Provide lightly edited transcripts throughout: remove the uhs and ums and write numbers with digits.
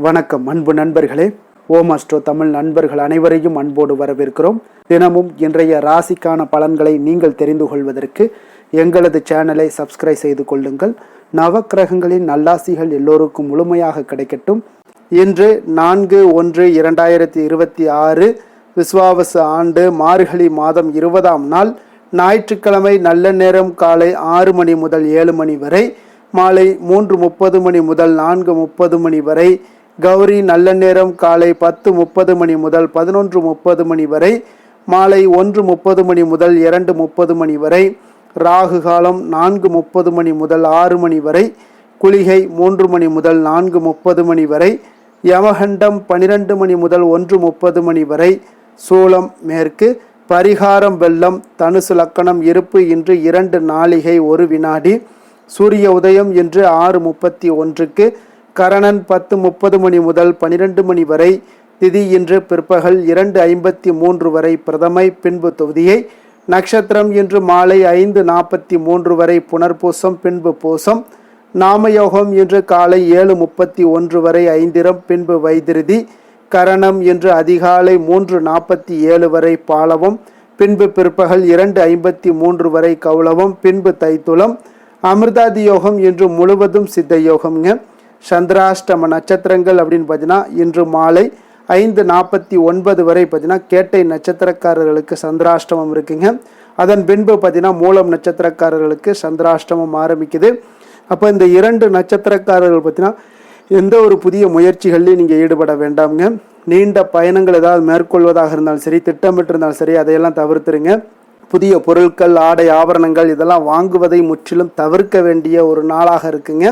வணக்கம் அன்பு நண்பர்களே. ஓம் அஸ்ட்ரோ தமிழ் நண்பர்கள் அனைவரையும் அன்போடு வரவேற்கிறோம். தினமும் இன்றைய ராசிக்கான பலன்களை நீங்கள் தெரிந்து கொள்வதற்கு எங்களது சேனலை சப்ஸ்கிரைப் செய்து கொள்ளுங்கள். நவக்கிரகங்களின் நல்லாசிகள் எல்லோருக்கும் முழுமையாக கிடைக்கட்டும். இன்று 4/1/2026 விஸ்வாவசு ஆண்டு மார்கழி மாதம் 20ஆம் நாள் ஞாயிற்றுக்கிழமை. நல்ல நேரம் காலை 6 மணி முதல் 7 மணி வரை, மாலை 3:30 மணி முதல் 4:30 மணி வரை. கௌரி நல்ல நேரம் காலை 10:30 மணி முதல் 11:30 மணி வரை, மாலை 1:30 மணி முதல் 2:30 மணி வரை. ராகு காலம் 4:30 மணி முதல் 6 மணி வரை, குளிகை 3 மணி முதல் 4:30 மணி வரை, யமகண்டம் 12 மணி முதல் 1:30 மணி வரை. சூலம் மேற்கு. பரிகாரம் வெள்ளம். தனுசு லக்கணம். இருப்பு இன்று 2 நாழிகை 1 வினாடி. சூரிய உதயம் இன்று 6:31. கரணன் 10:30 மணி முதல் 12 மணி வரை. திதி இன்று பிற்பகல் 2:53 வரை பிரதமை, பின்பு தொதியை. நட்சத்திரம் இன்று மாலை 5:43 வரை புனர்பூசம், பின்பு பூசம். நாமயோகம் இன்று காலை 7:31 வரை ஐந்திரம், பின்பு வைத்திருதி. கரணம் இன்று அதிகாலை 3:47 வரை பாலவம், பின்பு பிற்பகல் 2:53 வரை கௌளவம், பின்பு தைத்துளம். அமிர்தாதி யோகம் இன்று முழுவதும் சித்த யோகம்ங்க. சந்திராஷ்டம நட்சத்திரங்கள் அப்படின்னு பார்த்தீங்கன்னா இன்று மாலை 5:49 வரை பார்த்தீங்கன்னா கேட்டை நட்சத்திரக்காரர்களுக்கு சந்திராஷ்டமம் இருக்குங்க. அதன் பின்பு பார்த்தீங்கன்னா மூலம் நட்சத்திரக்காரர்களுக்கு சந்திராஷ்டமம் ஆரம்பிக்குது. அப்போ இந்த 2 நட்சத்திரக்காரர்கள் பார்த்தீங்கன்னா எந்த ஒரு புதிய முயற்சிகள்லையும் நீங்கள் ஈடுபட வேண்டாம்ங்க. நீண்ட பயணங்கள் ஏதாவது மேற்கொள்வதாக இருந்தாலும் சரி, திட்டமிட்டிருந்தாலும் சரி, அதையெல்லாம் தவிர்த்துருங்க. புதிய பொருட்கள், ஆடை, ஆபரணங்கள் இதெல்லாம் வாங்குவதை முற்றிலும் தவிர்க்க வேண்டிய ஒரு நாளாக இருக்குங்க.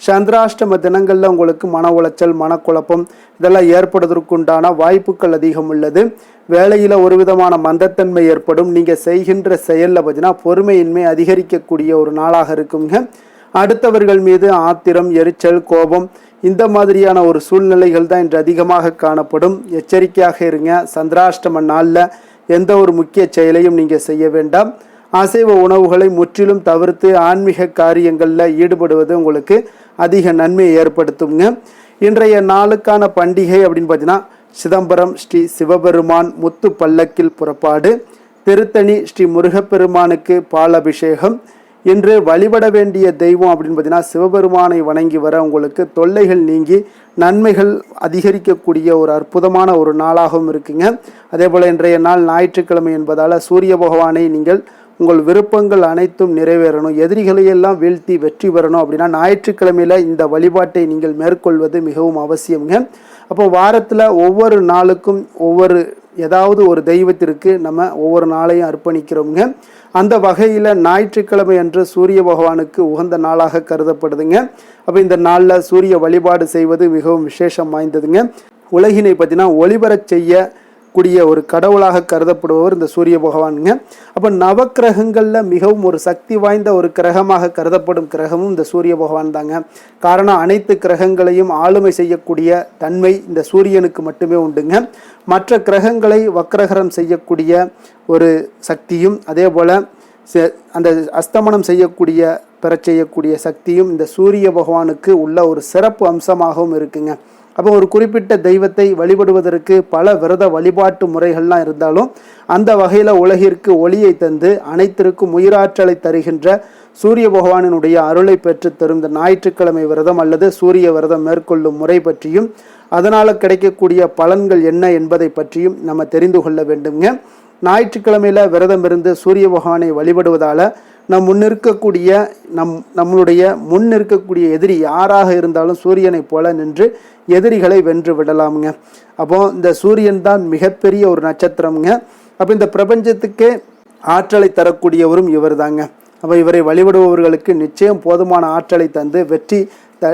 சந்திராஷ்டம தினங்களில் உங்களுக்கு மன உளைச்சல், மனக்குழப்பம் இதெல்லாம் ஏற்படுவதற்குண்டான வாய்ப்புகள் அதிகம் உள்ளது. வேலையில் ஒரு விதமான மந்தத்தன்மை ஏற்படும். நீங்கள் செய்கின்ற செயலில் பார்த்தீங்கன்னா பொறுமையின்மை அதிகரிக்கக்கூடிய ஒரு நாளாக இருக்குங்க. அடுத்தவர்கள் மீது ஆத்திரம், எரிச்சல், கோபம் இந்த மாதிரியான ஒரு சூழ்நிலைகள் தான் இன்று அதிகமாக காணப்படும். எச்சரிக்கையாக இருங்க. சந்திராஷ்டம நாளில் எந்த ஒரு முக்கிய செயலையும் நீங்கள் செய்ய வேண்டாம். அசைவ உணவுகளை முற்றிலும் தவிர்த்து ஆன்மீக காரியங்களில் ஈடுபடுவது உங்களுக்கு அதிக நன்மையை ஏற்படுத்துங்க. இன்றைய நாளுக்கான பண்டிகை அப்படின்னு பார்த்தீங்கன்னா சிதம்பரம் ஸ்ரீ சிவபெருமான் முத்து பல்லக்கில் புறப்பாடு, திருத்தணி ஸ்ரீ முருகப்பெருமானுக்கு பால் அபிஷேகம். இன்று வழிபட வேண்டிய தெய்வம் அப்படின்னு பார்த்தீங்கன்னா சிவபெருமானை வணங்கி வர உங்களுக்கு தொல்லைகள் நீங்கி நன்மைகள் அதிகரிக்கக்கூடிய ஒரு அற்புதமான ஒரு நாளாகவும் இருக்குங்க. அதே போல் இன்றைய நாள் ஞாயிற்றுக்கிழமை என்பதால் சூரிய பகவானை நீங்கள் உங்கள் விருப்பங்கள் அனைத்தும் நிறைவேறணும், எதிரிகளையெல்லாம் வீழ்த்தி வெற்றி பெறணும் அப்படின்னா ஞாயிற்றுக்கிழமையில் இந்த வழிபாட்டை நீங்கள் மேற்கொள்வது மிகவும் அவசியங்க. அப்போ வாரத்தில் ஒவ்வொரு நாளுக்கும் ஒவ்வொரு ஏதாவது ஒரு தெய்வத்திற்கு நம்ம ஒவ்வொரு நாளையும் அர்ப்பணிக்கிறோங்க. அந்த வகையில் ஞாயிற்றுக்கிழமை அன்று சூரிய பகவானுக்கு உகந்த நாளாக கருதப்படுதுங்க. அப்போ இந்த நாளில் சூரிய வழிபாடு செய்வது மிகவும் விசேஷம் வாய்ந்ததுங்க. உலகினை பார்த்தீங்கன்னா ஒளிபரச் செய்யக்கூடிய ஒரு கடவுளாக கருதப்படுபவர் இந்த சூரிய பகவானுங்க. அப்போ நவக்கிரகங்களில் மிகவும் ஒரு சக்தி வாய்ந்த ஒரு கிரகமாக கருதப்படும் கிரகமும் இந்த சூரிய பகவான் தாங்க. காரணம் அனைத்து கிரகங்களையும் ஆளுமை செய்யக்கூடிய தன்மை இந்த சூரியனுக்கு மட்டுமே உண்டுங்க. மற்ற கிரகங்களை வக்ரகரம் செய்யக்கூடிய ஒரு சக்தியும் அதே போல் அந்த அஸ்தமனம் செய்யக்கூடிய பெறச் செய்யக்கூடிய சக்தியும் இந்த சூரிய பகவானுக்கு உள்ள ஒரு சிறப்பு அம்சமாகவும் இருக்குங்க. அப்போ ஒரு குறிப்பிட்ட தெய்வத்தை வழிபடுவதற்கு பல விரத வழிபாட்டு முறைகள்லாம் இருந்தாலும் அந்த வகையில் உலகிற்கு ஒளியை தந்து அனைத்திற்கும் உயிராற்றலை தருகின்ற சூரிய பகவானினுடைய அருளை பெற்று தரும் இந்த ஞாயிற்றுக்கிழமை விரதம் அல்லது சூரிய விரதம் மேற்கொள்ளும் முறை பற்றியும் அதனால் கிடைக்கக்கூடிய பலன்கள் என்ன என்பதை பற்றியும் நம்ம தெரிந்து கொள்ள வேண்டுங்க. ஞாயிற்றுக்கிழமையில் விரதம் இருந்து சூரிய பகவானை வழிபடுவதால் நம்மளுடைய முன் இருக்கக்கூடிய எதிரி யாராக இருந்தாலும் சூரியனை போல நின்று எதிரிகளை வென்று விடலாமுங்க. அப்போ இந்த சூரியன் தான் மிகப்பெரிய ஒரு நட்சத்திரம்ங்க. அப்போ இந்த பிரபஞ்சத்துக்கு ஆற்றலை தரக்கூடியவரும் இவர் தாங்க. அப்போ இவரை வழிபடுபவர்களுக்கு நிச்சயம் போதுமான ஆற்றலை தந்து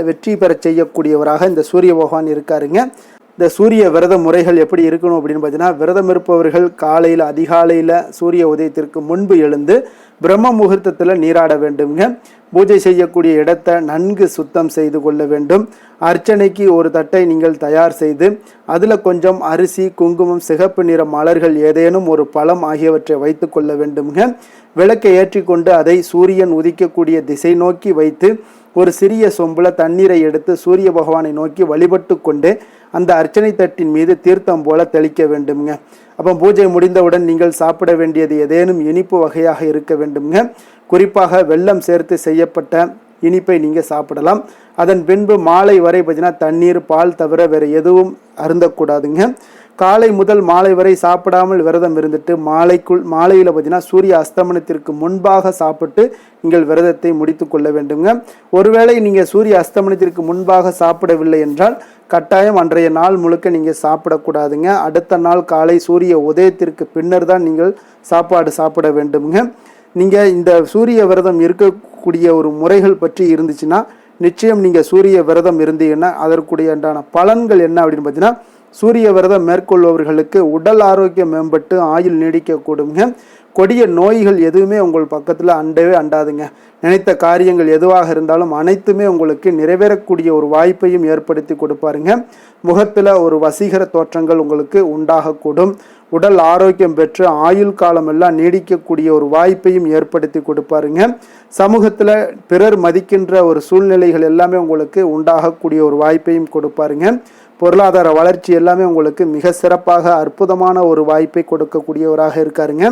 வெற்றி பெற செய்யக்கூடியவராக இந்த சூரிய பகவான் இருக்காருங்க. இந்த சூரிய விரத முறைகள் எப்படி இருக்கணும் அப்படின்னு பார்த்தீங்கன்னா, விரதம் இருப்பவர்கள் காலையில் அதிகாலையில் சூரிய உதயத்திற்கு முன்பு எழுந்து பிரம்ம முகூர்த்தத்தில் நீராட வேண்டுங்க. பூஜை செய்யக்கூடிய இடத்தை நன்கு சுத்தம் செய்து கொள்ள வேண்டும். அர்ச்சனைக்கு ஒரு தட்டை நீங்கள் தயார் செய்து அதில் கொஞ்சம் அரிசி, குங்குமம், சிகப்பு நிற மலர்கள், ஏதேனும் ஒரு பழம் ஆகியவற்றை வைத்து கொள்ள வேண்டுங்க. விளக்கை ஏற்றி கொண்டு அதை சூரியன் உதிக்கக்கூடிய திசை நோக்கி வைத்து ஒரு சிறிய சொம்புல தண்ணீரை எடுத்து சூரிய பகவானை நோக்கி வழிபட்டு கொண்டு அந்த அர்ச்சனை தட்டின் மீது தீர்த்தம் போல தெளிக்க வேண்டுங்க. அப்போ பூஜை முடிந்தவுடன் நீங்கள் சாப்பிட வேண்டியது ஏதேனும் இனிப்பு வகையாக இருக்க வேண்டுங்க. குறிப்பாக வெல்லம் சேர்த்து செய்யப்பட்ட இனிப்பை நீங்கள் சாப்பிடலாம். அதன் பின்பு மாலை வரை பார்த்தீங்கன்னா தண்ணீர், பால் தவிர வேறு எதுவும் அருந்தக்கூடாதுங்க. காலை முதல் மாலை வரை சாப்பிடாமல் விரதம் இருந்துட்டு மாலையில் பார்த்தீங்கன்னா சூரிய அஸ்தமனத்திற்கு முன்பாக சாப்பிட்டு நீங்கள் விரதத்தை முடித்து கொள்ள வேண்டுங்க. ஒருவேளை நீங்கள் சூரிய அஸ்தமனத்திற்கு முன்பாக சாப்பிடவில்லை என்றால் கட்டாயம் அன்றைய நாள் முழுக்க நீங்கள் சாப்பிடக்கூடாதுங்க. அடுத்த நாள் காலை சூரிய உதயத்திற்கு பின்னர் தான் நீங்கள் சாப்பாடு சாப்பிட வேண்டுங்க. நீங்கள் இந்த சூரிய விரதம் இருக்கக்கூடிய ஒரு முறைகள் பற்றி இருந்துச்சுன்னா நிச்சயம் நீங்கள் சூரிய விரதம் இருந்தீங்கன்னா அதற்குடைய பலன்கள் என்ன அப்படின்னு பார்த்தீங்கன்னா, சூரிய விரதம் மேற்கொள்பவர்களுக்கு உடல் ஆரோக்கியம் மேம்பட்டு ஆயுள் நீடிக்கக்கூடுங்க. கொடிய நோய்கள் எதுவுமே உங்கள் பக்கத்தில் அண்டவே அண்டாதுங்க. நினைத்த காரியங்கள் எதுவாக இருந்தாலும் அனைத்துமே உங்களுக்கு நிறைவேறக்கூடிய ஒரு வாய்ப்பையும் ஏற்படுத்தி கொடுப்பாருங்க. முகத்தில் ஒரு வசீகர தோற்றங்கள் உங்களுக்கு உண்டாகக்கூடும். உடல் ஆரோக்கியம் பெற்று ஆயுள் காலம் எல்லாம் நீடிக்கக்கூடிய ஒரு வாய்ப்பையும் ஏற்படுத்தி கொடுப்பாருங்க. சமூகத்தில் பிறர் மதிக்கின்ற ஒரு சூழ்நிலைகள் எல்லாமே உங்களுக்கு உண்டாகக்கூடிய ஒரு வாய்ப்பையும் கொடுப்பாருங்க. பொருளாதார வளர்ச்சி எல்லாமே உங்களுக்கு மிக சிறப்பாக அற்புதமான ஒரு வாய்ப்பை கொடுக்கக்கூடியவராக இருக்காருங்க.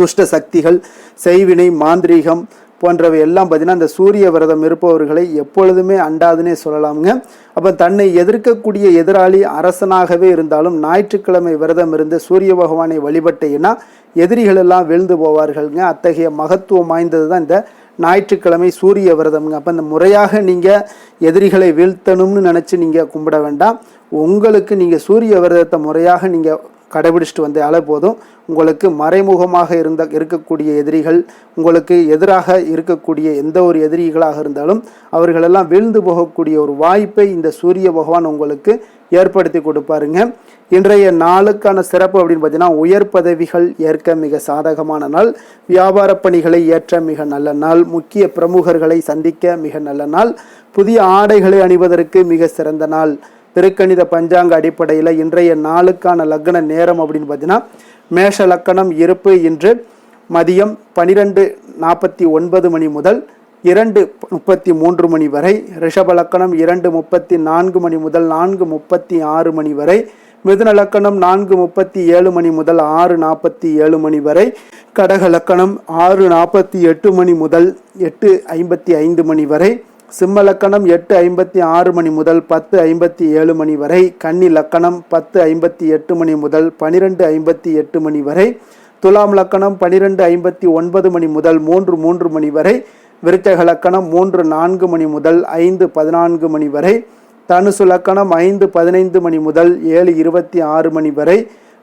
துஷ்ட சக்திகள், செய்வினை, மாந்திரீகம் போன்றவை எல்லாம் பார்த்தீங்கன்னா இந்த சூரிய விரதம் இருப்பவர்களை எப்பொழுதுமே அண்டாதுன்னே சொல்லலாமுங்க. அப்போ தன்னை எதிர்க்கக்கூடிய எதிராளி அரசனாகவே இருந்தாலும் ஞாயிற்றுக்கிழமை விரதம் இருந்து சூரிய பகவானை வழிபட்டீங்கன்னா எதிரிகள் எல்லாம் வீழ்ந்து போவார்கள்ங்க. அத்தகைய மகத்துவம் வாய்ந்தது தான் இந்த ஞாயிற்றுக்கிழமை சூரிய விரதம்ங்க. அப்போ இந்த முறையாக நீங்கள் எதிரிகளை வீழ்த்தணும்னு நினச்சி நீங்கள் கும்பிட வேண்டாம். உங்களுக்கு நீங்கள் சூரிய விரதத்தை முறையாக நீங்கள் கடைபிடிச்சிட்டு வந்தாலே போதும். உங்களுக்கு மறைமுகமாக இருக்கக்கூடிய எதிரிகள், உங்களுக்கு எதிராக இருக்கக்கூடிய எந்த ஒரு எதிரிகளாக இருந்தாலும் அவர்களெல்லாம் வீழ்ந்து போகக்கூடிய ஒரு வாய்ப்பை இந்த சூரிய பகவான் உங்களுக்கு ஏற்படுத்தி கொடுப்பாருங்க. இன்றைய நாளுக்கான சிறப்பு அப்படின்னு பார்த்தீங்கன்னா, உயர் பதவிகள் ஏற்க மிக சாதகமான நாள், வியாபார பணிகளை ஏற்ற மிக நல்ல நாள், முக்கிய பிரமுகர்களை சந்திக்க மிக நல்ல நாள், புதிய ஆடைகளை அணிவதற்கு மிக சிறந்த நாள். திருக்கணித பஞ்சாங்க அடிப்படையில் இன்றைய நாளுக்கான லக்ன நேரம் அப்படின்னு பார்த்தீங்கன்னா, மேஷ லக்கணம் இருப்பு இன்று மதியம் 12:49 மணி முதல் 2:33 மணி வரை, ரிஷப லக்கணம் 2:34 மணி முதல் 4:36 மணி வரை, மிதுன லக்கணம் 4:37 மணி முதல் 6:47 மணி வரை, கடக லக்கணம் 6:48 மணி முதல் 8:55 மணி வரை, சிம்ம லக்கணம் 8:56 மணி முதல் 10:57 மணி வரை, கன்னி லக்கணம் 10:58 மணி முதல் 12:58 மணி வரை, துலாம் லக்கணம் 12:59 மணி முதல் 3:03 மணி வரை, விருச்சக லக்கணம் 3:04 மணி முதல் 5:14 மணி வரை, தனுசு லக்கணம் 5:15 மணி முதல் 7:26 மணி வரை,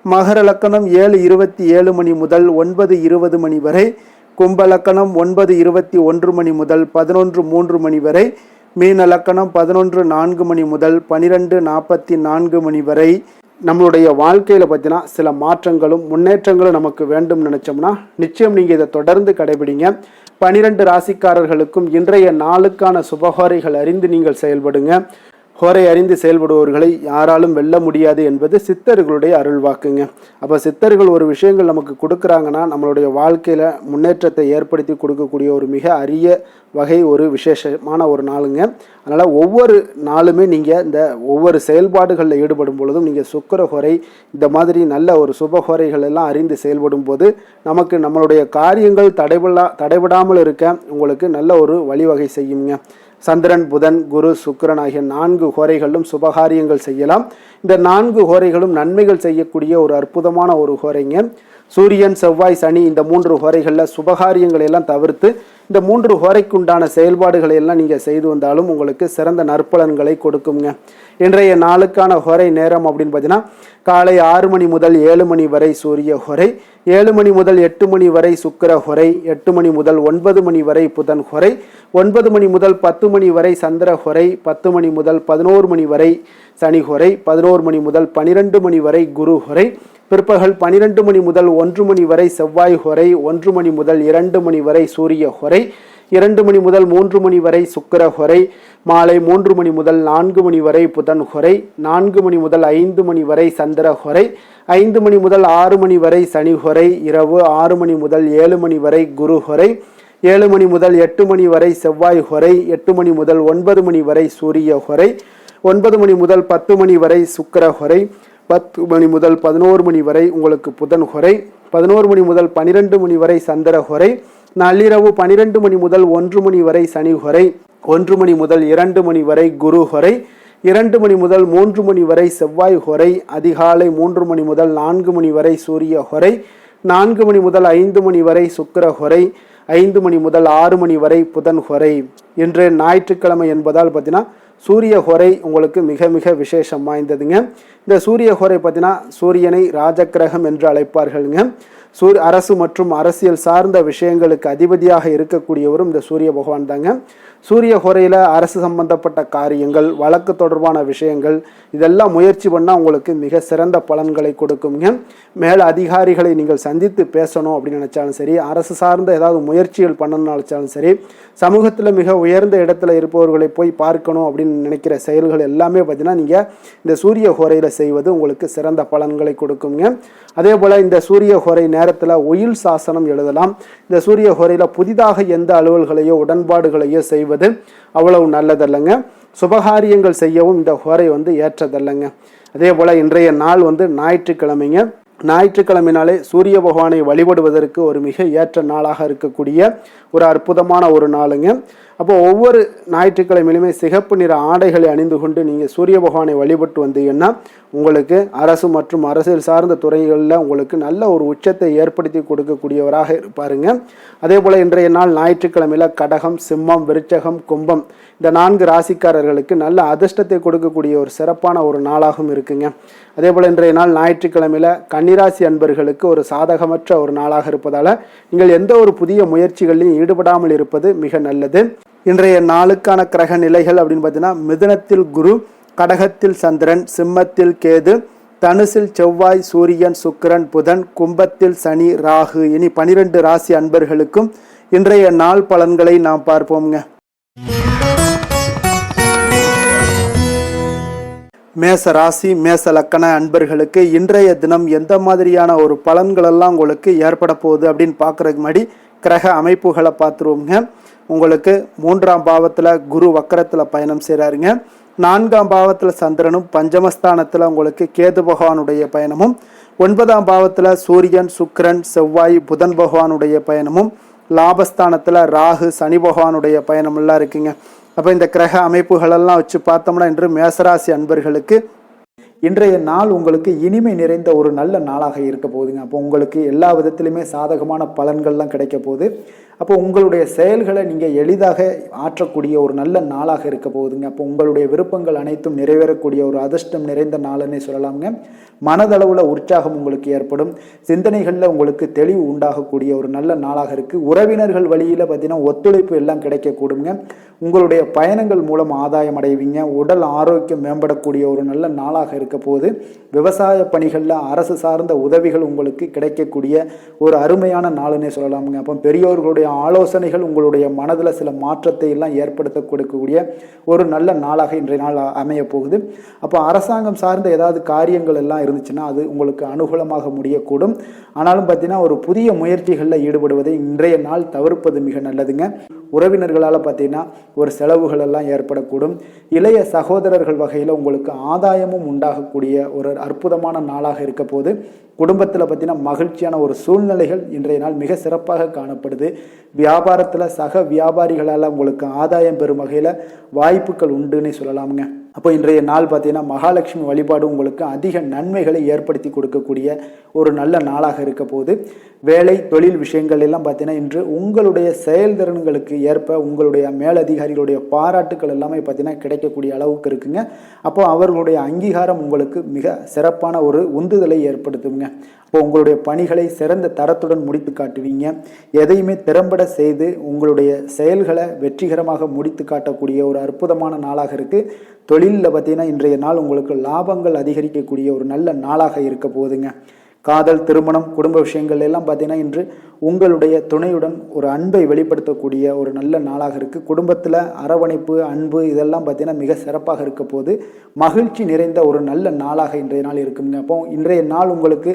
மகர லக்கணம் 7:27 மணி முதல் 9:20 மணி வரை, கும்ப லக்கணம் 9:21 மணி முதல் 11:03 மணி வரை, மீன லக்கணம் 11:04 மணி முதல் 12:44 மணி வரை. நம்மளுடைய வாழ்க்கையில் பார்த்தீங்கன்னா சில மாற்றங்களும் முன்னேற்றங்களும் நமக்கு வேண்டும் நினைச்சோம்னா நிச்சயம் நீங்கள் இதை தொடர்ந்து கடைபிடிங்க. 12 ராசிக்காரர்களுக்கும் இன்றைய நாளுக்கான சுபஹோரைகள் அறிந்து நீங்கள் செயல்படுங்க. ஹோரை அறிந்து செயல்படுபவர்களை யாராலும் வெல்ல முடியாது என்பது சித்தர்களுடைய அருள்வாக்குங்க. அப்போ சித்தர்கள் ஒரு விஷயங்கள் நமக்கு கொடுக்குறாங்கன்னா நம்மளுடைய வாழ்க்கையில் முன்னேற்றத்தை ஏற்படுத்தி கொடுக்கக்கூடிய ஒரு மிக அரிய வகை ஒரு விசேஷமான ஒரு நாளுங்க. அதனால் ஒவ்வொரு நாளுமே நீங்கள் இந்த ஒவ்வொரு செயல்பாடுகளில் ஈடுபடும் பொழுதும் நீங்கள் சுக்கிர ஹோரை இந்த மாதிரி நல்ல ஒரு சுபஹோரைகள் எல்லாம் அறிந்து செயல்படும் போது நமக்கு நம்மளுடைய காரியங்கள் தடைபடாமல் இருக்க உங்களுக்கு நல்ல ஒரு வழிவகை செய்யுங்க. சந்திரன், புதன், குரு, சுக்கிரன் ஆகிய 4 ஹோரைகளும் சுபகாரியங்கள் செய்யலாம். இந்த 4 ஹோரைகளும் நன்மைகள் செய்யக்கூடிய ஒரு அற்புதமான ஒரு ஹோரைங்க. சூரியன், செவ்வாய், சனி இந்த 3 ஹோரைகளில் சுபகாரியங்களை எல்லாம் தவிர்த்து இந்த 3 ஹோரைக்குண்டான செயல்பாடுகளை எல்லாம் நீங்கள் செய்து வந்தாலும் உங்களுக்கு சிறந்த நற்பலன்களை கொடுக்குங்க. இன்றைய நாளுக்கான ஹொரை நேரம் அப்படின்னு பார்த்தீங்கன்னா காலை 6 மணி முதல் 7 மணி வரை சூரிய ஹொரை, 7 மணி முதல் 8 மணி வரை சுக்கிர ஹொரை, 8 மணி முதல் 9 மணி வரை புதன் ஹொரை, 9 மணி முதல் 10 மணி வரை சந்திர ஹொரை, 10 மணி முதல் 11 மணி வரை சனி ஹொரை, 11 மணி முதல் 12 மணி வரை குரு ஹொரை, பிற்பகல் 12 மணி முதல் 1 மணி வரை செவ்வாய் ஹொரை, 1 மணி முதல் 2 மணி வரை சூரிய ஹொரை, 2 மணி முதல் 3 மணி வரை சுக்கிர ஹொரை, மாலை 3 மணி முதல் 4 மணி வரை புதன் ஹொரை, 4 மணி முதல் 5 மணி வரை சந்திர ஹொரை, 5 மணி முதல் 6 மணி வரை சனி ஹொரை, இரவு 6 மணி முதல் 7 மணி வரை குரு ஹொரை, 7 மணி முதல் 8 மணி வரை செவ்வாய் ஹொரை, 8 மணி முதல் 9 மணி வரை சூரிய ஹொரை, 9 மணி முதல் 10 மணி வரை சுக்கிர ஹொரை, 10 மணி முதல் 11 மணி வரை உங்களுக்கு புதன் ஹொரை, 11 மணி முதல் 12 மணி வரை சந்திர ஹொரை, நள்ளிரவு 12 மணி முதல் 1 மணி வரை சனி ஹொரை, 1 மணி முதல் 2 மணி வரை குரு ஹொரை, 2 மணி முதல் 3 மணி வரை செவ்வாய் ஹொரை, அதிகாலை 3 மணி முதல் 4 மணி வரை சூரிய ஹொரை, 4 மணி முதல் 5 மணி வரை சுக்கிர ஹொரை, 5 மணி முதல் 6 மணி வரை புதன் ஹொரை. இன்று ஞாயிற்றுக்கிழமை என்பதால் பார்த்தீங்கன்னா சூரிய ஹொரை உங்களுக்கு மிக மிக விசேஷம் வாய்ந்ததுங்க. இந்த சூரிய ஹொரை பார்த்தீங்கன்னா சூரியனை ராஜக்கிரகம் என்று அழைப்பார்களுங்க. அரசு மற்றும் அரசியல் சார்ந்த விஷயங்களுக்கு அதிபதியாக இருக்கக்கூடியவரும் இந்த சூரிய பகவான் தாங்க. சூரிய ஹொரையில் அரசு சம்பந்தப்பட்ட காரியங்கள், வழக்கு தொடர்பான விஷயங்கள் இதெல்லாம் முயற்சி பண்ணால் உங்களுக்கு மிக சிறந்த பலன்களை கொடுக்குங்க. மேல் அதிகாரிகளை நீங்கள் சந்தித்து பேசணும் அப்படின்னு நினச்சாலும் சரி, அரசு சார்ந்த ஏதாவது முயற்சிகள் பண்ணணும்னு நினச்சாலும் சரி, சமூகத்தில் மிக உயர்ந்த இடத்துல இருப்பவர்களை போய் பார்க்கணும் அப்படின்னு நினைக்கிற செயல்கள் எல்லாமே பார்த்தீங்கன்னா நீங்கள் இந்த சூரிய ஹொரையில் செய்வது உங்களுக்கு சிறந்த பலன்களை கொடுக்குங்க. அதே போல் இந்த சூரிய ஹொரை நேரத்தில் உயில் சாசனம் எழுதலாம். இந்த சூரிய ஹொரையில் புதிதாக எந்த அலுவல்களையோ உடன்பாடுகளையோ செய்வது அவ்வளவு நல்லதல்லங்க. சுபகாரியங்கள் செய்யவும் இந்த ஹொரை ஏற்றதல்லங்க. அதே போல இன்றைய நாள் ஞாயிற்றுக்கிழமைங்க. ஞாயிற்றுக்கிழமைனாலே சூரிய பகவானை வழிபடுவதற்கு ஒரு மிக ஏற்ற நாளாக இருக்கக்கூடிய ஒரு அற்புதமான ஒரு நாளுங்க. அப்போ ஒவ்வொரு ஞாயிற்றுக்கிழமையிலுமே சிகப்பு நிற ஆடைகளை அணிந்து கொண்டு நீங்கள் சூரிய பகவானை வழிபட்டு வந்தீங்கன்னா உங்களுக்கு அரசு மற்றும் அரசியல் சார்ந்த துறைகளில் உங்களுக்கு நல்ல ஒரு உச்சத்தை ஏற்படுத்தி கொடுக்கக்கூடியவராக இருப்பாருங்க. அதே போல் இன்றைய நாள் ஞாயிற்றுக்கிழமையில் கடகம், சிம்மம், விருச்சகம், கும்பம் இந்த 4 ராசிக்காரர்களுக்கு நல்ல அதிர்ஷ்டத்தை கொடுக்கக்கூடிய ஒரு சிறப்பான ஒரு நாளாகவும் இருக்குங்க. அதே போல் இன்றைய நாள் ஞாயிற்றுக்கிழமையில் கன்னிராசி அன்பர்களுக்கு ஒரு சாதகமற்ற ஒரு நாளாக இருப்பதால் நீங்கள் எந்த ஒரு புதிய முயற்சிகளிலும் ஈடுபடாமல் இருப்பது மிக நல்லது. இன்றைய நாளுக்கான கிரக நிலைகள் அப்படின்னு பார்த்தீங்கன்னா மிதுனத்தில் குரு, கடகத்தில் சந்திரன், சிம்மத்தில் கேது, தனுசில் செவ்வாய், சூரியன், சுக்கிரன், புதன், கும்பத்தில் சனி, ராகு. இனி 12 ராசி அன்பர்களுக்கும் இன்றைய நாள் பலன்களை நாம் பார்ப்போம்ங்க. மேச ராசி மேச லக்கண அன்பர்களுக்கு இன்றைய தினம் எந்த மாதிரியான ஒரு பலன்களெல்லாம் உங்களுக்கு ஏற்பட போகுது அப்படின்னு பார்க்குறதுக்கு முன்னாடி கிரக அமைப்புகளை பார்த்துருவோங்க. உங்களுக்கு 3ஆம் பாவத்தில் குரு வக்கரத்தில் பயணம் செய்கிறாருங்க. 4ஆம் பாவத்தில் சந்திரனும், பஞ்சமஸ்தானத்தில் உங்களுக்கு கேது பகவானுடைய பயணமும், 9ஆம் பாவத்தில் சூரியன், சுக்கிரன், செவ்வாய், புதன் பகவானுடைய பயணமும், லாபஸ்தானத்தில் ராகு, சனி பகவானுடைய பயணமெல்லாம் இருக்குங்க. அப்போ இந்த கிரக அமைப்புகளெல்லாம் வச்சு பார்த்தோம்னா இன்று மேசராசி அன்பர்களுக்கு இன்றைய நாள் உங்களுக்கு இனிமை நிறைந்த ஒரு நல்ல நாளாக இருக்க போகுதுங்க. அப்போ உங்களுக்கு எல்லா விதத்திலுமே சாதகமான பலன்கள்லாம் கிடைக்க போகுது. அப்போ உங்களுடைய செயல்களை நீங்கள் எளிதாக ஆற்றக்கூடிய ஒரு நல்ல நாளாக இருக்க போகுதுங்க. அப்போ உங்களுடைய விருப்பங்கள் அனைத்தும் நிறைவேறக்கூடிய ஒரு அதிர்ஷ்டம் நிறைந்த நாளுன்னே சொல்லலாம்ங்க. மனதளவில் உற்சாகம் உங்களுக்கு ஏற்படும். சிந்தனைகளில் உங்களுக்கு தெளிவு உண்டாகக்கூடிய ஒரு நல்ல நாளாக இருக்குது. உறவினர்கள் வழியில் பார்த்தீங்கன்னா ஒத்துழைப்பு எல்லாம் கிடைக்கக்கூடுங்க. உங்களுடைய பயணங்கள் மூலம் ஆதாயம் அடைவீங்க. உடல் ஆரோக்கியம் மேம்படக்கூடிய ஒரு நல்ல நாளாக இருக்க போது. விவசாய பணிகளில் அரசு சார்ந்த உதவிகள் உங்களுக்கு கிடைக்கக்கூடிய ஒரு அருமையான நாளுன்னே சொல்லலாமுங்க. அப்போ பெரியோர்களுடைய ஆலோசனைகள் உங்களுடைய மனதில் சில மாற்றத்தை எல்லாம் ஏற்படுத்த கொடுக்கக்கூடிய ஒரு நல்ல நாளாக இன்றைய நாள் அமைய போகுது. அப்போ அரசாங்கம் சார்ந்த ஏதாவது காரியங்கள் எல்லாம் இருந்துச்சுன்னா அது உங்களுக்கு அனுகூலமாக முடியக்கூடும். ஆனாலும் பார்த்தீங்கன்னா ஒரு புதிய முயற்சிகளில் ஈடுபடுவதை இன்றைய நாள் தவிர்ப்பது மிக நல்லதுங்க. உறவினர்களால் பார்த்தீங்கன்னா ஒரு செலவுகள் எல்லாம் ஏற்படக்கூடும். இளைய சகோதரர்கள் வகையில் உங்களுக்கு ஆதாயமும் உண்டாகக்கூடிய ஒரு அற்புதமான நாளாக இருக்க போது. குடும்பத்தில் பார்த்தீங்கன்னா மகிழ்ச்சியான ஒரு சூழ்நிலைகள் இன்றைய நாள் மிக சிறப்பாக காணப்படுது. வியாபாரத்தில் சக வியாபாரிகளால் உங்களுக்கு ஆதாயம் பெறும் வகையில் வாய்ப்புகள் உண்டுன்னு சொல்லலாமுங்க. அப்போ இன்றைய நாள் பார்த்தீங்கன்னா மகாலட்சுமி வழிபாடு உங்களுக்கு அதிக நன்மைகளை ஏற்படுத்தி கொடுக்கக்கூடிய ஒரு நல்ல நாளாக இருக்க போது. வேலை தொழில் விஷயங்கள் எல்லாம் பார்த்தீங்கன்னா இன்று உங்களுடைய செயல்திறன்களுக்கு ஏற்ப உங்களுடைய மேலதிகாரிகளுடைய பாராட்டுக்கள் எல்லாமே பார்த்தீங்கன்னா கிடைக்கக்கூடிய அளவுக்கு இருக்குங்க. அப்போ அவர்களுடைய அங்கீகாரம் உங்களுக்கு மிக சிறப்பான ஒரு உந்துதலை ஏற்படுத்துங்க. அப்போ உங்களுடைய பணிகளை சிறந்த தரத்துடன் முடித்து காட்டுவீங்க. எதையுமே திறம்பட செய்து உங்களுடைய செயல்களை வெற்றிகரமாக முடித்து காட்டக்கூடிய ஒரு அற்புதமான நாளாக இருக்குது. தொழிலில் பார்த்தீங்கன்னா இன்றைய நாள் உங்களுக்கு லாபங்கள் அதிகரிக்கக்கூடிய ஒரு நல்ல நாளாக இருக்க போகுதுங்க. காதல், திருமணம், குடும்ப விஷயங்கள் எல்லாம் பார்த்தீங்கன்னா இன்று உங்களுடைய துணையுடன் ஒரு அன்பை வெளிப்படுத்தக்கூடிய ஒரு நல்ல நாளாக இருக்குது. குடும்பத்தில் அரவணைப்பு, அன்பு இதெல்லாம் பார்த்தீங்கன்னா மிக சிறப்பாக இருக்க போது மகிழ்ச்சி நிறைந்த ஒரு நல்ல நாளாக இன்றைய நாள் இருக்குங்க. அப்போ இன்றைய நாள் உங்களுக்கு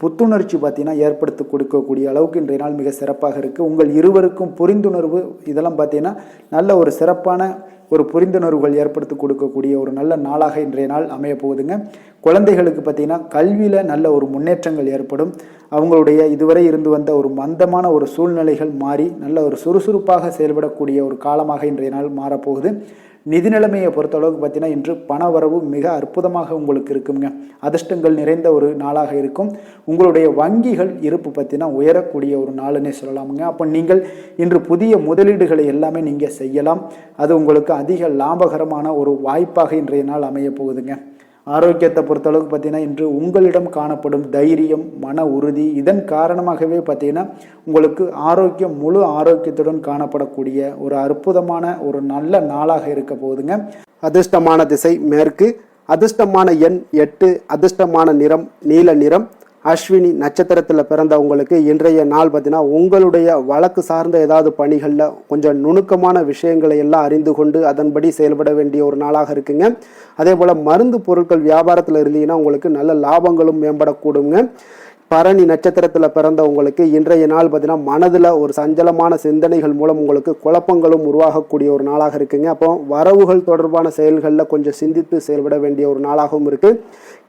புத்துணர்ச்சி பார்த்தீங்கன்னா ஏற்படுத்தி கொடுக்கக்கூடிய அளவுக்கு இன்றைய நாள் மிக சிறப்பாக இருக்குது. உங்கள் இருவருக்கும் புரிந்துணர்வு இதெல்லாம் பார்த்தீங்கன்னா நல்ல ஒரு சிறப்பான ஒரு புரிந்துணர்வுகள் ஏற்படுத்தி கொடுக்கக்கூடிய ஒரு நல்ல நாளாக இன்றைய நாள் அமைய போகுதுங்க. குழந்தைகளுக்கு பார்த்தீங்கன்னா கல்வியில் நல்ல ஒரு முன்னேற்றங்கள் ஏற்படும். அவங்களுடைய இதுவரை இருந்து வந்த ஒரு மந்தமான ஒரு சூழ்நிலைகள் மாறி நல்ல ஒரு சுறுசுறுப்பாக செயல்படக்கூடிய ஒரு காலமாக இன்றைய நாள் மாறப்போகுது. நிதி நிலைமையை பொறுத்தளவுக்கு பார்த்தீங்கன்னா இன்று பண வரவு மிக அற்புதமாக உங்களுக்கு இருக்குங்க. அதிர்ஷ்டங்கள் நிறைந்த ஒரு நாளாக இருக்கும். உங்களுடைய வங்கிகள் இருப்பு பார்த்தீங்கன்னா உயரக்கூடிய ஒரு நாளுன்னே சொல்லலாமுங்க. அப்போ நீங்கள் இன்று புதிய முதலீடுகளை எல்லாமே நீங்கள் செய்யலாம். அது உங்களுக்கு அதிக லாபகரமான ஒரு வாய்ப்பாக இன்றைய நாள் அமைய போகுதுங்க. ஆரோக்கியத்தை பொறுத்தளவுக்கு பார்த்தீங்கன்னா இன்று உங்களிடம் காணப்படும் தைரியம், மன உறுதி இதன் காரணமாகவே பார்த்தீங்கன்னா உங்களுக்கு ஆரோக்கியம் முழு ஆரோக்கியத்துடன் காணப்படக்கூடிய ஒரு அற்புதமான ஒரு நல்ல நாளாக இருக்க போகுதுங்க. அதிர்ஷ்டமான திசை மேற்கு, அதிர்ஷ்டமான எண் 8, அதிர்ஷ்டமான நிறம் நீல நிறம். அஸ்வினி நட்சத்திரத்தில் பிறந்தவங்களுக்கு இன்றைய நாள் பார்த்தீங்கன்னா உங்களுடைய வழக்கு சார்ந்த ஏதாவது பணிகளில் கொஞ்சம் நுணுக்கமான விஷயங்களை எல்லாம் அறிந்து கொண்டு அதன்படி செயல்பட வேண்டிய ஒரு நாளாக இருக்குங்க. அதே போல் மருந்து பொருட்கள் வியாபாரத்தில் இருந்தீங்கன்னா உங்களுக்கு நல்ல லாபங்களும் மேம்படக்கூடுங்க. பரணி நட்சத்திரத்தில் பிறந்தவங்களுக்கு இன்றைய நாள் பார்த்தீங்கன்னா மனதில் ஒரு சஞ்சலமான சிந்தனைகள் மூலம் உங்களுக்கு குழப்பங்களும் உருவாகக்கூடிய ஒரு நாளாக இருக்குங்க. அப்போ வரவுகள் தொடர்பான செயல்களில் கொஞ்சம் சிந்தித்து செயல்பட வேண்டிய ஒரு நாளாகவும் இருக்குது.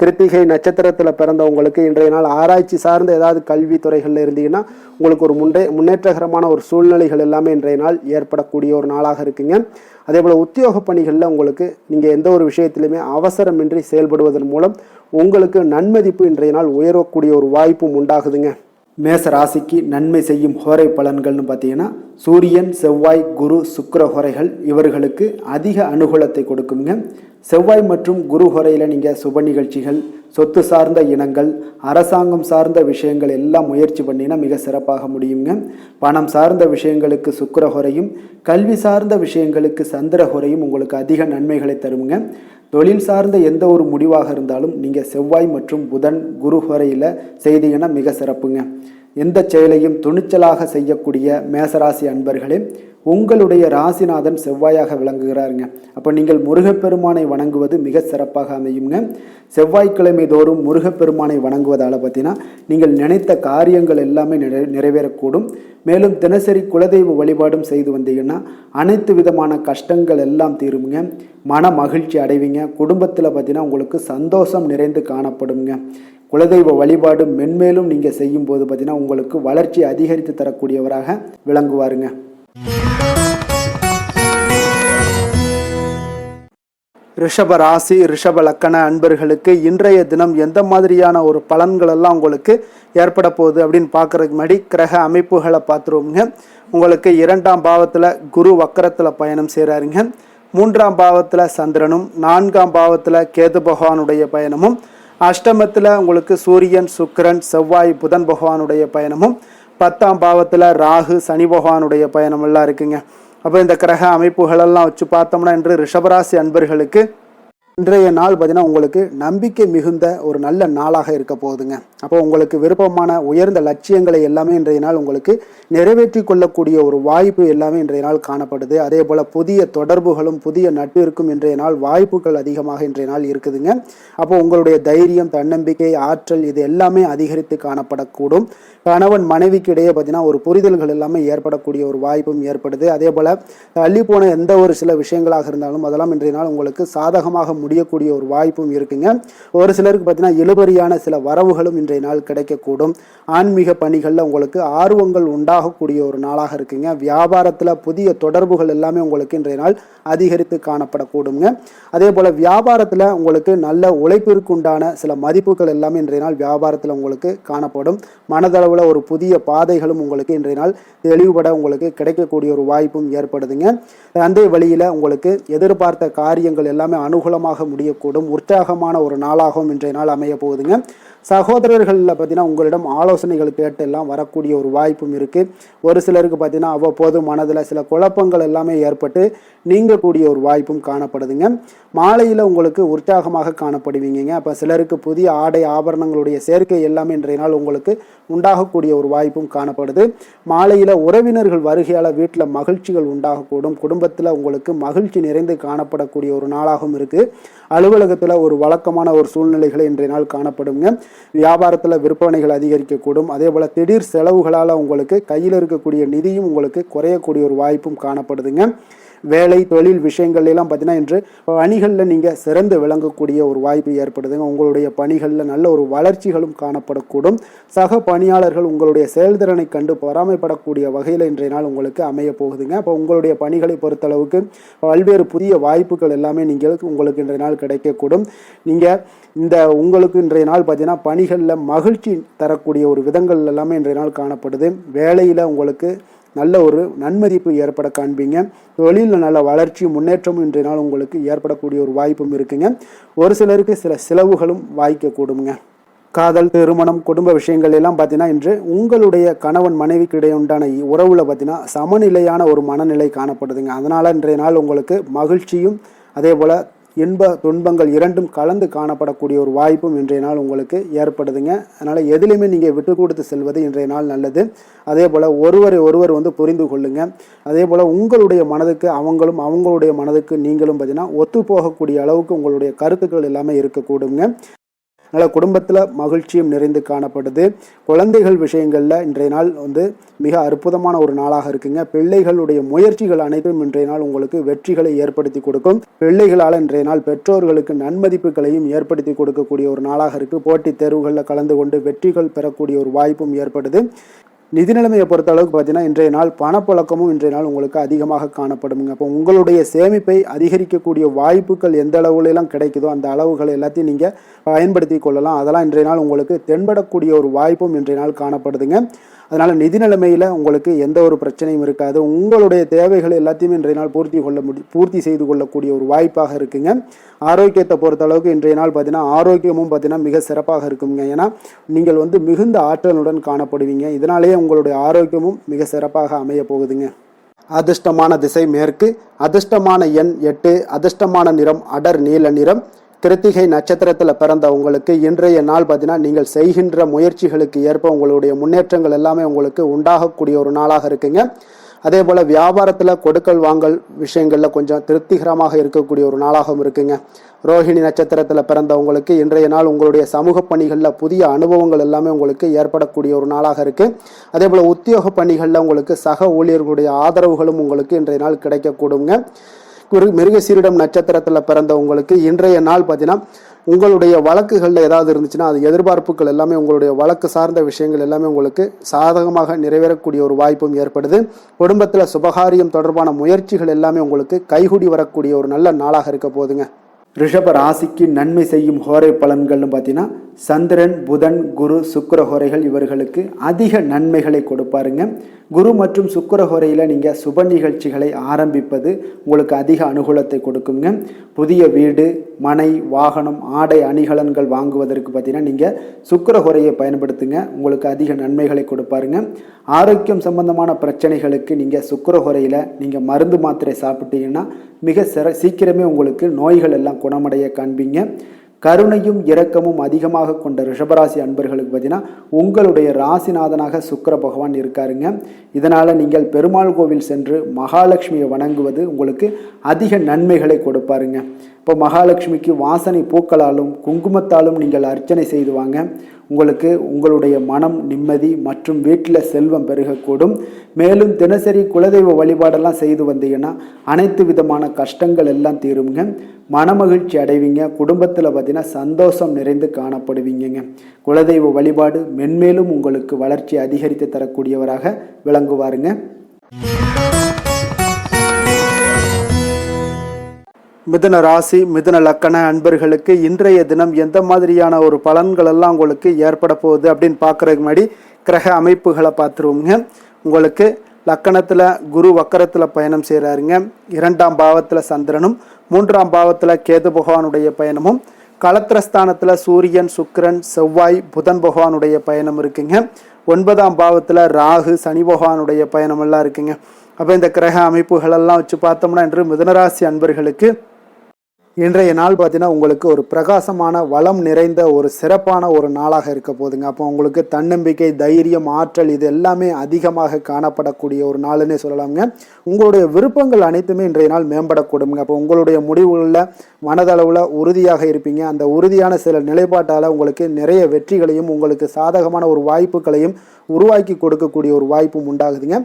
கிருத்திகை நட்சத்திரத்தில் பிறந்தவங்களுக்கு இன்றைய நாள் ஆராய்ச்சி சார்ந்த ஏதாவது கல்வி துறைகளில் இருந்தீங்கன்னா உங்களுக்கு ஒரு முன்னேற்றகரமான ஒரு சூழ்நிலைகள் எல்லாமே இன்றைய நாள் ஏற்படக்கூடிய ஒரு நாளாக இருக்குங்க. அதே போல் உத்தியோக பணிகளில் உங்களுக்கு நீங்கள் எந்த ஒரு விஷயத்திலுமே அவசரமின்றி செயல்படுவதன் மூலம் உங்களுக்கு நன்மதிப்பு இன்றைய நாள் உயரக்கூடிய ஒரு வாய்ப்பும் உண்டாகுதுங்க. மேச ராசிக்கு நன்மை செய்யும் ஹோரை பலன்கள்னு பார்த்தீங்கன்னா சூரியன், செவ்வாய், குரு, சுக்கிர ஹோரைகள் இவர்களுக்கு அதிக அனுகூலத்தை கொடுக்குங்க. செவ்வாய் மற்றும் குரு ஹோரையில் நீங்கள் சுப நிகழ்ச்சிகள், சொத்து சார்ந்த இனங்கள், அரசாங்கம் சார்ந்த விஷயங்கள் எல்லாம் முயற்சி பண்ணினா மிக சிறப்பாக முடியுங்க. பணம் சார்ந்த விஷயங்களுக்கு சுக்கிர ஹோரையும், கல்வி சார்ந்த விஷயங்களுக்கு சந்திர ஹோரையும் உங்களுக்கு அதிக நன்மைகளை தருங்க. தொழில் சார்ந்த எந்த ஒரு முடிவாக இருந்தாலும் நீங்கள் செவ்வாய் மற்றும் புதன், குரு ஹோரையில் செய்தீங்கன்னா மிக சிறப்புங்க. எந்த செயலையும் துணிச்சலாக செய்யக்கூடிய மேசராசி அன்பர்களே, உங்களுடைய ராசிநாதன் செவ்வாயாக விளங்குகிறாருங்க. அப்போ நீங்கள் முருகப்பெருமானை வணங்குவது மிக சிறப்பாக அமையுங்க. செவ்வாய்க்கிழமை தோறும் முருகப்பெருமானை வணங்குவதால் பார்த்தீங்கன்னா நீங்கள் நினைத்த காரியங்கள் எல்லாமே நிறைவேறக்கூடும். மேலும் தினசரி குலதெய்வ வழிபாடும் செய்து வந்தீங்கன்னா அனைத்து விதமான கஷ்டங்கள் எல்லாம் தீருங்க. மன மகிழ்ச்சி அடைவீங்க. குடும்பத்தில் பார்த்தீங்கன்னா உங்களுக்கு சந்தோஷம் நிறைந்து காணப்படுங்க. குலதெய்வ வழிபாடு மென்மேலும் நீங்கள் செய்யும் போது பார்த்தீங்கன்னா உங்களுக்கு வளர்ச்சி அதிகரித்து தரக்கூடியவராக விளங்குவாருங்க. ரிஷப ராசி, ரிஷப லக்கண அன்பர்களுக்கு இன்றைய தினம் எந்த மாதிரியான ஒரு பலன்கள் எல்லாம் உங்களுக்கு ஏற்பட போகுது அப்படின்னு பார்க்கறதுக்கு முன்னாடி கிரக அமைப்புகளை பார்த்துருவோங்க. உங்களுக்கு 2ஆம் பாவத்தில் குரு வக்கரத்தில் பயணம் செய்கிறாருங்க. 3ஆம் பாவத்தில் சந்திரனும், 4ஆம் பாவத்தில் கேது பகவானுடைய பயணமும், அஷ்டமத்தில் உங்களுக்கு சூரியன், சுக்கிரன், செவ்வாய், புதன் பகவானுடைய பயணமும், 10ஆம் பாவத்தில் ராகு, சனி பகவானுடைய பயணம் எல்லாம் இருக்குங்க. அப்போ இந்த கிரக அமைப்புகளெல்லாம் வச்சு பார்த்தோம்னா இன்று ரிஷபராசி அன்பர்களுக்கு இன்றைய நாள் பார்த்தீங்கன்னா உங்களுக்கு நம்பிக்கை மிகுந்த ஒரு நல்ல நாளாக இருக்க போகுதுங்க. அப்போ உங்களுக்கு விருப்பமான உயர்ந்த லட்சியங்களை எல்லாமே இன்றைய நாள் உங்களுக்கு நிறைவேற்றி கொள்ளக்கூடிய ஒரு வாய்ப்பு எல்லாமே இன்றைய நாள் காணப்படுது. அதே போல் புதிய தொடர்புகளும் புதிய நட்பிற்கும் இன்றைய நாள் வாய்ப்புகள் அதிகமாக இன்றைய நாள் இருக்குதுங்க. அப்போ உங்களுடைய தைரியம், தன்னம்பிக்கை, ஆற்றல் இது எல்லாமே அதிகரித்து காணப்படக்கூடும். கணவன் மனைவிக்கு இடையே பார்த்தீங்கன்னா ஒரு புரிதல்கள் எல்லாமே ஏற்படக்கூடிய ஒரு வாய்ப்பும் ஏற்படுது. அதே போல் தள்ளி போன எந்த ஒரு சில விஷயங்களாக இருந்தாலும் அதெல்லாம் இன்றைய நாள் உங்களுக்கு சாதகமாக முடியக்கூடிய ஒரு வாய்ப்பும் இருக்குங்க. ஒரு சிலருக்கு பார்த்தீங்கன்னா இழுபறியான சில வரவுகளும் இன்றைய நாள் கிடைக்கக்கூடும். ஆன்மீக பணிகளில் உங்களுக்கு ஆர்வங்கள் உண்டாகக்கூடிய ஒரு நாளாக இருக்குங்க. வியாபாரத்தில் புதிய தொடர்புகள் எல்லாமே உங்களுக்கு இன்றைய நாள் அதிகரித்து காணப்படக்கூடுங்க. அதே போல் வியாபாரத்தில் உங்களுக்கு நல்ல உழைப்பிற்கு உண்டான சில மதிப்புகள் எல்லாமே இன்றைய நாள் வியாபாரத்தில் உங்களுக்கு காணப்படும். மனதளவில் ஒரு புதிய பாதைகளும் உங்களுக்கு இன்றைய நாள் தெளிவுபட உங்களுக்கு கிடைக்கக்கூடிய ஒரு வாய்ப்பும் ஏற்படுதுங்க. அந்த வழியில் உங்களுக்கு எதிர்பார்த்த காரியங்கள் எல்லாமே அனுகூலமாக முடியக்கூடும். உற்சாகமான ஒரு நாளாகவும் இன்றைய நாள் அமைய போகுதுங்க. சகோதரர்களில் பார்த்தீங்கன்னா உங்களிடம் ஆலோசனைகள் கேட்டு எல்லாம் வரக்கூடிய ஒரு வாய்ப்பும் இருக்குது. ஒரு சிலருக்கு பார்த்தீங்கன்னா அவ்வப்போது மனதில் சில குழப்பங்கள் எல்லாமே ஏற்பட்டு நீங்கக்கூடிய ஒரு வாய்ப்பும் காணப்படுதுங்க. மாலையில் உங்களுக்கு உற்சாகமாக காணப்படுவீங்க. அப்போ சிலருக்கு புதிய ஆடை ஆபரணங்களுடைய சேர்க்கை எல்லாமே இன்றைய நாள் உங்களுக்கு உண்டாகக்கூடிய ஒரு வாய்ப்பும் காணப்படுது. மாலையில் உறவினர்கள் வருகையால் வீட்டில் மகிழ்ச்சிகள் உண்டாகக்கூடும். குடும்பத்தில் உங்களுக்கு மகிழ்ச்சி நிறைந்து காணப்படக்கூடிய ஒரு நாளாகவும் இருக்குது. அலுவலகத்தில் ஒரு வழக்கமான ஒரு சூழ்நிலைகளை இன்றைய நாள் காணப்படுங்க. வியாபாரத்தில் விற்பனைகள் அதிகரிக்கக்கூடும். அதே போல் திடீர் செலவுகளால் உங்களுக்கு கையில் இருக்கக்கூடிய நிதியும் உங்களுக்கு குறையக்கூடிய ஒரு வாய்ப்பும் காணப்படுதுங்க. வேலை தொழில் விஷயங்கள் எல்லாம் பார்த்தீங்கன்னா இன்று பணிகளில் நீங்கள் சிறந்து விளங்கக்கூடிய ஒரு வாய்ப்பு ஏற்படுதுங்க. உங்களுடைய பணிகளில் நல்ல ஒரு வளர்ச்சிகளும் காணப்படக்கூடும். சக பணியாளர்கள் உங்களுடைய செயல்திறனை கண்டு பொறாமைப்படக்கூடிய வகையில் இன்றைய நாள் உங்களுக்கு அமைய போகுதுங்க. அப்போ உங்களுடைய பணிகளை பொறுத்தளவுக்கு பல்வேறு புதிய வாய்ப்புகள் எல்லாமே உங்களுக்கு இன்றைய நாள் கிடைக்கக்கூடும். உங்களுக்கு இன்றைய நாள் பார்த்தீங்கன்னா பணிகளில் மகிழ்ச்சி தரக்கூடிய ஒரு விதங்கள் எல்லாமே இன்றைய நாள் காணப்படுது. வேலையில் உங்களுக்கு நல்ல ஒரு நன்மதிப்பு ஏற்பட காண்பீங்க. தொழிலில் நல்ல வளர்ச்சி முன்னேற்றமும் இன்றைய நாள் உங்களுக்கு ஏற்படக்கூடிய ஒரு வாய்ப்பும் இருக்குங்க. ஒரு சிலருக்கு சில செலவுகளும் வாய்க்கக்கூடுங்க. காதல், திருமணம், குடும்ப விஷயங்கள் எல்லாம் பார்த்தீங்கன்னா இன்று உங்களுடைய கணவன் மனைவிக்கு இடையே உண்டான உறவுல பார்த்தீங்கன்னா சமநிலையான ஒரு மனநிலை காணப்படுதுங்க. அதனால இன்றைய நாள் உங்களுக்கு மகிழ்ச்சியும் அதே போல இன்ப துன்பங்கள் இரண்டும் கலந்து காணப்படக்கூடிய ஒரு வாய்ப்பும் இன்றைய நாள் உங்களுக்கு ஏற்படுதுங்க. அதனால் எதிலுமே நீங்கள் விட்டு கொடுத்து செல்வது இன்றைய நாள் நல்லது. அதே போல் ஒருவர் புரிந்து கொள்ளுங்க. அதே போல் உங்களுடைய மனதுக்கு அவங்களுடைய மனதுக்கு நீங்களும் பார்த்தீங்கன்னா ஒத்து போகக்கூடிய அளவுக்கு உங்களுடைய கருத்துக்கள் எல்லாமே இருக்கக்கூடுங்க. அதனால் குடும்பத்தில் மகிழ்ச்சியும் நிறைந்து காணப்படுது. குழந்தைகள் விஷயங்களில் இன்றைய நாள் மிக அற்புதமான ஒரு நாளாக இருக்குங்க. பிள்ளைகளுடைய முயற்சிகள் அனைத்தும் இன்றைய நாள் உங்களுக்கு வெற்றிகளை ஏற்படுத்தி கொடுக்கும். பிள்ளைகளால் இன்றைய நாள் பெற்றோர்களுக்கு நன்மதிப்புகளையும் ஏற்படுத்தி கொடுக்கக்கூடிய ஒரு நாளாக இருக்குது. போட்டித் தேர்வுகளில் கலந்து கொண்டு வெற்றிகள் பெறக்கூடிய ஒரு வாய்ப்பும் ஏற்படுது. நிதி நிலைமையை பொறுத்த அளவுக்கு பார்த்தீங்கன்னா இன்றைய நாள் பணப்புழக்கமும் இன்றைய நாள் உங்களுக்கு அதிகமாக காணப்படுங்க. அப்போ உங்களுடைய சேமிப்பை அதிகரிக்கக்கூடிய வாய்ப்புகள் எந்த அளவுலாம் கிடைக்குதோ அந்த அளவுகள் எல்லாத்தையும் நீங்கள் பயன்படுத்தி கொள்ளலாம். அதெல்லாம் இன்றைய நாள் உங்களுக்கு தென்படக்கூடிய ஒரு வாய்ப்பும் இன்றைய நாள் காணப்படுதுங்க. அதனால் நிதி நிலைமையில் உங்களுக்கு எந்த ஒரு பிரச்சனையும் இருக்காது. உங்களுடைய தேவைகள் எல்லாத்தையுமே இன்றைய நாள் பூர்த்தி செய்து கொள்ளக்கூடிய ஒரு வாய்ப்பாக இருக்குங்க. ஆரோக்கியத்தை பொறுத்த அளவுக்கு இன்றைய நாள் பார்த்தீங்கன்னா ஆரோக்கியமும் பார்த்தீங்கன்னா மிக சிறப்பாக இருக்குங்க. ஏன்னா நீங்கள் மிகுந்த ஆற்றலுடன் காணப்படுவீங்க. இதனாலேயே உங்களுடைய ஆரோக்கியமும் மிக சிறப்பாக அமைய போகுதுங்க. அதிர்ஷ்டமான திசை மேற்கு, அதிர்ஷ்டமான எண் 8, அதிர்ஷ்டமான நிறம் அடர் நீல நிறம். கிருத்திகை நட்சத்திரத்தில் பிறந்த உங்களுக்கு இன்றைய நாள் பார்த்தீங்கன்னா நீங்கள் செய்கின்ற முயற்சிகளுக்கு ஏற்ப உங்களுடைய முன்னேற்றங்கள் எல்லாமே உங்களுக்கு உண்டாகக்கூடிய ஒரு நாளாக இருக்குங்க. அதே போல் வியாபாரத்தில் கொடுக்கல் வாங்கல் விஷயங்களில் கொஞ்சம் திருப்திகரமாக இருக்கக்கூடிய ஒரு நாளாகவும் இருக்குங்க. ரோஹிணி நட்சத்திரத்தில் பிறந்தவங்களுக்கு இன்றைய நாள் உங்களுடைய சமூக பணிகளில் புதிய அனுபவங்கள் எல்லாமே உங்களுக்கு ஏற்படக்கூடிய ஒரு நாளாக இருக்குது. அதே போல் உத்தியோக பணிகளில் உங்களுக்கு சக ஊழியர்களுடைய ஆதரவுகளும் உங்களுக்கு இன்றைய நாள் கிடைக்கக்கூடுங்க. மிருகசீரிடம் நட்சத்திரத்தில் பிறந்த உங்களுக்கு இன்றைய நாள் பார்த்தீங்கன்னா உங்களுடைய வழக்குகளில் ஏதாவது இருந்துச்சுன்னா அது எதிர்பார்ப்புகள் எல்லாமே உங்களுடைய வழக்கு சார்ந்த விஷயங்கள் எல்லாமே உங்களுக்கு சாதகமாக நிறைவேறக்கூடிய ஒரு வாய்ப்பும் ஏற்படுது. குடும்பத்தில் சுபகாரியம் தொடர்பான முயற்சிகள் எல்லாமே உங்களுக்கு கைகூடி வரக்கூடிய ஒரு நல்ல நாளாக இருக்க போகுதுங்க. ரிஷப ராசிக்கு நன்மை செய்யும் ஹோரை பலன்கள்னு பார்த்தீங்கன்னா சந்திரன், புதன், குரு, சுக்கிர ஹோரைகள் இவர்களுக்கு அதிக நன்மைகளை கொடுப்பாருங்க. குரு மற்றும் சுக்கிர ஹோரையில் நீங்கள் சுப நிகழ்ச்சிகளை ஆரம்பிப்பது உங்களுக்கு அதிக அனுகூலத்தை கொடுக்குங்க. புதிய வீடு, மனை, வாகனம், ஆடை அணிகலன்கள் வாங்குவதற்கு பார்த்தீங்கன்னா நீங்கள் சுக்கிர ஹோரையை பயன்படுத்துங்க. உங்களுக்கு அதிக நன்மைகளை கொடுப்பாருங்க. ஆரோக்கியம் சம்பந்தமான பிரச்சனைகளுக்கு நீங்கள் சுக்கிர ஹோரையில் நீங்கள் மருந்து மாத்திரை சாப்பிட்டீங்கன்னா மிக சீக்கிரமே உங்களுக்கு நோய்கள் எல்லாம் குணமடைய காண்பீங்க. கருணையும் இரக்கமும் அதிகமாக கொண்ட ரிஷபராசி அன்பர்களுக்கு பார்த்தீங்கன்னா உங்களுடைய ராசிநாதனாக சுக்கிர பகவான் இருக்காருங்க. இதனால் நீங்கள் பெருமாள் கோவில் சென்று மகாலட்சுமியை வணங்குவது உங்களுக்கு அதிக நன்மைகளை கொடுப்பாருங்க. இப்போ மகாலட்சுமிக்கு வாசனை பூக்களாலும் குங்குமத்தாலும் நீங்கள் அர்ச்சனை செய்து வாங்க. உங்களுக்கு உங்களுடைய மனம் நிம்மதி மற்றும் வீட்டில் செல்வம் பெருகக்கூடும். மேலும் தினசரி குலதெய்வ வழிபாடெல்லாம் செய்து வந்தீங்கன்னா அனைத்து விதமான கஷ்டங்கள் எல்லாம் தீருங்க. மனமகிழ்ச்சி அடைவீங்க. குடும்பத்தில் பார்த்தீங்கன்னா சந்தோஷம் நிறைந்து காணப்படுவீங்க. குலதெய்வ வழிபாடு மென்மேலும் உங்களுக்கு வளர்ச்சி அதிகரித்து தரக்கூடியவராக விளங்குவாருங்க. மிதுன ராசி மிதுன லக்கண அன்பர்களுக்கு இன்றைய தினம் எந்த மாதிரியான ஒரு பலன்கள் எல்லாம் உங்களுக்கு ஏற்பட போகுது அப்படின்னு பார்க்குறதுக்கு முன்னாடி கிரக அமைப்புகளை பார்த்துருவோங்க. உங்களுக்கு லக்கணத்தில் குரு வக்கரத்தில் பயணம் செய்கிறாருங்க. 2ஆம் பாவத்தில் சந்திரனும் 3ஆம் பாவத்தில் கேது பகவானுடைய பயணமும், களத்திரஸ்தானத்தில் சூரியன் சுக்கிரன் செவ்வாய் புதன் பகவானுடைய பயணம் இருக்குங்க. 9ஆம் பாவத்தில் ராகு சனி பகவானுடைய பயணம் எல்லாம் இருக்குங்க. அப்போ இந்த கிரக அமைப்புகளெல்லாம் வச்சு பார்த்தோம்னா இன்று மிதுனராசி அன்பர்களுக்கு இன்றைய நாள் பார்த்தீங்கன்னா உங்களுக்கு ஒரு பிரகாசமான வளம் நிறைந்த ஒரு சிறப்பான ஒரு நாளாக இருக்க போகுதுங்க. அப்போ உங்களுக்கு தன்னம்பிக்கை தைரியம் ஆற்றல் இது எல்லாமே அதிகமாக காணப்படக்கூடிய ஒரு நாளுன்னே சொல்லலாமுங்க. உங்களுடைய விருப்பங்கள் அனைத்துமே இன்றைய நாள் மேம்படக்கூடுங்க. அப்போ உங்களுடைய முடிவுகளில் மனதளவில் உறுதியாக இருப்பீங்க. அந்த உறுதியான சில நிலைப்பாட்டால் உங்களுக்கு நிறைய வெற்றிகளையும் உங்களுக்கு சாதகமான ஒரு வாய்ப்புகளையும் உருவாக்கி கொடுக்கக்கூடிய ஒரு வாய்ப்பும் உண்டாகுதுங்க.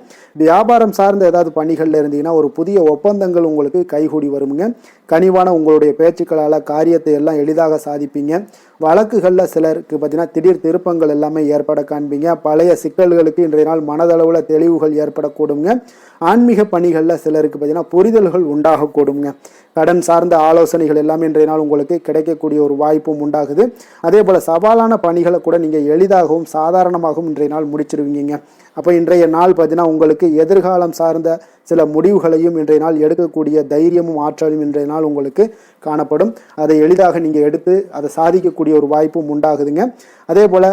வியாபாரம் சார்ந்த ஏதாவது பணிகளில் இருந்தீங்கன்னா ஒரு புதிய ஒப்பந்தங்கள் உங்களுக்கு கைகூடி வருமுங்க. கனிவான உங்களுடைய பேச்சுக்களால் காரியத்தை எல்லாம் எளிதாக சாதிப்பீங்க. வழக்குகளில் சிலருக்கு பார்த்தீங்கன்னா திடீர் திருப்பங்கள் எல்லாமே ஏற்பட காண்பீங்க. பழைய சிக்கல்களுக்கு இன்றைய நாள் மனதளவில் தெளிவுகள் ஏற்படக்கூடுங்க. ஆன்மீக பணிகளில் சிலருக்கு பார்த்தீங்கன்னா புரிதல்கள் உண்டாகக்கூடுங்க. கடன் சார்ந்த ஆலோசனைகள் எல்லாமே இன்றைய நாள் உங்களுக்கு கிடைக்கக்கூடிய ஒரு வாய்ப்பும் உண்டாகுது. அதே போல் சவாலான பணிகளை கூட நீங்கள் எளிதாகவும் சாதாரணமாகவும் இன்றைய நாள் முடிச்சிருவீங்க. அப்போ இன்றைய நாள் பார்த்தீங்கன்னா உங்களுக்கு எதிர்காலம் சார்ந்த சில முடிவுகளையும் இன்றைய நாள் எடுக்கக்கூடிய தைரியமும் ஆற்றலும் இன்றைய நாள் உங்களுக்கு காணப்படும். அதை எளிதாக நீங்கள் எடுத்து அதை சாதிக்கக்கூடிய ஒரு வாய்ப்பும் உண்டாகுதுங்க. அதே போல்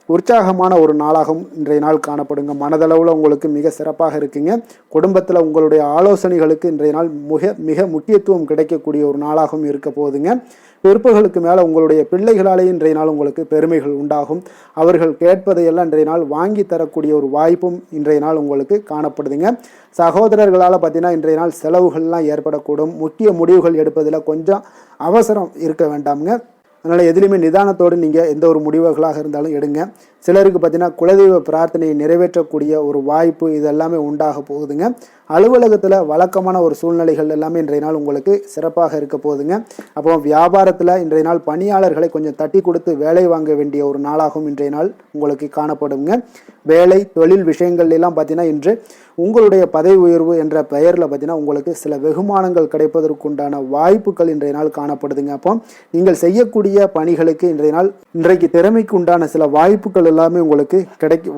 உற்சாகமான ஒரு நாளாகவும் இன்றைய நாள் காணப்படுங்க. மனதளவில் உங்களுக்கு மிக சிறப்பாக இருக்குங்க. குடும்பத்தில் உங்களுடைய ஆலோசனைகளுக்கு இன்றைய நாள் மிக முக்கியத்துவம் கிடைக்கக்கூடிய ஒரு நாளாகவும் இருக்க போகுதுங்க. பிற்பகலுக்கு மேலே உங்களுடைய பிள்ளைகளாலே இன்றைய நாள் உங்களுக்கு பெருமைகள் உண்டாகும். அவர்கள் கேட்பதையெல்லாம் இன்றைய நாள் வாங்கி தரக்கூடிய ஒரு வாய்ப்பும் இன்றைய நாள் உங்களுக்கு காணப்படுதுங்க. சகோதரர்களால் பார்த்தீங்கன்னா இன்றைய நாள் செலவுகள்லாம் ஏற்படக்கூடும். முக்கிய முடிவுகள் எடுப்பதில் கொஞ்சம் அவசரம் இருக்க வேண்டாமுங்க. அதனால் எதுலையுமே நிதானத்தோடு நீங்கள் எந்த ஒரு முடிவுகளாக இருந்தாலும் எடுங்க. சிலருக்கு பார்த்தீங்கன்னா குலதெய்வ பிரார்த்தனையை நிறைவேற்றக்கூடிய ஒரு வாய்ப்பு இதெல்லாமே உண்டாக போகுதுங்க. அலுவலகத்தில் வழக்கமான ஒரு சூழ்நிலைகள் எல்லாமே இன்றைய நாள் உங்களுக்கு சிறப்பாக இருக்க போகுதுங்க. அப்போ வியாபாரத்தில் இன்றைய நாள் பணியாளர்களை கொஞ்சம் தட்டி கொடுத்து வேலை வாங்க வேண்டிய ஒரு நாளாகவும் இன்றைய நாள் உங்களுக்கு காணப்படுங்க. வேலை தொழில் விஷயங்கள் எல்லாம் பார்த்தீங்கன்னா இன்று உங்களுடைய பதவி உயர்வு என்ற பெயரில் பார்த்தீங்கன்னா உங்களுக்கு சில வெகுமானங்கள் கிடைப்பதற்குண்டான வாய்ப்புகள் இன்றைய நாள் காணப்படுதுங்க. அப்போ நீங்கள் செய்யக்கூடிய பணிகளுக்கு இன்றைக்கு திறமைக்கு உண்டான சில வாய்ப்புகள் எல்லாமே உங்களுக்கு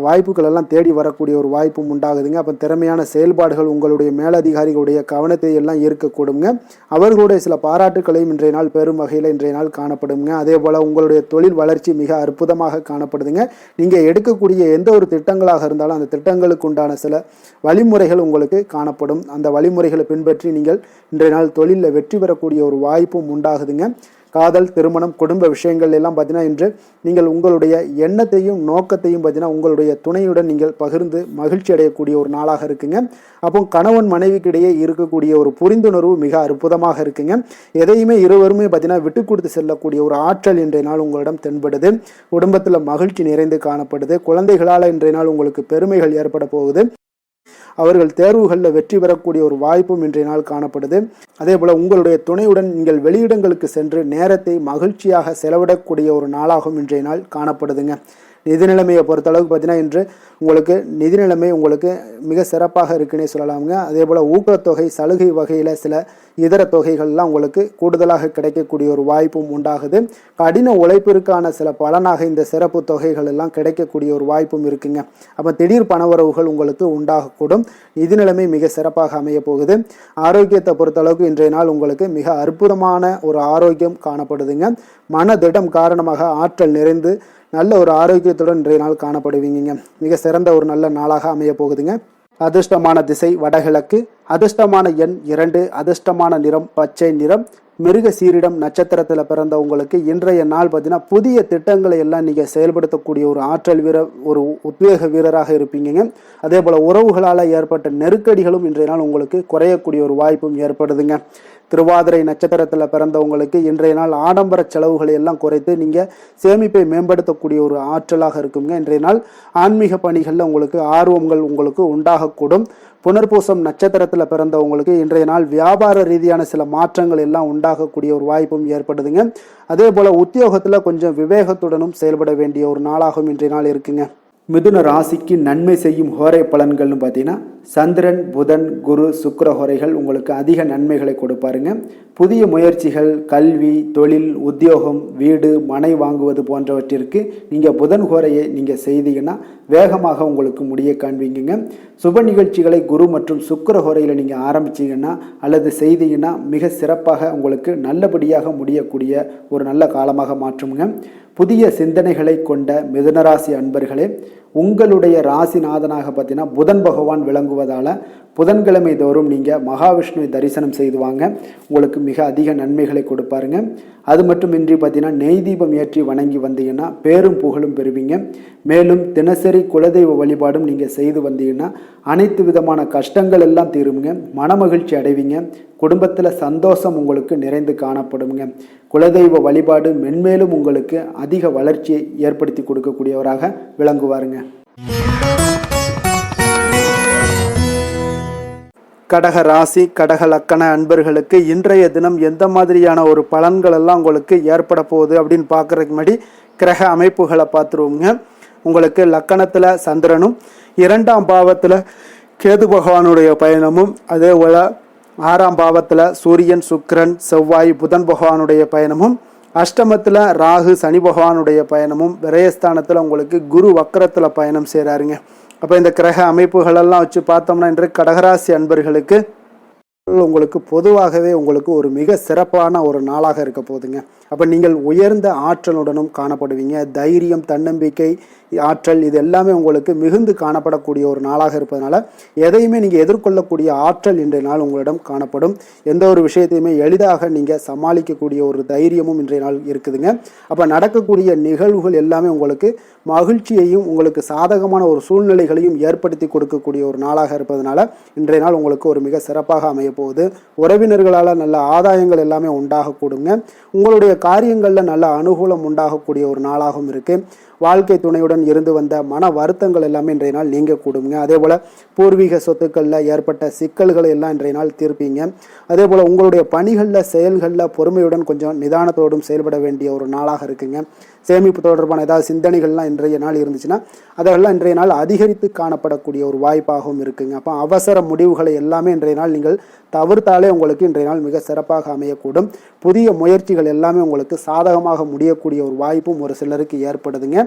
வாய்ப்புகள் எல்லாம் தேடி வரக்கூடிய ஒரு வாய்ப்பும் உண்டாகுதுங்க. அப்போ திறமையான செயல்பாடுகள் உங்களுடைய மேலதிகாரிகளுடைய கவனத்தை எல்லாம் ஈர்க்கக்கூடுங்க. அவர்களுடைய சில பாராட்டுக்களையும் இன்றைய நாள் பெரும் வகையில் இன்றைய நாள் காணப்படுங்க. அதே போல் உங்களுடைய தொழில் வளர்ச்சி மிக அற்புதமாக காணப்படுதுங்க. நீங்கள் எடுக்கக்கூடிய எந்த ஒரு திட்டங்களாக இருந்தாலும் அந்த திட்டங்களுக்கு உண்டான சில வழிமுறைகள் உங்களுக்கு காணப்படும். அந்த வழிமுறைகளை பின்பற்றி நீங்கள் இன்றைய நாள் தொழிலில் வெற்றி பெறக்கூடிய ஒரு வாய்ப்பும் உண்டாகுதுங்க. காதல் திருமணம் குடும்ப விஷயங்கள் எல்லாம் பார்த்தீங்கன்னா இன்று நீங்கள் உங்களுடைய எண்ணத்தையும் நோக்கத்தையும் பார்த்தீங்கன்னா உங்களுடைய துணையுடன் நீங்கள் பகிர்ந்து மகிழ்ச்சி அடையக்கூடிய ஒரு நாளாக இருக்குங்க. அப்போ கணவன் மனைவிக்கிடையே இருக்கக்கூடிய ஒரு புரிந்துணர்வு மிக அற்புதமாக இருக்குங்க. எதையுமே இருவருமே பார்த்தீங்கன்னா விட்டு கொடுத்து செல்லக்கூடிய ஒரு ஆற்றல் இன்றைய நாள் உங்களிடம் தென்படுது. குடும்பத்தில் மகிழ்ச்சி நிறைந்து காணப்படுது. குழந்தைகளால் இன்றைய நாள் உங்களுக்கு பெருமைகள் ஏற்பட போகுது. அவர்கள் தேர்வுகளில் வெற்றி பெறக்கூடிய ஒரு வாய்ப்பும் இன்றைய நாள் காணப்படுது. அதே போல் உங்களுடைய துணையுடன் நீங்கள் வெளியிடங்களுக்கு சென்று நேரத்தை மகிழ்ச்சியாக செலவிடக்கூடிய ஒரு நாளாகவும் இன்றைய நாள் காணப்படுதுங்க. நிதி நிலைமையை பொறுத்தளவுக்கு பார்த்தீங்கன்னா இன்று உங்களுக்கு நிதி நிலைமை உங்களுக்கு மிக சிறப்பாக இருக்குன்னே சொல்லலாமுங்க. அதே போல் ஊக்கத்தொகை சலுகை வகையில் சில இதர தொகைகள்லாம் உங்களுக்கு கூடுதலாக கிடைக்கக்கூடிய ஒரு வாய்ப்பும் உண்டாகுது. கடின உழைப்பிற்கான சில பலனாக இந்த சிறப்பு தொகைகள் எல்லாம் கிடைக்கக்கூடிய ஒரு வாய்ப்பும் இருக்குங்க. அப்போ திடீர் பணவரவுகள் உங்களுக்கு உண்டாகக்கூடும். நிதி நிலைமை மிக சிறப்பாக அமைய போகுது. ஆரோக்கியத்தை பொறுத்தளவுக்கு இன்றைய நாள் உங்களுக்கு மிக அற்புதமான ஒரு ஆரோக்கியம் காணப்படுதுங்க. மனதிடம் காரணமாக ஆற்றல் நிறைந்து நல்ல ஒரு ஆரோக்கியத்துடன் இன்றைய நாள் காணப்படுவீங்க. மிக சிறந்த ஒரு நல்ல நாளாக அமைய போகுதுங்க. அதிர்ஷ்டமான திசை வடகிழக்கு, அதிர்ஷ்டமான எண் 2, அதிர்ஷ்டமான நிறம் பச்சை நிறம். மிருக சீரிடம் நட்சத்திரத்தில் பிறந்த உங்களுக்கு இன்றைய நாள் பார்த்தீங்கன்னா புதிய திட்டங்களை எல்லாம் நீங்கள் செயல்படுத்தக்கூடிய ஒரு ஆற்றல் வீரர் ஒரு உத்வேக வீரராக இருப்பீங்க. அதே போல் உறவுகளால் ஏற்பட்ட நெருக்கடிகளும் இன்றைய நாள் உங்களுக்கு குறையக்கூடிய ஒரு வாய்ப்பும் ஏற்படுதுங்க. திருவாதிரை நட்சத்திரத்தில் பிறந்தவங்களுக்கு இன்றைய நாள் ஆடம்பர செலவுகளை எல்லாம் குறைத்து நீங்கள் சேமிப்பை மேம்படுத்தக்கூடிய ஒரு ஆற்றலாக இருக்குங்க. இன்றைய நாள் ஆன்மீக பணிகளில் உங்களுக்கு ஆர்வங்கள் உங்களுக்கு உண்டாகக்கூடும். புனர்பூசம் நட்சத்திரத்தில் பிறந்தவங்களுக்கு இன்றைய நாள் வியாபார ரீதியான சில மாற்றங்கள் எல்லாம் உண்டாகக்கூடிய ஒரு வாய்ப்பும் ஏற்படுதுங்க. அதே போல் உத்தியோகத்தில் கொஞ்சம் விவேகத்துடனும் செயல்பட வேண்டிய ஒரு நாளாகவும் இன்றைய நாள் இருக்குங்க. மிதுன ராசிக்கு நன்மை செய்யும் ஹோரை பலன்கள்னு பார்த்தீங்கன்னா சந்திரன், புதன், குரு, சுக்கிர ஹோரைகள் உங்களுக்கு அதிக நன்மைகளை கொடுப்பாருங்க. புதிய முயற்சிகள், கல்வி, தொழில், உத்தியோகம், வீடு, மனை வாங்குவது போன்றவற்றிற்கு நீங்கள் புதன் ஹோரையை நீங்கள் செய்தீங்கன்னா வேகமாக உங்களுக்கு முடிய காண்பீங்க. சுப நிகழ்ச்சிகளை குரு மற்றும் சுக்கிர ஹோரையில் நீங்கள் ஆரம்பிச்சிங்கன்னா அல்லது செய்தீங்கன்னா மிக சிறப்பாக உங்களுக்கு நல்லபடியாக முடியக்கூடிய ஒரு நல்ல காலமாக மாற்றுங்க. புதிய சிந்தனைகளை கொண்ட மிதுனராசி அன்பர்களே, உங்களுடைய ராசிநாதனாக பார்த்தீங்கன்னா புதன் பகவான் விளங்குவதால் புதன்கிழமை தோறும் நீங்கள் மகாவிஷ்ணுவை தரிசனம் செய்து வாங்க, உங்களுக்கு மிக அதிக நன்மைகளை கொடுப்பாருங்க. அது மட்டுமின்றி பார்த்தீங்கன்னா நெய் தீபம் ஏற்றி வணங்கி வந்தீங்கன்னா பேரும் புகழும் பெறுவீங்க. மேலும் தினசரி குலதெய்வ வழிபாடும் நீங்கள் செய்து வந்தீங்கன்னா அனைத்து விதமான கஷ்டங்கள் எல்லாம் தீருங்க, மனமகிழ்ச்சி அடைவீங்க, குடும்பத்தில் சந்தோஷம் உங்களுக்கு நிறைந்து காணப்படுங்க. குலதெய்வ வழிபாடு மென்மேலும் உங்களுக்கு அதிக வளர்ச்சியை ஏற்படுத்தி கொடுக்கக்கூடியவராக விளங்குவாருங்க. கடக ராசி கடக லக்கண அன்பர்களுக்கு இன்றைய தினம் எந்த மாதிரியான ஒரு பலன்கள் எல்லாம் உங்களுக்கு ஏற்பட போகுது அப்படின்னு பார்க்கறதுக்கு முன்னாடி கிரக அமைப்புகளை பார்த்துருவோங்க. உங்களுக்கு லக்கணத்தில் சந்திரனும் 2ஆம் பாவத்தில் கேது பகவானுடைய பயணமும், அதே போல் 6ஆம் பாவத்தில் சூரியன், சுக்கிரன், செவ்வாய், புதன் பகவானுடைய பயணமும், அஷ்டமத்தில் ராகு, சனி பகவானுடைய பயணமும், விரயஸ்தானத்தில் உங்களுக்கு குரு வக்கரத்தில் பயணம் செய்கிறாருங்க. அப்போ இந்த கிரக அமைப்புகளெல்லாம் வச்சு பார்த்தோம்னா இன்று கடகராசி அன்பர்களுக்கு உங்களுக்கு பொதுவாகவே உங்களுக்கு ஒரு மிக சிறப்பான ஒரு நாளாக இருக்க போகுதுங்க. அப்போ நீங்கள் உயர்ந்த ஆற்றலுடனும் காணப்படுவீங்க. தைரியம், தன்னம்பிக்கை, ஆற்றல் இது எல்லாமே உங்களுக்கு மிகுந்து காணப்படக்கூடிய ஒரு நாளாக இருப்பதனால எதையுமே நீங்கள் எதிர்கொள்ளக்கூடிய ஆற்றல் இன்றைய நாள் உங்களிடம் காணப்படும். எந்த ஒரு விஷயத்தையுமே எளிதாக நீங்கள் சமாளிக்கக்கூடிய ஒரு தைரியமும் இன்றைய நாள் இருக்குதுங்க. அப்போ நடக்கக்கூடிய நிகழ்வுகள் எல்லாமே உங்களுக்கு மகிழ்ச்சியையும் உங்களுக்கு சாதகமான ஒரு சூழ்நிலைகளையும் ஏற்படுத்தி கொடுக்கக்கூடிய ஒரு நாளாக இருப்பதனால இன்றைய நாள் உங்களுக்கு ஒரு மிக சிறப்பாக அமைய போகுது. உறவினர்களால் நல்ல ஆதாயங்கள் எல்லாமே உண்டாகக்கூடுங்க. உங்களுடைய காரியங்களில் நல்ல அனுகூலம் உண்டாகக்கூடிய ஒரு நாளாகவும் இருக்குது. வாழ்க்கை துணையுடன் இருந்து வந்த மன வருத்தங்கள் எல்லாமே இன்றைய நாள் நீங்க கூடுங்க. அதே போல் பூர்வீக சொத்துக்களில் ஏற்பட்ட சிக்கல்களை எல்லாம் இன்றைய நாள் தீர்ப்பீங்க. அதே போல் உங்களுடைய பணிகளில் செயல்களில் பொறுமையுடன் கொஞ்சம் நிதானத்தோடும் செயல்பட வேண்டிய ஒரு நாளாக இருக்குங்க. சேமிப்பு தொடர்பான ஏதாவது சிந்தனைகள்லாம் இன்றைய நாள் இருந்துச்சுன்னா அதெல்லாம் இன்றைய நாள் அதிகரித்து காணப்படக்கூடிய ஒரு வாய்ப்பாகவும் இருக்குங்க. அப்போ அவசர முடிவுகளை எல்லாமே இன்றைய நாள் நீங்கள் தவிர்த்தாலே உங்களுக்கு இன்றைய நாள் மிக சிறப்பாக அமையக்கூடும். புதிய முயற்சிகள் எல்லாமே உங்களுக்கு சாதகமாக முடியக்கூடிய ஒரு வாய்ப்பும் ஒரு சிலருக்கு ஏற்படுதுங்க.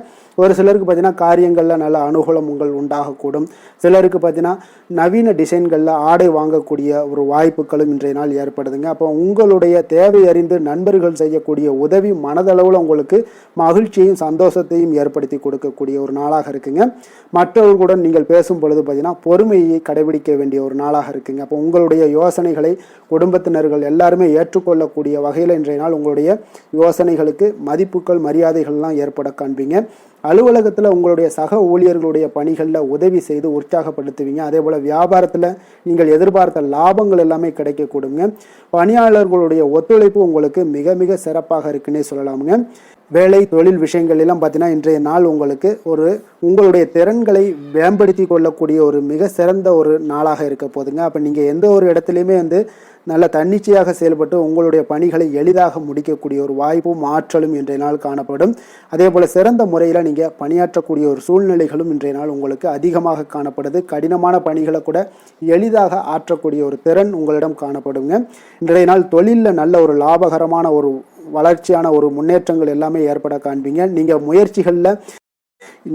ஒரு சிலருக்கு பார்த்தீங்கன்னா காரியங்களில் நல்ல அனுகூலம் உங்கள் உண்டாகக்கூடும். சிலருக்கு பார்த்தீங்கன்னா நவீன டிசைன்களில் ஆடை வாங்கக்கூடிய ஒரு வாய்ப்புகளும் இன்றைய நாள் ஏற்படுதுங்க. அப்போ உங்களுடைய தேவை அறிந்து நண்பர்கள் செய்யக்கூடிய உதவி மனதளவில் உங்களுக்கு மகிழ்ச்சியையும் சந்தோஷத்தையும் ஏற்படுத்தி கொடுக்கக்கூடிய ஒரு நாளாக இருக்குங்க. மற்றவர்களுடன் நீங்கள் பேசும் பொழுது பார்த்தீங்கன்னா பொறுமையை கடைபிடிக்க வேண்டிய ஒரு நாளாக இருக்குங்க. அப்போ உங்களுடைய யோசனைகளை குடும்பத்தினர்கள் எல்லாருமே ஏற்றுக்கொள்ளக்கூடிய வகையில் இன்றைய நாள் உங்களுடைய யோசனைகளுக்கு மதிப்புகள், மரியாதைகள்லாம் ஏற்பட காண்பீங்க. அலுவலகத்தில் உங்களுடைய சக ஊழியர்களுடைய பணிகளில் உதவி செய்து உற்சாகப்படுத்துவீங்க. அதே போல் வியாபாரத்தில் நீங்கள் எதிர்பார்த்த லாபங்கள் எல்லாமே கிடைக்கக்கூடுங்க. பணியாளர்களுடைய ஒத்துழைப்பு உங்களுக்கு மிக மிக சிறப்பாக இருக்குன்னே சொல்லலாமுங்க. வேலை தொழில் விஷயங்கள் எல்லாம் பார்த்தீங்கன்னா இன்றைய நாள் உங்களுக்கு உங்களுடைய திறன்களை மேம்படுத்தி கொள்ளக்கூடிய ஒரு மிக சிறந்த ஒரு நாளாக இருக்க போதுங்க. அப்போ நீங்கள் எந்த ஒரு இடத்துலையுமே நல்ல தன்னிச்சையாக செயல்பட்டு உங்களுடைய பணிகளை எளிதாக முடிக்கக்கூடிய ஒரு வாய்ப்பும் ஆற்றலும் இன்றைய நாள் காணப்படும். அதே போல் சிறந்த முறையில் நீங்கள் பணியாற்றக்கூடிய ஒரு சூழ்நிலைகளும் இன்றைய நாள் உங்களுக்கு அதிகமாக காணப்படுது. கடினமான பணிகளை கூட எளிதாக ஆற்றக்கூடிய ஒரு திறன் உங்களிடம் காணப்படுங்க. இன்றைய நாள் தொழிலில் நல்ல ஒரு லாபகரமான ஒரு வளர்ச்சியான ஒரு முன்னேற்றங்கள் எல்லாமே ஏற்பட காண்பீங்க. நீங்கள் முயற்சிகளில்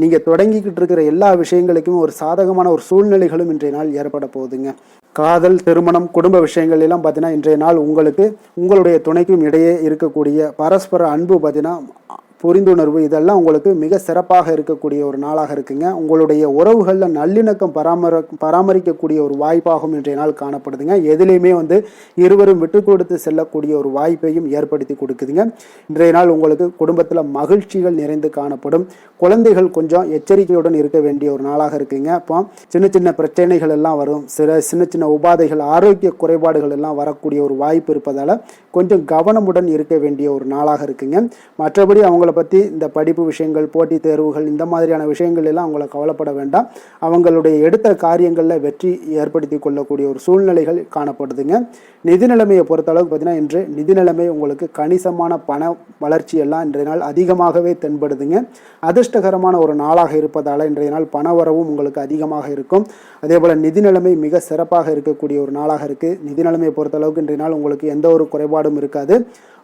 நீங்கள் தொடங்கிக்கிட்டு இருக்கிற எல்லா விஷயங்களுக்கும் ஒரு சாதகமான ஒரு சூழ்நிலைகளும் இன்றைய நாள் ஏற்பட போகுதுங்க. காதல், திருமணம், குடும்ப விஷயங்கள் எல்லாம் பார்த்தீங்கன்னா இன்றைய நாள் உங்களுக்கு உங்களுடைய துணைக்கும் இடையே இருக்கக்கூடிய பரஸ்பர அன்பு பார்த்தீங்கன்னா புரிந்துணர்வு இதெல்லாம் உங்களுக்கு மிக சிறப்பாக இருக்கக்கூடிய ஒரு நாளாக இருக்குங்க. உங்களுடைய உறவுகளில் நல்லிணக்கம் பராமரிக்கக்கூடிய ஒரு வாய்ப்பாகவும் இன்றைய நாள் காணப்படுதுங்க. எதுலேயுமே இருவரும் விட்டு கொடுத்து செல்லக்கூடிய ஒரு வாய்ப்பையும் ஏற்படுத்தி கொடுக்குதுங்க. இன்றைய நாள் உங்களுக்கு குடும்பத்தில் மகிழ்ச்சிகள் நிறைந்து காணப்படும். குழந்தைகள் கொஞ்சம் எச்சரிக்கையுடன் இருக்க வேண்டிய ஒரு நாளாக இருக்குங்க. அப்போ சின்ன சின்ன பிரச்சனைகள் எல்லாம் வரும், சின்ன சின்ன உபாதைகள், ஆரோக்கிய குறைபாடுகள் எல்லாம் வரக்கூடிய ஒரு வாய்ப்பு இருப்பதால் கொஞ்சம் கவனமுடன் இருக்க வேண்டிய ஒரு நாளாக இருக்குங்க. மற்றபடி அவங்கள பற்றி இந்த படிப்பு விஷயங்கள், போட்டித் தேர்வுகள், இந்த மாதிரியான விஷயங்கள் எல்லாம் அவங்கள கவலைப்பட வேண்டாம். அவங்களுடைய எடுத்த காரியங்களில் வெற்றி ஏற்படுத்தி கொள்ளக்கூடிய ஒரு சூழ்நிலைகள் காணப்படுதுங்க. நிதி நிலைமையை பொறுத்த அளவுக்கு பார்த்தீங்கன்னா இன்று நிதி நிலைமை உங்களுக்கு கணிசமான பண வளர்ச்சி எல்லாம் இன்றைய நாள் அதிகமாகவே தென்படுதுங்க. அதிர்ஷ்டகரமான ஒரு நாளாக இருப்பதால் இன்றைய நாள் பண வரவும் உங்களுக்கு அதிகமாக இருக்கும். அதே போல் நிதி நிலைமை மிக சிறப்பாக இருக்கக்கூடிய ஒரு நாளாக இருக்குது. நிதி நிலைமையை பொறுத்த அளவுக்கு இன்றைய நாள் உங்களுக்கு எந்த ஒரு குறைபாடும் இருக்காது.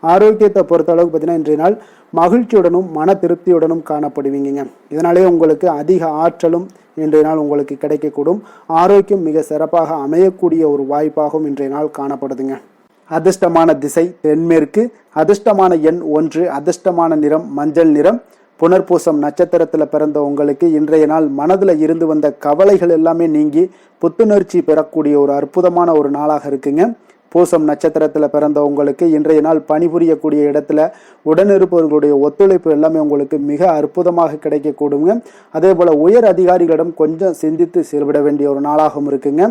ஆரோக்கியத்தை பொறுத்த அளவுக்கு பார்த்தீங்கன்னா இன்றைய நாள் மகிழ்ச்சியுடனும் மன திருப்தியுடனும் காணப்படுவீங்க. இதனாலே உங்களுக்கு அதிக ஆற்றலும் இன்றைய நாள் உங்களுக்கு கிடைக்கக்கூடும். ஆரோக்கியம் மிக சிறப்பாக அமையக்கூடிய ஒரு வாய்ப்பாகவும் இன்றைய நாள் காணப்படுதுங்க. அதிர்ஷ்டமான திசை தென்மேற்கு, அதிர்ஷ்டமான எண் 1, அதிர்ஷ்டமான நிறம் மஞ்சள் நிறம். புனர்பூசம் நட்சத்திரத்தில் பிறந்த உங்களுக்கு இன்றைய நாள் மனதில் இருந்து வந்த கவலைகள் எல்லாமே நீங்கி புத்துணர்ச்சி பெறக்கூடிய ஒரு அற்புதமான ஒரு நாளாக இருக்குங்க. பூசம் நட்சத்திரத்தில் பிறந்த உங்களுக்கு இன்றைய நாள் பணிபுரியக்கூடிய இடத்துல உடனிருப்பவர்களுடைய ஒத்துழைப்பு எல்லாமே உங்களுக்கு மிக அற்புதமாக கிடைக்கக்கூடுங்க. அதே போல் உயர் அதிகாரிகளிடம் கொஞ்சம் சிந்தித்து செயல்பட வேண்டிய ஒரு நாளாகவும் இருக்குங்க.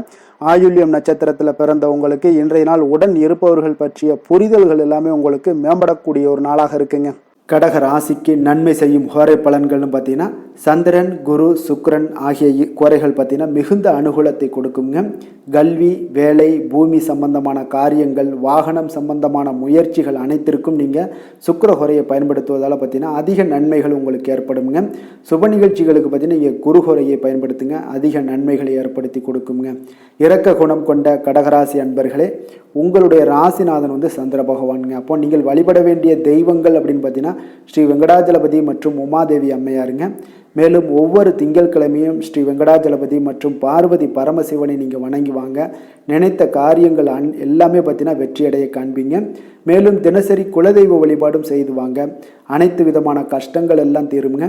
ஆயுள்யம் நட்சத்திரத்தில் பிறந்த உங்களுக்கு இன்றைய நாள் உடன் இருப்பவர்கள் பற்றிய புரிதல்கள் எல்லாமே உங்களுக்கு மேம்படக்கூடிய ஒரு நாளாக இருக்குங்க. கடக ராசிக்கு நன்மை செய்யும் ஹோரை பலன்கள்னு பார்த்தீங்கன்னா சந்திரன், குரு, சுக்கிரன் ஆகிய குறைகள் பார்த்தீங்கன்னா மிகுந்த அனுகூலத்தை கொடுக்குங்க. கல்வி, வேலை, பூமி சம்பந்தமான காரியங்கள், வாகனம் சம்பந்தமான முயற்சிகள் அனைத்திற்கும் நீங்கள் சுக்கிர ஹோரையை பயன்படுத்துவதால் பார்த்தீங்கன்னா அதிக நன்மைகள் உங்களுக்கு ஏற்படுங்க. சுப நிகழ்ச்சிகளுக்கு பார்த்தீங்கன்னா நீங்கள் குரு ஹோரையை பயன்படுத்துங்க, அதிக நன்மைகளை ஏற்படுத்தி கொடுக்குங்க. இரக்க குணம் கொண்ட கடகராசி அன்பர்களே, உங்களுடைய ராசிநாதன் சந்திர பகவானுங்க. அப்போ நீங்கள் வழிபட வேண்டிய தெய்வங்கள் அப்படின்னு பார்த்தீங்கன்னா ஸ்ரீ வெங்கடாஜலபதி மற்றும் உமாதேவி அம்மையாருங்க. மேலும் ஒவ்வொரு திங்கட்கிழமையும் ஸ்ரீ வெங்கடாஜலபதி மற்றும் பார்வதி பரமசிவனை நீங்கள் வணங்கி வாங்க. நினைத்த காரியங்கள் எல்லாமே பார்த்தீங்கன்னா வெற்றியடைய காண்பீங்க. மேலும் தினசரி குலதெய்வ வழிபாடும் செய்து வாங்க. அனைத்து விதமான கஷ்டங்கள் எல்லாம் தீருங்க.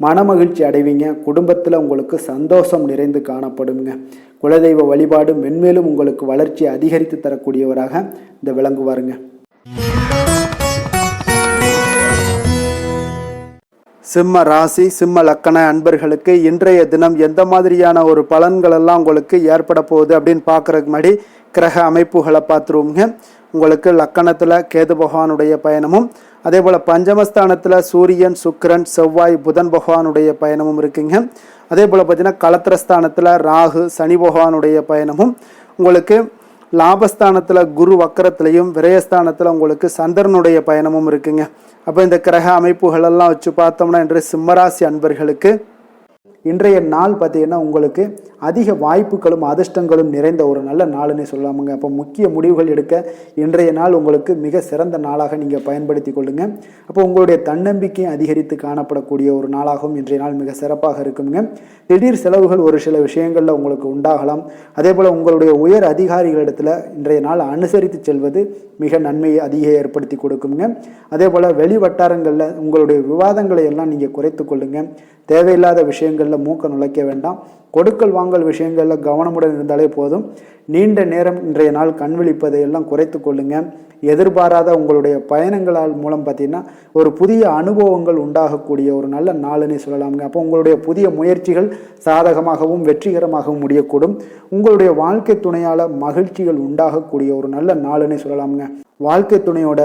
மனமகிழ்ச்சி அடைவீங்க. குடும்பத்தில் உங்களுக்கு சந்தோஷம் நிறைந்து காணப்படுங்க. குலதெய்வ வழிபாடு மென்மேலும் உங்களுக்கு வளர்ச்சியை அதிகரித்து தரக்கூடியவராக இந்த விளங்குவாருங்க. சிம்ம ராசி, சிம்ம லக்கண அன்பர்களுக்கு இன்றைய தினம் எந்த மாதிரியான ஒரு பலன்கள் எல்லாம் உங்களுக்கு ஏற்பட போகுது அப்படின்னு பார்க்கறதுக்கு முன்னாடி கிரக அமைப்புகளை பார்த்துருவோங்க. உங்களுக்கு லக்கணத்தில் கேது பகவானுடைய பயணமும், அதே போல் பஞ்சமஸ்தானத்தில் சூரியன், சுக்கிரன், செவ்வாய், புதன் பகவானுடைய பயணமும் இருக்குங்க. அதே போல் பார்த்தீங்கன்னா களத்திரஸ்தானத்தில் ராகு, சனி பகவானுடைய பயணமும், உங்களுக்கு லாபஸ்தானத்தில் குரு வக்கரத்திலையும், விரயஸ்தானத்தில் உங்களுக்கு சந்திரனுடைய பயணமும் இருக்குங்க. அப்போ இந்த கிரக அமைப்புகளெல்லாம் வச்சு பார்த்தோம்னா இன்று சிம்மராசி அன்பர்களுக்கு இன்றைய நாள் பார்த்தீங்கன்னா உங்களுக்கு அதிக வாய்ப்புகளும் அதிர்ஷ்டங்களும் நிறைந்த ஒரு நல்ல நாளுன்னு சொல்லலாமுங்க. அப்போ முக்கிய முடிவுகள் எடுக்க இன்றைய நாள் உங்களுக்கு மிக சிறந்த நாளாக நீங்கள் பயன்படுத்தி கொள்ளுங்க. அப்போ உங்களுடைய தன்னம்பிக்கையும் அதிகரித்து காணப்படக்கூடிய ஒரு நாளாகவும் இன்றைய நாள் மிக சிறப்பாக இருக்குங்க. திடீர் செலவுகள் ஒரு சில விஷயங்களில் உங்களுக்கு உண்டாகலாம். அதே போல் உங்களுடைய உயர் அதிகாரிகளிடத்தில் இன்றைய நாள் அனுசரித்து செல்வது மிக நன்மையை அதிக ஏற்படுத்தி கொடுக்குங்க. அதே போல் வெளி வட்டாரங்களில் உங்களுடைய விவாதங்களை எல்லாம் நீங்கள் குறைத்து கொள்ளுங்க. தேவையில்லாத விஷயங்களில் மூக்க நுழைக்க வேண்டாம். கொடுக்கல் வாங்கல் விஷயங்களில் கவனமுடன் இருந்தாலே போதும். நீண்ட நேரம் இன்றைய நாள் கண் விழிப்பதை எல்லாம் குறைத்து கொள்ளுங்க. எதிர்பாராத உங்களுடைய பயணங்களால் மூலம் பார்த்தீங்கன்னா ஒரு புதிய அனுபவங்கள் உண்டாகக்கூடிய ஒரு நல்ல நாளுன்னு சொல்லலாமுங்க. அப்போ உங்களுடைய புதிய முயற்சிகள் சாதகமாகவும் வெற்றிகரமாகவும் முடியக்கூடும். உங்களுடைய வாழ்க்கை துணையால் மகிழ்ச்சிகள் உண்டாகக்கூடிய ஒரு நல்ல நாளுன்னு சொல்லலாமுங்க. வாழ்க்கை துணையோட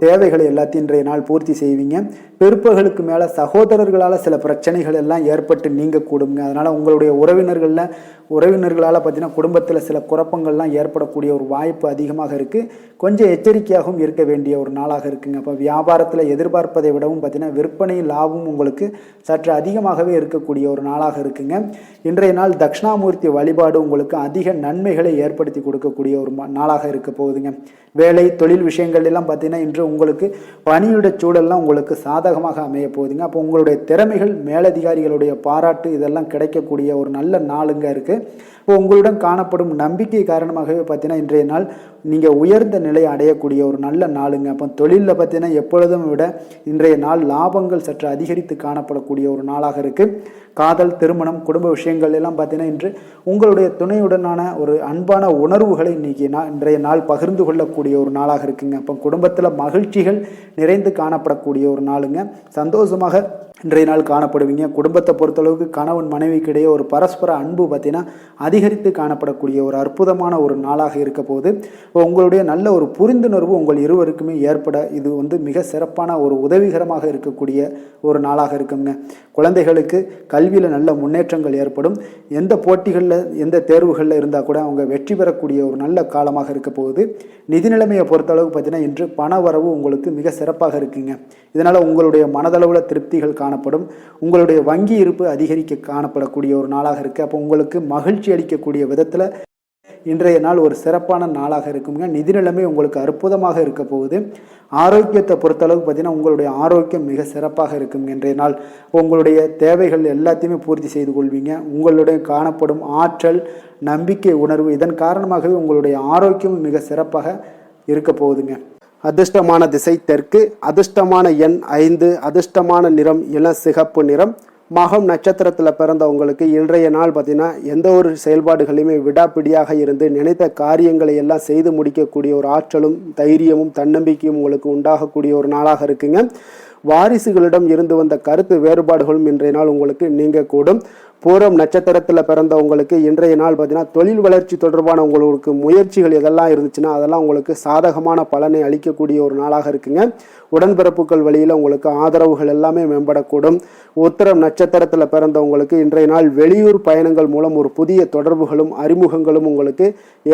தேவைகளை எல்லாத்தையும் இன்றைய நாள் பூர்த்தி செய்வீங்க. பிற்பகலுக்கு மேலே சகோதரர்களால் சில பிரச்சனைகள் எல்லாம் ஏற்பட்டு நீங்கக்கூடுங்க. அதனால் உங்களுடைய உறவினர்களால் பார்த்தீங்கன்னா குடும்பத்தில் சில குழப்பங்கள்லாம் ஏற்படக்கூடிய ஒரு வாய்ப்பு அதிகமாக இருக்குது. கொஞ்சம் எச்சரிக்கையாகவும் இருக்க வேண்டிய ஒரு நாளாக இருக்குங்க. அப்போ வியாபாரத்தில் எதிர்பார்ப்பதை விடவும் பார்த்தீங்கன்னா விற்பனை லாபமும் உங்களுக்கு சற்று அதிகமாகவே இருக்கக்கூடிய ஒரு நாளாக இருக்குங்க. இன்றைய நாள் தட்சிணாமூர்த்தி வழிபாடு உங்களுக்கு அதிக நன்மைகளை ஏற்படுத்தி கொடுக்கக்கூடிய ஒரு நாளாக இருக்க போகுதுங்க. வேலை தொழில் விஷயங்கள் எல்லாம் பார்த்தீங்கன்னா இன்று உங்களுக்கு பணியுடைய சூழல்லாம் உங்களுக்கு சாதகமாக அமைய போகுதுங்க. அப்போ உங்களுடைய திறமைகள் மேலதிகாரிகளுடைய பாராட்டு இதெல்லாம் கிடைக்கக்கூடிய ஒரு ஒரு நல்ல நாளுங்க இருக்குது. இப்போ உங்களுடன் காணப்படும் நம்பிக்கை காரணமாகவே பார்த்தீங்கன்னா இன்றைய நாள் நீங்கள் உயர்ந்த நிலையை அடையக்கூடிய ஒரு நல்ல நாளுங்க. அப்போ தொழிலில் பார்த்தீங்கன்னா எப்பொழுதும் விட இன்றைய நாள் லாபங்கள் சற்று அதிகரித்து காணப்படக்கூடிய ஒரு நாளாக இருக்குது. காதல், திருமணம், குடும்ப விஷயங்கள் எல்லாம் பார்த்தீங்கன்னா இன்று உங்களுடைய துணையுடனான ஒரு அன்பான உணர்வுகளை இன்றைய நாள் பகிர்ந்து கொள்ளக்கூடிய ஒரு நாளாக இருக்குங்க. அப்போ குடும்பத்தில் மகிழ்ச்சிகள் நிறைந்து காணப்படக்கூடிய ஒரு நாளுங்க. சந்தோஷமாக இன்றைய நாள் காணப்படுவீங்க. குடும்பத்தை பொறுத்தளவுக்கு கணவன் மனைவிக்கு இடையே ஒரு பரஸ்பர அன்பு பார்த்தீங்கன்னா அதிகரித்து காணப்படக்கூடிய ஒரு அற்புதமான ஒரு நாளாக இருக்க போது உங்களுடைய நல்ல ஒரு புரிந்துணர்வு உங்கள் இருவருக்குமே ஏற்பட இது மிக சிறப்பான ஒரு உதவிகரமாக இருக்கக்கூடிய ஒரு நாளாக இருக்குங்க. குழந்தைகளுக்கு கல்வியில் நல்ல முன்னேற்றங்கள் ஏற்படும். எந்த போட்டிகளில் எந்த தேர்வுகளில் இருந்தால் கூட அவங்க வெற்றி பெறக்கூடிய ஒரு நல்ல காலமாக இருக்க போகுது. நிதி நிலைமையை பொறுத்தளவுக்கு பார்த்தீங்கன்னா இன்று பண வரவு உங்களுக்கு மிக சிறப்பாக இருக்குங்க. இதனால் உங்களுடைய மனதளவில் திருப்திகள் காணப்படும். உங்களுடைய வங்கி இருப்பு அதிகரிக்க காணப்படக்கூடிய ஒரு நாளாக இருக்குது. அப்போ உங்களுக்கு மகிழ்ச்சி அளிக்கக்கூடிய விதத்தில் இன்றைய நாள் ஒரு சிறப்பான நாளாக இருக்குங்க. நிதி நிலைமை உங்களுக்கு அற்புதமாக இருக்க போகுது. ஆரோக்கியத்தை பொறுத்தளவுக்கு பார்த்தீங்கன்னா உங்களுடைய ஆரோக்கியம் மிக சிறப்பாக இருக்குங்க. இன்றைய நாள் உங்களுடைய தேவைகள் எல்லாத்தையுமே பூர்த்தி செய்து கொள்வீங்க. உங்களுடைய காணப்படும் ஆற்றல், நம்பிக்கை, உணர்வு இதன் காரணமாகவே உங்களுடைய ஆரோக்கியம் மிக சிறப்பாக இருக்க போகுதுங்க. அதிர்ஷ்டமான திசை தெற்கு, அதிர்ஷ்டமான எண் 5, அதிர்ஷ்டமான நிறம் இளசிகப்பு நிறம். மகம் நட்சத்திரத்தில் பிறந்தவங்களுக்கு இன்றைய நாள் பார்த்தீங்கன்னா எந்த ஒரு செயல்பாடுகளையுமே விடாப்பிடியாக இருந்து நினைத்த காரியங்களை எல்லாம் செய்து முடிக்கக்கூடிய ஒரு ஆற்றலும் தைரியமும் தன்னம்பிக்கையும் உங்களுக்கு உண்டாகக்கூடிய ஒரு நாளாக இருக்குங்க. வாரிசுகளிடம் இருந்து வந்த கருத்து வேறுபாடுகளும் இன்றைய நாள் உங்களுக்கு நீங்க கூடும். பூரம் நட்சத்திரத்தில் பிறந்தவங்களுக்கு இன்றைய நாள் பார்த்தீங்கன்னா தொழில் வளர்ச்சி தொடர்பான உங்களுக்கு முயற்சிகள் எதெல்லாம் இருந்துச்சுன்னா அதெல்லாம் உங்களுக்கு சாதகமான பலனை அளிக்கக்கூடிய ஒரு நாளாக இருக்குங்க. உடன்பிறப்புகள் வழியில் உங்களுக்கு ஆதரவுகள் எல்லாமே மேம்படக்கூடும். உத்திரம் நட்சத்திரத்தில் பிறந்தவங்களுக்கு இன்றைய நாள் வெளியூர் பயணங்கள் மூலம் ஒரு புதிய தொடர்புகளும் அறிமுகங்களும் உங்களுக்கு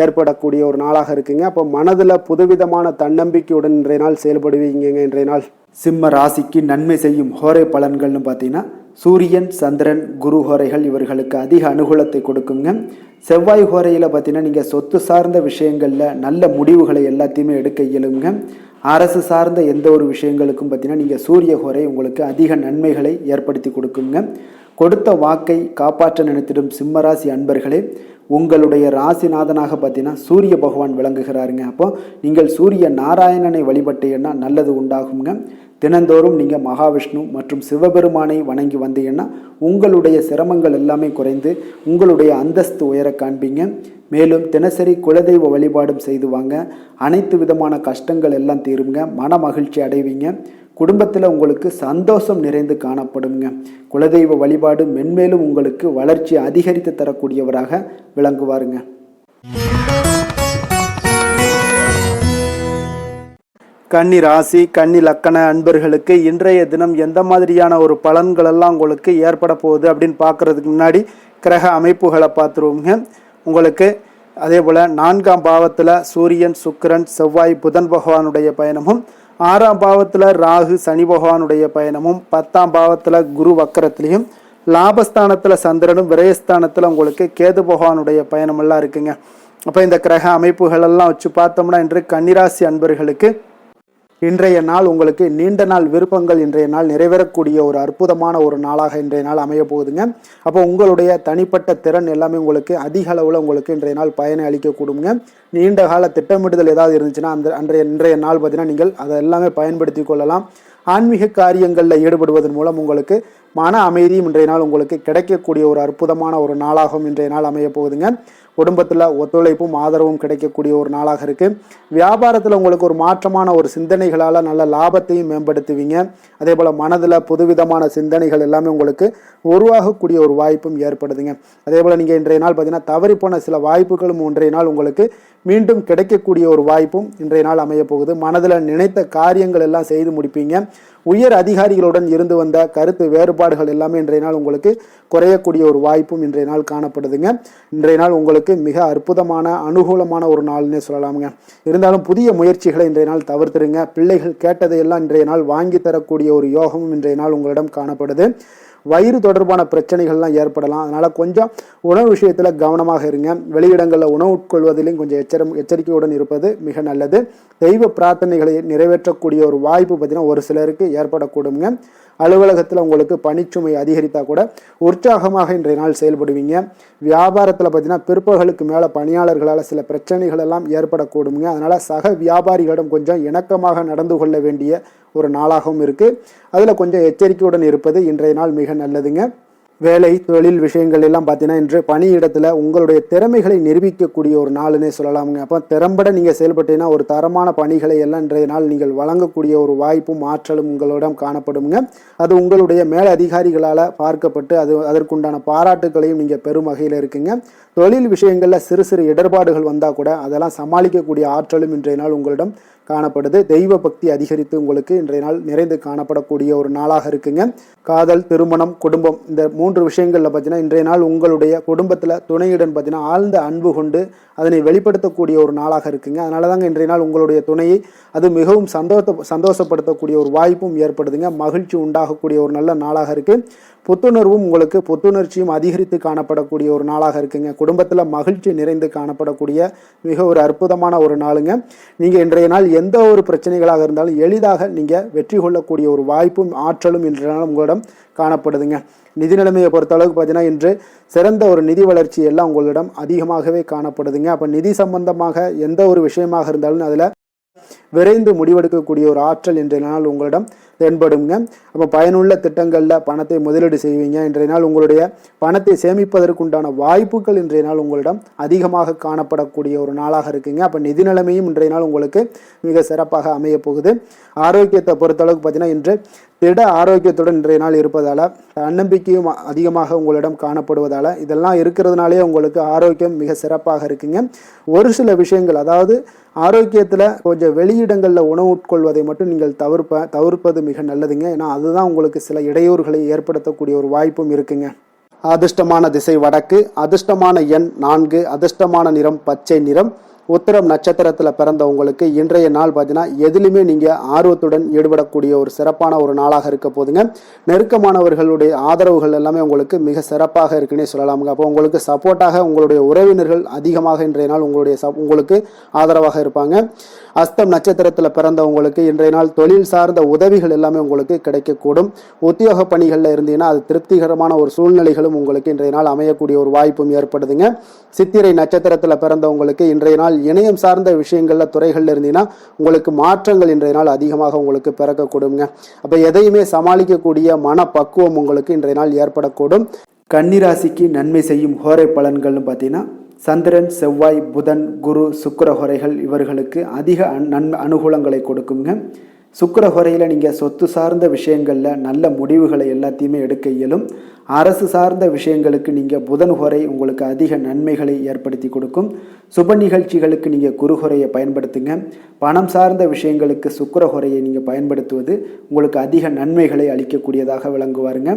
ஏற்படக்கூடிய ஒரு நாளாக இருக்குங்க. அப்போ மனதில் புதுவிதமான தன்னம்பிக்கையுடன் இன்றைய நாள் செயல்படுவீங்க. இன்றைய நாள் சிம்ம ராசிக்கு நன்மை செய்யும் ஹோரை பலன்கள்னு பார்த்தீங்கன்னா சூரியன், சந்திரன், குரு ஹோரைகள் இவர்களுக்கு அதிக அனுகூலத்தை கொடுக்குங்க. செவ்வாய் ஹோரையில் பார்த்தீங்கன்னா நீங்கள் சொத்து சார்ந்த விஷயங்களில் நல்ல முடிவுகளை எல்லாத்தையுமே எடுக்க இயலுங்க. அரசு சார்ந்த எந்த ஒரு விஷயங்களுக்கும் பார்த்தீங்கன்னா நீங்கள் சூரிய ஹோரை உங்களுக்கு அதிக நன்மைகளை ஏற்படுத்தி கொடுக்குங்க. கொடுத்த வாக்கை காப்பாற்ற நினைத்திடும் சிம்மராசி அன்பர்களே, உங்களுடைய ராசிநாதனாக பார்த்தீங்கன்னா சூரிய பகவான் விளங்குகிறாருங்க. அப்போ நீங்கள் சூரிய நாராயணனை வழிபட்டீங்கன்னா நல்லது உண்டாகுங்க. தினந்தோறும் நீங்கள் மகாவிஷ்ணு மற்றும் சிவபெருமானை வணங்கி வந்தீங்கன்னா உங்களுடைய சிரமங்கள் எல்லாமே குறைந்து உங்களுடைய அந்தஸ்து உயர காண்பீங்க. மேலும் தினசரி குலதெய்வ வழிபாடும் செய்து வாங்க. அனைத்து விதமான கஷ்டங்கள் எல்லாம் தீருங்க. மன மகிழ்ச்சி அடைவீங்க. குடும்பத்தில் உங்களுக்கு சந்தோஷம் நிறைந்து காணப்படுங்க. குலதெய்வ வழிபாடு மென்மேலும் உங்களுக்கு வளர்ச்சி அதிகரித்து தரக்கூடியவராக விளங்குவாருங்க. கன்னி ராசி, கன்னி லக்கண அன்பர்களுக்கு இன்றைய தினம் எந்த மாதிரியான ஒரு பலன்கள் எல்லாம் உங்களுக்கு ஏற்பட போகுது அப்படின்னு பார்க்கறதுக்கு முன்னாடி கிரக அமைப்புகளை பார்த்துருவோங்க. உங்களுக்கு அதே போல் 4ஆம் பாவத்தில் சூரியன், சுக்கிரன், செவ்வாய், புதன் பகவானுடைய பயணமும், 6ஆம் பாவத்தில் ராகு, சனி பகவானுடைய பயணமும், 10ஆம் பாவத்தில் குரு வக்கரத்திலையும், லாபஸ்தானத்தில் சந்திரனும், விரயஸ்தானத்தில் உங்களுக்கு கேது பகவானுடைய பயணமெல்லாம் இருக்குங்க. அப்போ இந்த கிரக அமைப்புகள் எல்லாம் வச்சு பார்த்தோம்னா இன்று கன்னிராசி அன்பர்களுக்கு இன்றைய நாள் உங்களுக்கு நீண்ட நாள் விருப்பங்கள் இன்றைய நாள் நிறைவேறக்கூடிய ஒரு அற்புதமான ஒரு நாளாக இன்றைய நாள் அமைய போகுதுங்க. அப்போ உங்களுடைய தனிப்பட்ட திறன் எல்லாமே உங்களுக்கு அதிக அளவில் உங்களுக்கு இன்றைய நாள் பயனை அளிக்கக்கூடுங்க. நீண்ட கால திட்டமிடுதல் ஏதாவது இருந்துச்சுன்னா இன்றைய நாள் பார்த்தீங்கன்னா நீங்கள் அதை எல்லாமே பயன்படுத்தி கொள்ளலாம். ஆன்மீக காரியங்களில் ஈடுபடுவதன் மூலம் உங்களுக்கு மன அமைதியும் இன்றைய நாள் உங்களுக்கு கிடைக்கக்கூடிய ஒரு அற்புதமான ஒரு நாளாகவும் இன்றைய நாள் அமைய போகுதுங்க. குடும்பத்தில் ஒத்துழைப்பும் ஆதரவும் கிடைக்கக்கூடிய ஒரு நாளாக இருக்குது. வியாபாரத்தில் உங்களுக்கு ஒரு மாற்றமான ஒரு சிந்தனைகளால் நல்ல லாபத்தையும் மேம்படுத்துவீங்க. அதே போல் மனதில் புதுவிதமான சிந்தனைகள் எல்லாமே உங்களுக்கு உருவாகக்கூடிய ஒரு வாய்ப்பும் ஏற்படுதுங்க. அதே போல் நீங்கள் இன்றைய நாள் பார்த்தீங்கன்னா தவறிப்போன சில வாய்ப்புகளும் இன்றைய நாள் உங்களுக்கு மீண்டும் கிடைக்கக்கூடிய ஒரு வாய்ப்பும் இன்றைய நாள் அமைய போகுது. மனதில் நினைத்த காரியங்கள் எல்லாம் செய்து முடிப்பீங்க. உயர் அதிகாரிகளுடன் இருந்து வந்த கருத்து வேறுபாடுகள் எல்லாமே இன்றைய நாள் உங்களுக்கு குறையக்கூடிய ஒரு வாய்ப்பும் இன்றைய நாள் காணப்படுதுங்க. இன்றைய நாள் உங்களுக்கு மிக அற்புதமான அனுகூலமான ஒரு நாள்னே சொல்லலாமுங்க. இருந்தாலும் புதிய முயற்சிகளை இன்றைய நாள் தவிர்த்துருங்க. பிள்ளைகள் கேட்டதையெல்லாம் இன்றைய நாள் வாங்கி தரக்கூடிய ஒரு யோகமும் இன்றைய நாள் உங்களிடம் காணப்படுது. வயிறு தொடர்பான பிரச்சனைகள்லாம் ஏற்படலாம். அதனால் கொஞ்சம் உணவு விஷயத்தில் கவனமாக இருங்க. வெளியிடங்களில் உணவு உட்கொள்வதிலும் கொஞ்சம் எச்சரிக்கையுடன் இருப்பது மிக நல்லது. தெய்வ பிரார்த்தனைகளை நிறைவேற்றக்கூடிய ஒரு வாய்ப்பு பார்த்தீங்கன்னா ஒரு சிலருக்கு ஏற்படக்கூடுங்க. அலுவலகத்தில் உங்களுக்கு பணிச்சுமை அதிகரித்தா கூட உற்சாகமாக இன்றைய நாள் செயல்படுவீங்க. வியாபாரத்தில் பார்த்தீங்கன்னா பிற்பகலுக்கு மேலே பணியாளர்களால் சில பிரச்சனைகள் எல்லாம் ஏற்படக்கூடுங்க. அதனால் சக வியாபாரிகளிடம் கொஞ்சம் இணக்கமாக நடந்து கொள்ள வேண்டிய ஒரு நாளாகவும் இருக்குது. அதில் கொஞ்சம் எச்சரிக்கையுடன் இருப்பது இன்றைய நாள் மிக நல்லதுங்க. வேலை தொழில் விஷயங்கள் எல்லாம் பார்த்தீங்கன்னா இன்று பணியிடத்தில் உங்களுடைய திறமைகளை நிரூபிக்கக்கூடிய ஒரு நாளுன்னே சொல்லலாமுங்க. அப்போ திறம்பட நீங்கள் செயல்பட்டீங்கன்னா ஒரு தரமான பணிகளை எல்லாம் இன்றைய நாள் நீங்கள் வழங்கக்கூடிய ஒரு வாய்ப்பும் ஆற்றலும் உங்களிடம் காணப்படுங்க. அது உங்களுடைய மேல் அதிகாரிகளால் பார்க்கப்பட்டு அதற்குண்டான பாராட்டுகளையும் நீங்கள் பெரும் வகையில் இருக்குங்க. தொழில் விஷயங்களில் சிறு சிறு இடர்பாடுகள் வந்தால் கூட அதெல்லாம் சமாளிக்கக்கூடிய ஆற்றலும் இன்றைய நாள் உங்களிடம் காணப்படுது. தெய்வ பக்தி அதிகரித்து உங்களுக்கு இன்றைய நாள் நிறைந்து காணப்படக்கூடிய ஒரு நாளாக இருக்குங்க. காதல், திருமணம், குடும்பம் இந்த 3 விஷயங்களில் பார்த்தீங்கன்னா இன்றைய நாள் உங்களுடைய குடும்பத்தில் துணையுடன் பார்த்தீங்கன்னா ஆழ்ந்த அன்பு கொண்டு அதனை வெளிப்படுத்தக்கூடிய ஒரு நாளாக இருக்குங்க. அதனால தாங்க இன்றைய நாள் உங்களுடைய துணையை அது மிகவும் சந்தோஷப்படுத்தக்கூடிய ஒரு வாய்ப்பும் ஏற்படுதுங்க. மகிழ்ச்சி உண்டாகக்கூடிய ஒரு நல்ல நாளாக இருக்குது. புத்துணர்வும் உங்களுக்கு புத்துணர்ச்சியும் அதிகரித்து காணப்படக்கூடிய ஒரு நாளாக இருக்குங்க. குடும்பத்தில் மகிழ்ச்சி நிறைந்து காணப்படக்கூடிய மிக ஒரு அற்புதமான ஒரு நாளுங்க. நீங்கள் இன்றைய நாள் எந்த ஒரு பிரச்சனைகளாக இருந்தாலும் எளிதாக நீங்கள் வெற்றி கொள்ளக்கூடிய ஒரு வாய்ப்பும் ஆற்றலும் இன்றைய நாள் உங்களிடம் காணப்படுதுங்க. நிதி நிலைமையை பொறுத்த அளவுக்கு பார்த்தீங்கன்னா இன்று சிறந்த ஒரு நிதி வளர்ச்சி எல்லாம் உங்களிடம் அதிகமாகவே காணப்படுதுங்க. அப்போ நிதி சம்பந்தமாக எந்த ஒரு விஷயமாக இருந்தாலும் அதில் விரைந்து முடிவெடுக்கக்கூடிய ஒரு ஆற்றல் இன்றைய நாள் உங்களிடம் தென்படுங்க. அப்போ பயனுள்ள திட்டங்களில் பணத்தை முதலீடு செய்வீங்க. இன்றைய நாள் உங்களுடைய பணத்தை சேமிப்பதற்குண்டான வாய்ப்புகள் இன்றைய நாள் உங்களிடம் அதிகமாக காணப்படக்கூடிய ஒரு நாளாக இருக்குங்க. அப்போ நிதி நிலைமையும் இன்றைய நாள் உங்களுக்கு மிக சிறப்பாக அமைய போகுது. ஆரோக்கியத்தை பொறுத்தளவுக்கு பார்த்தீங்கன்னா இன்று திட ஆரோக்கியத்துடன் இன்றைய நாள் இருப்பதால் தன்னம்பிக்கையும் அதிகமாக உங்களிடம் காணப்படுவதால் இதெல்லாம் இருக்கிறதுனாலே உங்களுக்கு ஆரோக்கியம் மிக சிறப்பாக இருக்குங்க. ஒரு சில விஷயங்கள் அதாவது ஆரோக்கியத்தில் கொஞ்சம் வெளியிடங்களில் உணவு உட்கொள்வதை மட்டும் நீங்கள் தவிர்ப்பது மிக நல்லதுங்க. ஏன்னா அதுதான் உங்களுக்கு சில இடையூறுகளை ஏற்படுத்தக்கூடிய ஒரு வாய்ப்பும் இருக்குங்க. அதிர்ஷ்டமான திசை வடக்கு, அதிர்ஷ்டமான எண் 4, அதிர்ஷ்டமான நிறம் பச்சை நிறம். உத்திரம் நட்சத்திரத்தில் பிறந்த உங்களுக்கு இன்றைய நாள் பார்த்தீங்கன்னா எதிலுமே நீங்கள் ஆர்வத்துடன் ஈடுபடக்கூடிய ஒரு சிறப்பான ஒரு நாளாக இருக்க போதுங்க. நெருக்கமானவர்களுடைய ஆதரவுகள் எல்லாமே உங்களுக்கு மிக சிறப்பாக இருக்குன்னே சொல்லலாமுங்க. அப்போ உங்களுக்கு சப்போர்ட்டாக உங்களுடைய உறவினர்கள் அதிகமாக இன்றைய நாள் உங்களுக்கு ஆதரவாக இருப்பாங்க. அஸ்தம் நட்சத்திரத்தில் பிறந்த உங்களுக்கு இன்றைய நாள் தொழில் சார்ந்த உதவிகள் எல்லாமே உங்களுக்கு கிடைக்கக்கூடும். உத்தியோக பணிகளில் இருந்தீங்கன்னா அது திருப்திகரமான ஒரு சூழ்நிலைகளும் உங்களுக்கு இன்றைய நாள் அமையக்கூடிய ஒரு வாய்ப்பும் ஏற்படுதுங்க. சித்திரை நட்சத்திரத்தில் பிறந்த உங்களுக்கு இன்றைய நாள் இணையம் சார்ந்த விஷயங்கள்ல துறைகள்ல இருந்தீங்கன்னா உங்களுக்கு மாற்றங்கள் இன்றைய நாள் அதிகமாக உங்களுக்கு பிறக்கக்கூடுங்க. அப்ப எதையுமே சமாளிக்கக்கூடிய மனப்பக்குவம் உங்களுக்கு இன்றைய நாள் ஏற்படக்கூடும். கன்னிராசிக்கு நன்மை செய்யும் ஹோரை பலன்கள்னு பார்த்தீங்கன்னா சந்திரன், செவ்வாய், புதன், குரு, சுக்கிர ஹோரைகள் இவர்களுக்கு அதிக அனுகூலங்களை கொடுக்குங்க. சுக்கிர ஹோரையில் நீங்கள் சொத்து சார்ந்த விஷயங்களில் நல்ல முடிவுகளை எல்லாத்தையுமே எடுக்க இயலும். அரசு சார்ந்த விஷயங்களுக்கு நீங்கள் புதன் ஹோரை உங்களுக்கு அதிக நன்மைகளை ஏற்படுத்தி கொடுக்கும். சுப நிகழ்ச்சிகளுக்கு நீங்கள் குரு ஹோரையை பயன்படுத்துங்க. பணம் சார்ந்த விஷயங்களுக்கு சுக்கிர ஹோரையை நீங்கள் பயன்படுத்துவது உங்களுக்கு அதிக நன்மைகளை அளிக்கக்கூடியதாக விளங்குவாருங்க.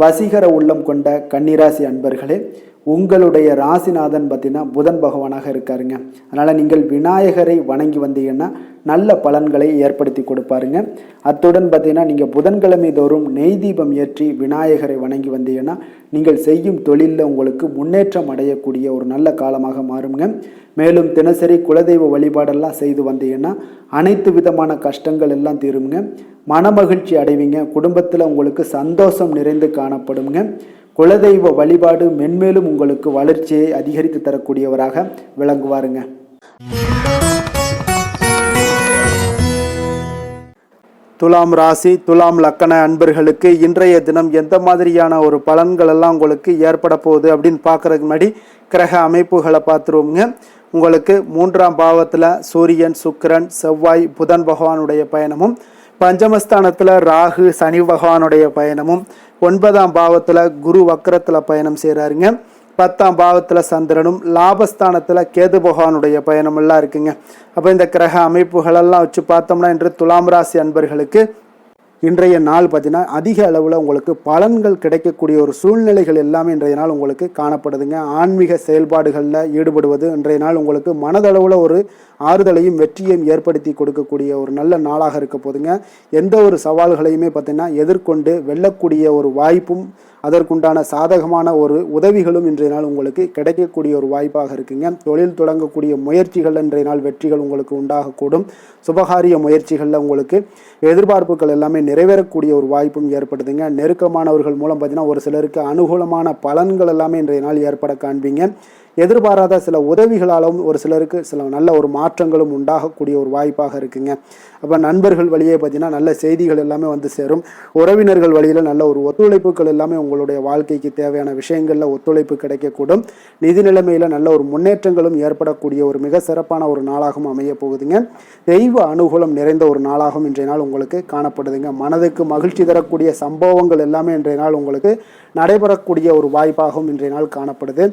வசீகர உள்ளம் கொண்ட கன்னிராசி அன்பர்களே, உங்களுடைய ராசிநாதன் பார்த்தீங்கன்னா புதன் பகவானாக இருக்காருங்க. அதனால் நீங்கள் விநாயகரை வணங்கி வந்தீங்கன்னா நல்ல பலன்களை ஏற்படுத்தி கொடுப்பாருங்க. அத்துடன் பார்த்தீங்கன்னா நீங்கள் புதன்கிழமை தோறும் நெய் தீபம் ஏற்றி விநாயகரை வணங்கி வந்தீங்கன்னா நீங்கள் செய்யும் தொழிலில் உங்களுக்கு முன்னேற்றம் அடையக்கூடிய ஒரு நல்ல காலமாக மாறுங்க. மேலும் தினசரி குலதெய்வ வழிபாடெல்லாம் செய்து வந்தீங்கன்னா அனைத்து விதமான கஷ்டங்கள் எல்லாம் தீருங்க. மனமகிழ்ச்சி அடைவீங்க. குடும்பத்தில் உங்களுக்கு சந்தோஷம் நிறைந்து காணப்படுங்க. குலதெய்வ வழிபாடு மென்மேலும் உங்களுக்கு வளர்ச்சியை அதிகரித்து தரக்கூடியவராக விளங்குவாருங்க. துலாம் ராசி, துலாம் லக்கண அன்பர்களுக்கு இன்றைய தினம் எந்த மாதிரியான ஒரு பலன்கள் எல்லாம் உங்களுக்கு ஏற்பட போகுது அப்படின்னு பார்க்கறதுக்கு முன்னாடி கிரக அமைப்புகளை பார்த்துருவோங்க. உங்களுக்கு 3ஆம் பாவத்தில் சூரியன், சுக்கிரன், செவ்வாய், புதன் பகவானுடைய பயணமும், பஞ்சமஸ்தானத்தில் ராகு, சனி பகவானுடைய பயணமும், 9ஆம் பாவத்தில் குரு வக்கரத்தில் பயணம் செய்கிறாருங்க. 10ஆம் பாவத்தில் சந்திரனும், லாபஸ்தானத்தில் கேது பகவானுடைய பயணம் எல்லாம் இருக்குங்க. அப்போ இந்த கிரக அமைப்புகளெல்லாம் வச்சு பார்த்தோம்னா இன்று துலாம் ராசி அன்பர்களுக்கு இன்றைய நாள் பார்த்தீங்கன்னா அதிக அளவில் உங்களுக்கு பலன்கள் கிடைக்கக்கூடிய ஒரு சூழ்நிலைகள் எல்லாமே இன்றைய நாள் உங்களுக்கு காணப்படுதுங்க. ஆன்மீக செயல்பாடுகளில் ஈடுபடுவது இன்றைய நாள் உங்களுக்கு மனதளவில் ஒரு ஆறுதலையும் வெற்றியையும் ஏற்படுத்தி கொடுக்கக்கூடிய ஒரு நல்ல நாளாக இருக்க போதுங்க. எந்த ஒரு சவால்களையுமே பார்த்தீங்கன்னா எதிர்கொண்டு வெல்லக்கூடிய ஒரு வாய்ப்பும் அதற்குண்டான சாதகமான ஒரு உதவிகளும் இன்றைய நாள் உங்களுக்கு கிடைக்கக்கூடிய ஒரு வாய்ப்பாக இருக்குங்க. தொழில் தொடங்கக்கூடிய முயற்சிகள் இன்றைய நாள் வெற்றிகள் உங்களுக்கு உண்டாகக்கூடும். சுபகாரிய முயற்சிகளில் உங்களுக்கு எதிர்பார்ப்புகள் எல்லாமே நிறைவேறக்கூடிய ஒரு வாய்ப்பும் ஏற்படுதுங்க. நெருக்கமானவர்கள் மூலம் பார்த்தீங்கன்னா ஒரு சிலருக்கு அனுகூலமான பலன்கள் எல்லாமே இன்றைய நாள் ஏற்பட காண்பீங்க. எதிர்பாராத சில உதவிகளாலும் ஒரு சிலருக்கு சில நல்ல ஒரு மாற்றங்களும் உண்டாகக்கூடிய ஒரு வாய்ப்பாக இருக்குங்க. அப்போ நண்பர்கள் வழியே பார்த்தீங்கன்னா நல்ல செய்திகள் எல்லாமே வந்து சேரும். உறவினர்கள் வழியில் நல்ல ஒரு ஒத்துழைப்புகள் எல்லாமே உங்களுடைய வாழ்க்கைக்கு தேவையான விஷயங்களில் ஒத்துழைப்பு கிடைக்கக்கூடும். நிதி நிலைமையில் நல்ல ஒரு முன்னேற்றங்களும் ஏற்படக்கூடிய ஒரு மிக சிறப்பான ஒரு நாளாகவும் அமைய போகுதுங்க. தெய்வ அனுகூலம் நிறைந்த ஒரு நாளாகவும் இன்றைய நாள் உங்களுக்கு காணப்படுதுங்க. மனதுக்கு மகிழ்ச்சி தரக்கூடிய சம்பவங்கள் எல்லாமே இன்றைய நாள் உங்களுக்கு நடைபெறக்கூடிய ஒரு வாய்ப்பாகவும் இன்றைய நாள் காணப்படுது.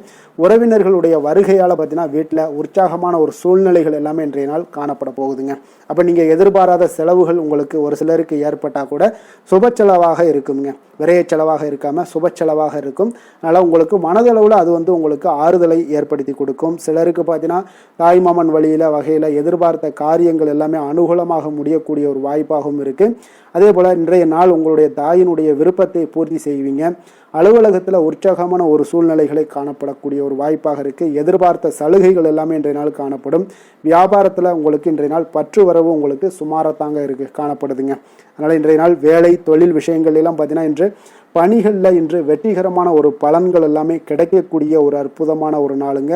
உறவினர்களுடைய வருகையால் பார்த்தீங்கன்னா வீட்டில் உற்சாகமான ஒரு சூழ்நிலைகள் எல்லாமே இன்றைய நாள் காணப்பட போகுதுங்க. அப்போ நீங்கள் எதிர்பாராத செலவுகள் உங்களுக்கு ஒரு சிலருக்கு ஏற்பட்டால் கூட சுப செலவாக இருக்குங்க. விரைய செலவாக இருக்காமல் சுப செலவாக இருக்கும். அதனால் உங்களுக்கு மனதளவில் அது வந்து உங்களுக்கு ஆறுதலை ஏற்படுத்தி கொடுக்கும். சிலருக்கு பார்த்தீங்கன்னா தாய்மாமன் வகையில் எதிர்பார்த்த காரியங்கள் எல்லாமே அனுகூலமாக முடியக்கூடிய ஒரு வாய்ப்பாகவும் இருக்குது. அதே போல் இன்றைய நாள் உங்களுடைய தாயினுடைய விருப்பத்தை பூர்த்தி செய்வீங்க. அலுவலகத்தில் உற்சாகமான ஒரு சூழ்நிலைகளை காணப்படக்கூடிய ஒரு வாய்ப்பாக இருக்குது. எதிர்பார்த்த சலுகைகள் எல்லாமே இன்றைய நாள் காணப்படும். வியாபாரத்தில் உங்களுக்கு இன்றைய நாள் பற்று வரவு உங்களுக்கு சுமாரத்தாங்க இருக்குது காணப்படுதுங்க. அதனால் இன்றைய நாள் வேலை தொழில் விஷயங்கள் எல்லாம் பார்த்தீங்கன்னா இன்று பணிகளில் இன்று வெற்றிகரமான ஒரு பலன்கள் எல்லாமே கிடைக்கக்கூடிய ஒரு அற்புதமான ஒரு நாளுங்க.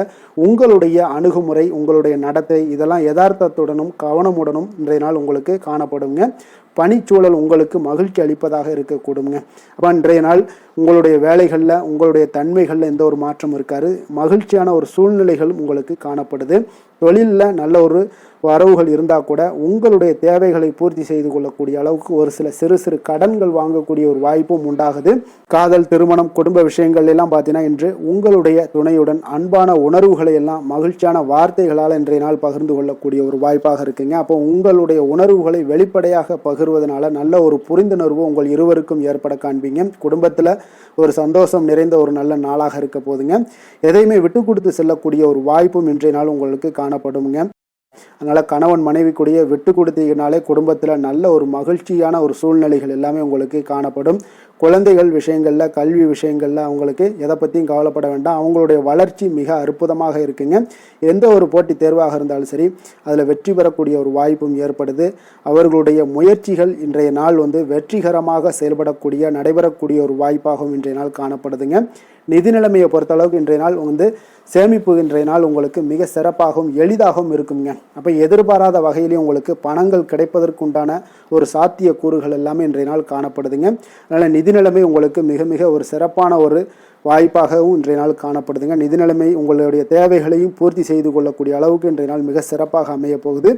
உங்களுடைய அணுகுமுறை உங்களுடைய நடத்தை இதெல்லாம் யதார்த்தத்துடனும் கவனமுடனும் இன்றைய நாள் உங்களுக்கு காணப்படுங்க. பணிச்சூழல் உங்களுக்கு மகிழ்ச்சி அளிப்பதாக இருக்கக்கூடுங்க. அப்போ இன்றைய நாள் உங்களுடைய வேலைகளில் உங்களுடைய தன்மைகளில் எந்த ஒரு மாற்றம் இருக்காது. மகிழ்ச்சியான ஒரு சூழ்நிலைகளும் உங்களுக்கு காணப்படுது. தொழிலில் நல்ல ஒரு வரவுகள் இருந்தால் கூட உங்களுடைய தேவைகளை பூர்த்தி செய்து கொள்ளக்கூடிய அளவுக்கு ஒரு சில சிறு சிறு கடன்கள் வாங்கக்கூடிய ஒரு வாய்ப்பும் உண்டாகுது. காதல் திருமணம் குடும்ப விஷயங்கள் எல்லாம் பார்த்தீங்கன்னா இன்று உங்களுடைய துணையுடன் அன்பான உணர்வுகளை எல்லாம் மகிழ்ச்சியான வார்த்தைகளால் இன்றைய நாள் பகிர்ந்து கொள்ளக்கூடிய ஒரு வாய்ப்பாக இருக்குங்க. அப்போ உங்களுடைய உணர்வுகளை வெளிப்படையாக பகிர்வதனால நல்ல ஒரு புரிந்துணர்வு உங்கள் இருவருக்கும் ஏற்பட காண்பீங்க. குடும்பத்தில் ஒரு சந்தோஷம் நிறைந்த ஒரு நல்ல நாளாக இருக்க போதுங்க. எதையுமே விட்டு கொடுத்து செல்லக்கூடிய ஒரு வாய்ப்பும் இன்றைய நாள் உங்களுக்கு காணப்படுங்க. அதனால் கணவன் மனைவி கூடிய விட்டு கொடுத்தீங்கனாலே குடும்பத்தில் நல்ல ஒரு மகிழ்ச்சியான ஒரு சூழ்நிலைகள் எல்லாமே உங்களுக்கு காணப்படும். குழந்தைகள் விஷயங்களில் கல்வி விஷயங்களில் அவங்களுக்கு எதை பற்றியும் கவலைப்பட வேண்டாம். அவங்களுடைய வளர்ச்சி மிக அற்புதமாக இருக்குங்க. எந்த ஒரு போட்டித் தேர்வாக இருந்தாலும் சரி அதில் வெற்றி பெறக்கூடிய ஒரு வாய்ப்பும் ஏற்படுது. அவர்களுடைய முயற்சிகள் இன்றைய நாள் வந்து வெற்றிகரமாக செயல்படக்கூடிய நடைபெறக்கூடிய ஒரு வாய்ப்பாகவும் இன்றைய நாள் காணப்படுதுங்க. நிதி நிலைமையை பொறுத்தளவுக்கு இன்றைய நாள் வந்து சேமிப்பு இன்றைய நாள் உங்களுக்கு மிக சிறப்பாகவும் எளிதாகவும் இருக்குங்க. அப்போ எதிர்பாராத வகையிலேயும் உங்களுக்கு பணங்கள் கிடைப்பதற்குண்டான ஒரு சாத்திய கூறுகள் எல்லாமே இன்றைய நாள் காணப்படுதுங்க. அதனால் நிதி நிலைமை உங்களுக்கு மிக மிக ஒரு சிறப்பான ஒரு வாய்ப்பாகவும் இன்றைய நாள் காணப்படுதுங்க. நிதி நிலைமை உங்களுடைய தேவைகளையும் பூர்த்தி செய்து கொள்ளக்கூடிய அளவுக்கு இன்றைய நாள் மிக சிறப்பாக அமைய போகுது.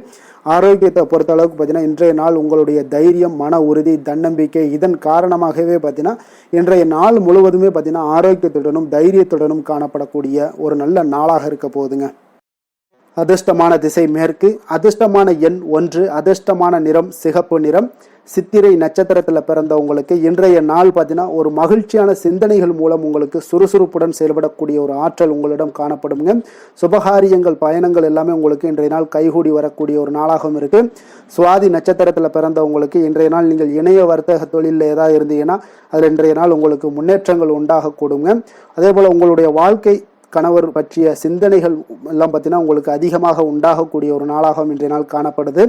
ஆரோக்கியத்தை பொறுத்த அளவுக்கு பார்த்தீங்கன்னா இன்றைய நாள் உங்களுடைய தைரியம் மன உறுதி தன்னம்பிக்கை இதன் காரணமாகவே பார்த்தீங்கன்னா இன்றைய நாள் முழுவதுமே பார்த்தீங்கன்னா ஆரோக்கியத்துடனும் தைரியத்துடனும் காணப்படக்கூடிய ஒரு நல்ல நாளாக இருக்க போகுதுங்க. அதிர்ஷ்டமான திசை மேற்கு, அதிர்ஷ்டமான எண் 1, அதிர்ஷ்டமான நிறம் சிகப்பு நிறம். சித்திரை நட்சத்திரத்தில் பிறந்தவங்களுக்கு இன்றைய நாள் பார்த்தீங்கன்னா ஒரு மகிழ்ச்சியான சிந்தனைகள் மூலம் உங்களுக்கு சுறுசுறுப்புடன் செயல்படக்கூடிய ஒரு ஆற்றல் உங்களிடம் காணப்படுங்க. சுபகாரியங்கள் பயணங்கள் எல்லாமே உங்களுக்கு இன்றைய நாள் கைகூடி வரக்கூடிய ஒரு நாளாகவும் இருக்கு. சுவாதி நட்சத்திரத்தில் பிறந்தவங்களுக்கு இன்றைய நாள் நீங்கள் இணைய வர்த்தக தொழிலில் ஏதாவது இருந்தீங்கன்னா அதில் இன்றைய நாள் உங்களுக்கு முன்னேற்றங்கள் உண்டாகக்கூடுங்க. அதே போல் உங்களுடைய வாழ்க்கை கணவர் பற்றிய சிந்தனைகள் எல்லாம் பார்த்தீங்கன்னா உங்களுக்கு அதிகமாக உண்டாகக்கூடிய ஒரு நாளாகவும் இன்றைய நாள் காணப்படுது.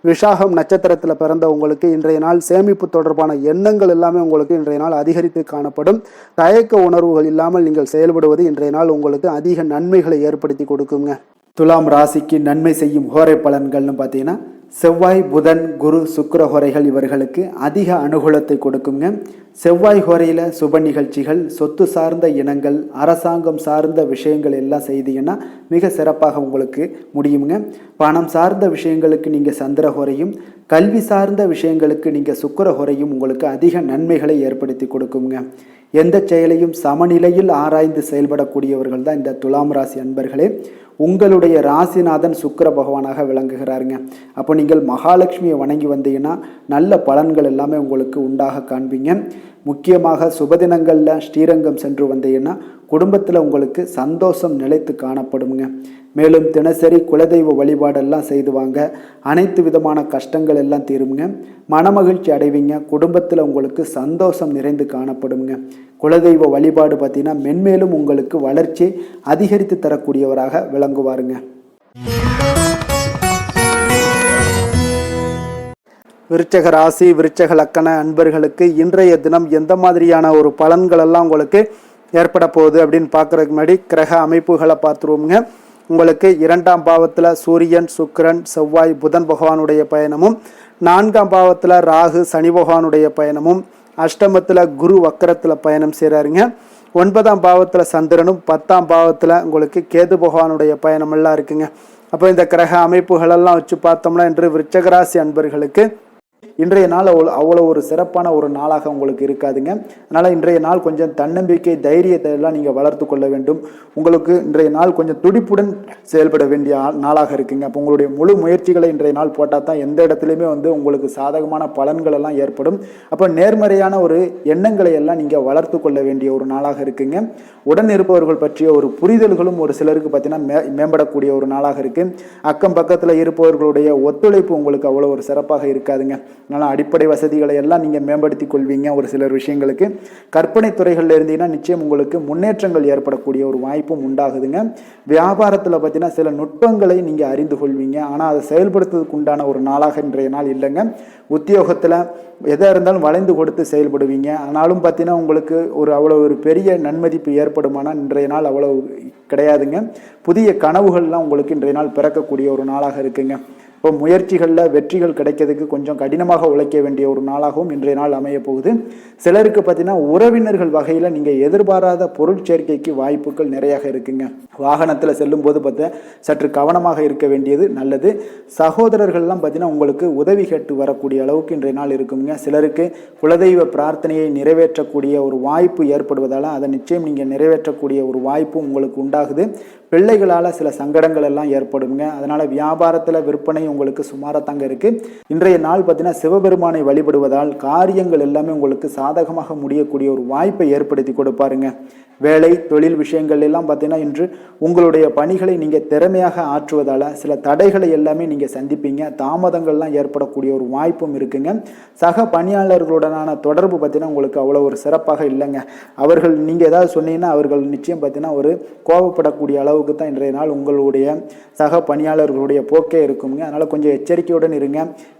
விஷாகம் நட்சத்திரத்தில் பிறந்த உங்களுக்கு இன்றைய நாள் சேமிப்பு தொடர்பான எண்ணங்கள் எல்லாமே உங்களுக்கு இன்றைய நாள் அதிகரித்து காணப்படும். தயக்க உணர்வுகள் இல்லாமல் நீங்கள் செயல்படுவது இன்றைய நாள் உங்களுக்கு அதிக நன்மைகளை ஏற்படுத்தி கொடுக்குங்க. துலாம் ராசிக்கு நன்மை செய்யும் ஹோரை பலன்கள்னு பார்த்தீங்கன்னா செவ்வாய் புதன் குரு சுக்கிர ஹோரைகள் இவர்களுக்கு அதிக அனுகூலத்தை கொடுக்குங்க. செவ்வாய் ஹோரையில் சுப நிகழ்ச்சிகள் சொத்து சார்ந்த இனங்கள் அரசாங்கம் சார்ந்த விஷயங்கள் எல்லாம் செய்தீங்கன்னா மிக சிறப்பாக உங்களுக்கு முடியுங்க. பணம் சார்ந்த விஷயங்களுக்கு நீங்கள் சந்திர ஹோரையும் கல்வி சார்ந்த விஷயங்களுக்கு நீங்கள் சுக்கிர ஹோரையும் உங்களுக்கு அதிக நன்மைகளை ஏற்படுத்தி கொடுக்குங்க. எந்த செயலையும் சமநிலையில் ஆராய்ந்து செயல்படக்கூடியவர்கள் தான் இந்த துலாம் ராசி அன்பர்களே. உங்களுடைய ராசிநாதன் சுக்கிர பகவானாக விளங்குகிறாருங்க. அப்போ நீங்கள் மகாலட்சுமியை வணங்கி வந்தீங்கன்னா நல்ல பலன்கள் எல்லாமே உங்களுக்கு உண்டாக காண்பீங்க. முக்கியமாக சுபதினங்களில் ஸ்ரீரங்கம் சென்று வந்தீங்கன்னா குடும்பத்தில் உங்களுக்கு சந்தோஷம் நிலைத்து காணப்படுங்க. மேலும் தினசரி குலதெய்வ வழிபாடெல்லாம் செய்து வாங்க, அனைத்து விதமான கஷ்டங்கள் எல்லாம் தீருங்க, மனமகிழ்ச்சி அடைவீங்க, குடும்பத்தில் உங்களுக்கு சந்தோஷம் நிறைந்து காணப்படுங்க. குலதெய்வ வழிபாடு பார்த்தீங்கன்னா மென்மேலும் உங்களுக்கு வளர்ச்சி அதிகரித்து தரக்கூடியவராக விளங்குவாருங்க. விருச்சக ராசி விருச்சக லக்கண அன்பர்களுக்கு இன்றைய தினம் எந்த மாதிரியான ஒரு பலன்கள் எல்லாம் உங்களுக்கு ஏற்பட போகுது அப்படின்னு பார்க்குறதுக்கு முன்னாடி கிரக அமைப்புகளை பார்த்துருவோங்க. உங்களுக்கு 2ஆம் பாவத்தில் சூரியன் சுக்கிரன் செவ்வாய் புதன் பகவானுடைய பயணமும், 4ஆம் பாவத்தில் ராகு சனி பகவானுடைய பயணமும், அஷ்டமத்தில் குரு வக்கரத்தில் பயணம் செய்கிறாருங்க. 9ஆம் பாவத்தில் சந்திரனும் 10ஆம் பாவத்தில் உங்களுக்கு கேது பகவானுடைய பயணமெல்லாம் இருக்குங்க. அப்போ இந்த கிரக அமைப்புகளெல்லாம் வச்சு பார்த்தோம்னா இன்று விருச்சகராசி அன்பர்களுக்கு இன்றைய நாள் அவ்வளோ ஒரு சிறப்பான ஒரு நாளாக உங்களுக்கு இருக்காதுங்க. அதனால் இன்றைய நாள் கொஞ்சம் தன்னம்பிக்கை தைரியத்தை எல்லாம் நீங்கள் வளர்த்து கொள்ள வேண்டும். உங்களுக்கு இன்றைய நாள் கொஞ்சம் துடிப்புடன் செயல்பட வேண்டிய நாளாக இருக்குங்க. அப்போ உங்களுடைய முழு முயற்சிகளை இன்றைய நாள் போட்டால் தான் எந்த இடத்துலையுமே உங்களுக்கு சாதகமான பலன்கள் எல்லாம் ஏற்படும். அப்போ நேர்மறையான ஒரு எண்ணங்களை எல்லாம் நீங்கள் வளர்த்து கொள்ள வேண்டிய ஒரு நாளாக இருக்குங்க. உடன் இருப்பவர்கள் பற்றிய ஒரு புரிதல்களும் ஒரு சிலருக்கு பார்த்தீங்கன்னா மேம்படக்கூடிய ஒரு நாளாக இருக்குது. அக்கம் பக்கத்தில் இருப்பவர்களுடைய ஒத்துழைப்பு உங்களுக்கு அவ்வளோ ஒரு சிறப்பாக இருக்காதுங்க. அதனால் அடிப்படை வசதிகளை எல்லாம் நீங்கள் மேம்படுத்தி கொள்வீங்க. ஒரு சிலர் விஷயங்களுக்கு கற்பனை துறைகளில் இருந்தீங்கன்னா நிச்சயம் உங்களுக்கு முன்னேற்றங்கள் ஏற்படக்கூடிய ஒரு வாய்ப்பும் உண்டாகுதுங்க. வியாபாரத்தில் பார்த்தீங்கன்னா சில நுட்பங்களை நீங்கள் அறிந்து கொள்வீங்க. ஆனால் அதை செயல்படுத்துறதுக்கு உண்டான ஒரு நாளாக இன்றைய நாள் இல்லைங்க. உத்தியோகத்தில் எதாக இருந்தாலும் வளைந்து கொடுத்து செயல்படுவீங்க. ஆனாலும் பார்த்தீங்கன்னா உங்களுக்கு அவ்வளோ ஒரு பெரிய நன்மதிப்பு ஏற்படுமானால் இன்றைய நாள் அவ்வளோ கிடையாதுங்க. புதிய கனவுகள்லாம் உங்களுக்கு இன்றைய நாள் பிறக்கக்கூடிய ஒரு நாளாக இருக்குங்க. இப்போ முயற்சிகளில் வெற்றிகள் கிடைக்கிறதுக்கு கொஞ்சம் கடினமாக உழைக்க வேண்டிய ஒரு நாளாகவும் இன்றைய நாள் அமைய போகுது. சிலருக்கு பார்த்தீங்கன்னா உறவினர்கள் வகையில் நீங்கள் எதிர்பாராத பொருள் சேர்க்கைக்கு வாய்ப்புகள் நிறையாக இருக்குங்க. வாகனத்தில் செல்லும் போது பார்த்தா சற்று கவனமாக இருக்க வேண்டியது நல்லது. சகோதரர்கள்லாம் பார்த்தீங்கன்னா உங்களுக்கு உதவி கேட்டு வரக்கூடிய அளவுக்கு இன்றைய நாள் இருக்குங்க. சிலருக்கு குலதெய்வ பிரார்த்தனையை நிறைவேற்றக்கூடிய ஒரு வாய்ப்பு ஏற்படுவதால் அதை நிச்சயம் நீங்கள் நிறைவேற்றக்கூடிய ஒரு வாய்ப்பும் உங்களுக்கு உண்டாகுது. பிள்ளைகளால் சில சங்கடங்கள் எல்லாம் ஏற்படுங்க. அதனால் வியாபாரத்தில் விற்பனை உங்களுக்கு சுமாரத்தாங்க இருக்குது. இன்றைய நாள் பார்த்தீங்கன்னா சிவபெருமானை வழிபடுவதால் காரியங்கள் எல்லாமே உங்களுக்கு சாதகமாக முடியக்கூடிய ஒரு வாய்ப்பை ஏற்படுத்தி கொடுப்பாருங்க. வேலை தொழில் விஷயங்கள் எல்லாம் பார்த்தீங்கன்னா இன்று உங்களுடைய பணிகளை நீங்கள் திறமையாக ஆற்றுவதால் சில தடைகளை எல்லாமே நீங்கள் சந்திப்பீங்க. தாமதங்கள்லாம் ஏற்படக்கூடிய ஒரு வாய்ப்பும் இருக்குங்க. சக பணியாளர்களுடனான தொடர்பு பார்த்தீங்கன்னா உங்களுக்கு அவ்வளோ ஒரு சிறப்பாக இல்லைங்க. அவர்கள் நீங்கள் ஏதாவது சொன்னீங்கன்னா அவர்கள் நிச்சயம் பார்த்தீங்கன்னா ஒரு கோபப்படக்கூடிய அளவுக்கு தான் இன்றைய நாள் உங்களுடைய சக பணியாளர்களுடைய போக்கே இருக்குங்க. அதனால் கொஞ்சம் எச்சரிக்கையுடன் இருங்க.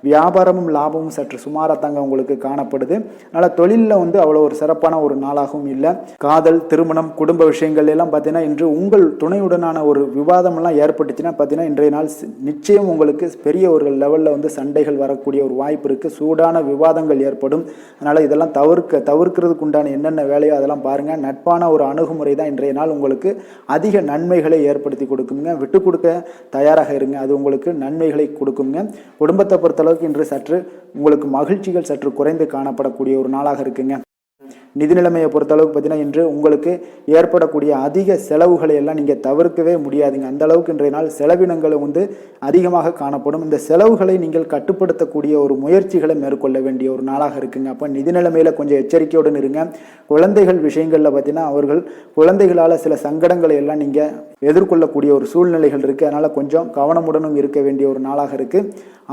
வியாபாரமும் லாபமும் சற்று சுமாரத்தாங்க உங்களுக்கு காணப்படுது. அதனால் தொழிலில் அவ்வளோ ஒரு சிறப்பான ஒரு நாளாகவும் இல்லை. காதல் திருமணம் குடும்ப விஷயங்கள் எல்லாம் பார்த்தீங்கன்னா இன்று உங்கள் துணையுடனான ஒரு விவாதமெல்லாம் ஏற்பட்டுச்சுன்னா பார்த்தீங்கன்னா இன்றைய நாள் நிச்சயம் உங்களுக்கு பெரிய ஒரு லெவலில் சண்டைகள் வரக்கூடிய ஒரு வாய்ப்பு இருக்குது. சூடான விவாதங்கள் ஏற்படும். அதனால் இதெல்லாம் தவிர்க்கிறதுக்கு உண்டான என்னென்ன வேலையோ அதெல்லாம் பாருங்கள். நட்பான ஒரு அணுகுமுறை தான் இன்றைய நாள் உங்களுக்கு அதிக நன்மைகளை ஏற்படுத்தி கொடுக்குங்க. விட்டு கொடுக்க தயாராக இருங்க. அது உங்களுக்கு நன்மைகளை கொடுக்குங்க. குடும்பத்தை பொறுத்தளவுக்கு இன்று சற்று உங்களுக்கு மகிழ்ச்சிகள் சற்று குறைந்து காணப்படக்கூடிய ஒரு நாளாக இருக்குங்க. நிதி நிலைமையை பொறுத்தளவுக்கு பார்த்தீங்கன்னா இன்று உங்களுக்கு ஏற்படக்கூடிய அதிக செலவுகளை எல்லாம் நீங்கள் தவிர்க்கவே முடியாதுங்க. அந்த அளவுக்கு இன்றைய நாள் செலவினங்கள் அதிகமாக காணப்படும். இந்த செலவுகளை நீங்கள் கட்டுப்படுத்தக்கூடிய ஒரு முயற்சிகளை மேற்கொள்ள வேண்டிய ஒரு நாளாக இருக்குங்க. அப்போ நிதி நிலைமையில் கொஞ்சம் எச்சரிக்கையுடன் இருங்க. குழந்தைகள் விஷயங்களில் பார்த்தீங்கன்னா அவர்கள் குழந்தைகளால் சில சங்கடங்களை எல்லாம் நீங்கள் எதிர்கொள்ளக்கூடிய ஒரு சூழ்நிலைகள் இருக்குது. அதனால் கொஞ்சம் கவனமுடனும் இருக்க வேண்டிய ஒரு நாளாக இருக்குது.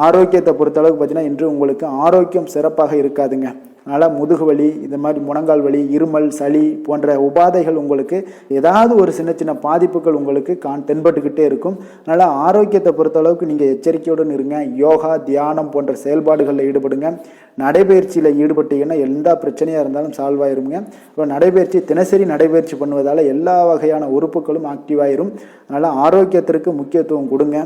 ஆரோக்கியத்தை பொறுத்தளவுக்கு பார்த்தீங்கன்னா இன்று உங்களுக்கு ஆரோக்கியம் சிறப்பாக இருக்காதுங்க. அதனால் முதுகு வலி, இது மாதிரி முழங்கால் வலி, இருமல், சளி போன்ற உபாதைகள் உங்களுக்கு ஏதாவது ஒரு சின்ன சின்ன பாதிப்புகள் உங்களுக்கு தென்பட்டுக்கிட்டே இருக்கும். அதனால் ஆரோக்கியத்தை பொறுத்தளவுக்கு நீங்கள் எச்சரிக்கையுடன் இருங்க. யோகா தியானம் போன்ற செயல்பாடுகளில் ஈடுபடுங்க. நடைபயிற்சியில் ஈடுபட்டீங்கன்னா எந்த பிரச்சனையாக இருந்தாலும் சால்வ் ஆயிருங்க. இப்போ நடைபயிற்சி தினசரி நடைபயிற்சி பண்ணுவதால் எல்லா வகையான உறுப்புகளும் ஆக்டிவாயிரும். அதனால் ஆரோக்கியத்திற்கு முக்கியத்துவம் கொடுங்க.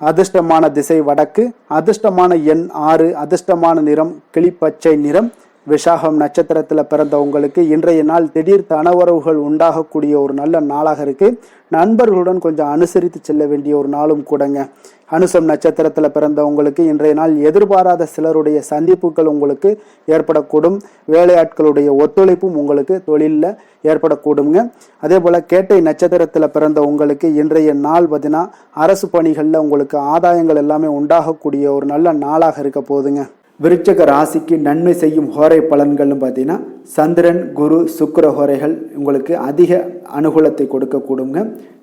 அதிர்ஷ்டமான திசை வடக்கு, அதிர்ஷ்டமான எண் 6, அதிர்ஷ்டமான நிறம் கிளிப்பச்சை நிறம், விசாகம் நட்சத்திரத்தில் பிறந்த உங்களுக்கு இன்றைய நாள் திடீர் தனவரவுகள் உண்டாகக்கூடிய ஒரு நல்ல நாளாக இருக்கு. நண்பர்களுடன் கொஞ்சம் அனுசரித்து செல்ல வேண்டிய ஒரு நாளும் கூடங்க. அனுசம் நட்சத்திரத்தில் பிறந்த உங்களுக்கு இன்றைய நாள் எதிர்பாராத சிலருடைய சந்திப்புகள் உங்களுக்கு ஏற்படக்கூடும். வேலையாட்களுடைய ஒத்துழைப்பும் உங்களுக்கு தொழிலில் ஏற்படக்கூடுங்க. அதே போல் கேட்டை நட்சத்திரத்தில் பிறந்த உங்களுக்கு இன்றைய நாள் பார்த்தீங்கன்னா அரசு பணிகளில் உங்களுக்கு ஆதாயங்கள் எல்லாமே உண்டாகக்கூடிய ஒரு நல்ல நாளாக இருக்க போகுதுங்க. விருச்சக ராசிக்கு நன்மை செய்யும் ஹோரை பலன்கள்னு பார்த்தீங்கன்னா சந்திரன், குரு, சுக்கிர ஹோரைகள் உங்களுக்கு அதிக அனுகூலத்தை கொடுக்கக்கூடுங்க.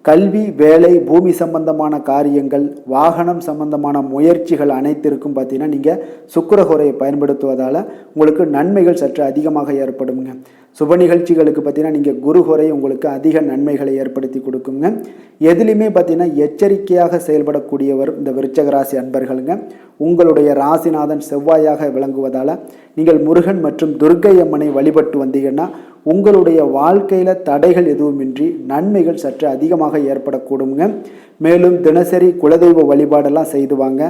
கல்வி, வேலை, பூமி சம்பந்தமான காரியங்கள், வாகனம் சம்பந்தமான முயற்சிகள் அனைத்திற்கும் பார்த்தீங்கன்னா நீங்கள் சுக்கிர ஹோரையை பயன்படுத்துவதால் உங்களுக்கு நன்மைகள் சற்று அதிகமாக ஏற்படுங்க. சுப நிகழ்ச்சிகளுக்கு பார்த்தீங்கன்னா நீங்கள் குரு ஹோரை உங்களுக்கு அதிக நன்மைகளை ஏற்படுத்தி கொடுக்குங்க. எதுலையுமே பார்த்தீங்கன்னா எச்சரிக்கையாக செயல்படக்கூடியவர் இந்த விருச்சக ராசி அன்பர்களுங்க. உங்களுடைய ராசிநாதன் செவ்வாயாக விளங்குவதால் நீங்கள் முருகன் மற்றும் துர்க்கை அம்மனை வழிபட்டு வந்தீங்கன்னா உங்களுடைய வாழ்க்கையில் தடைகள் எதுவுமின்றி நன்மைகள் சற்று அதிகமாக ஏற்படக்கூடுங்க. மேலும் தினசரி குலதெய்வ வழிபாடெல்லாம் செய்து வாங்க.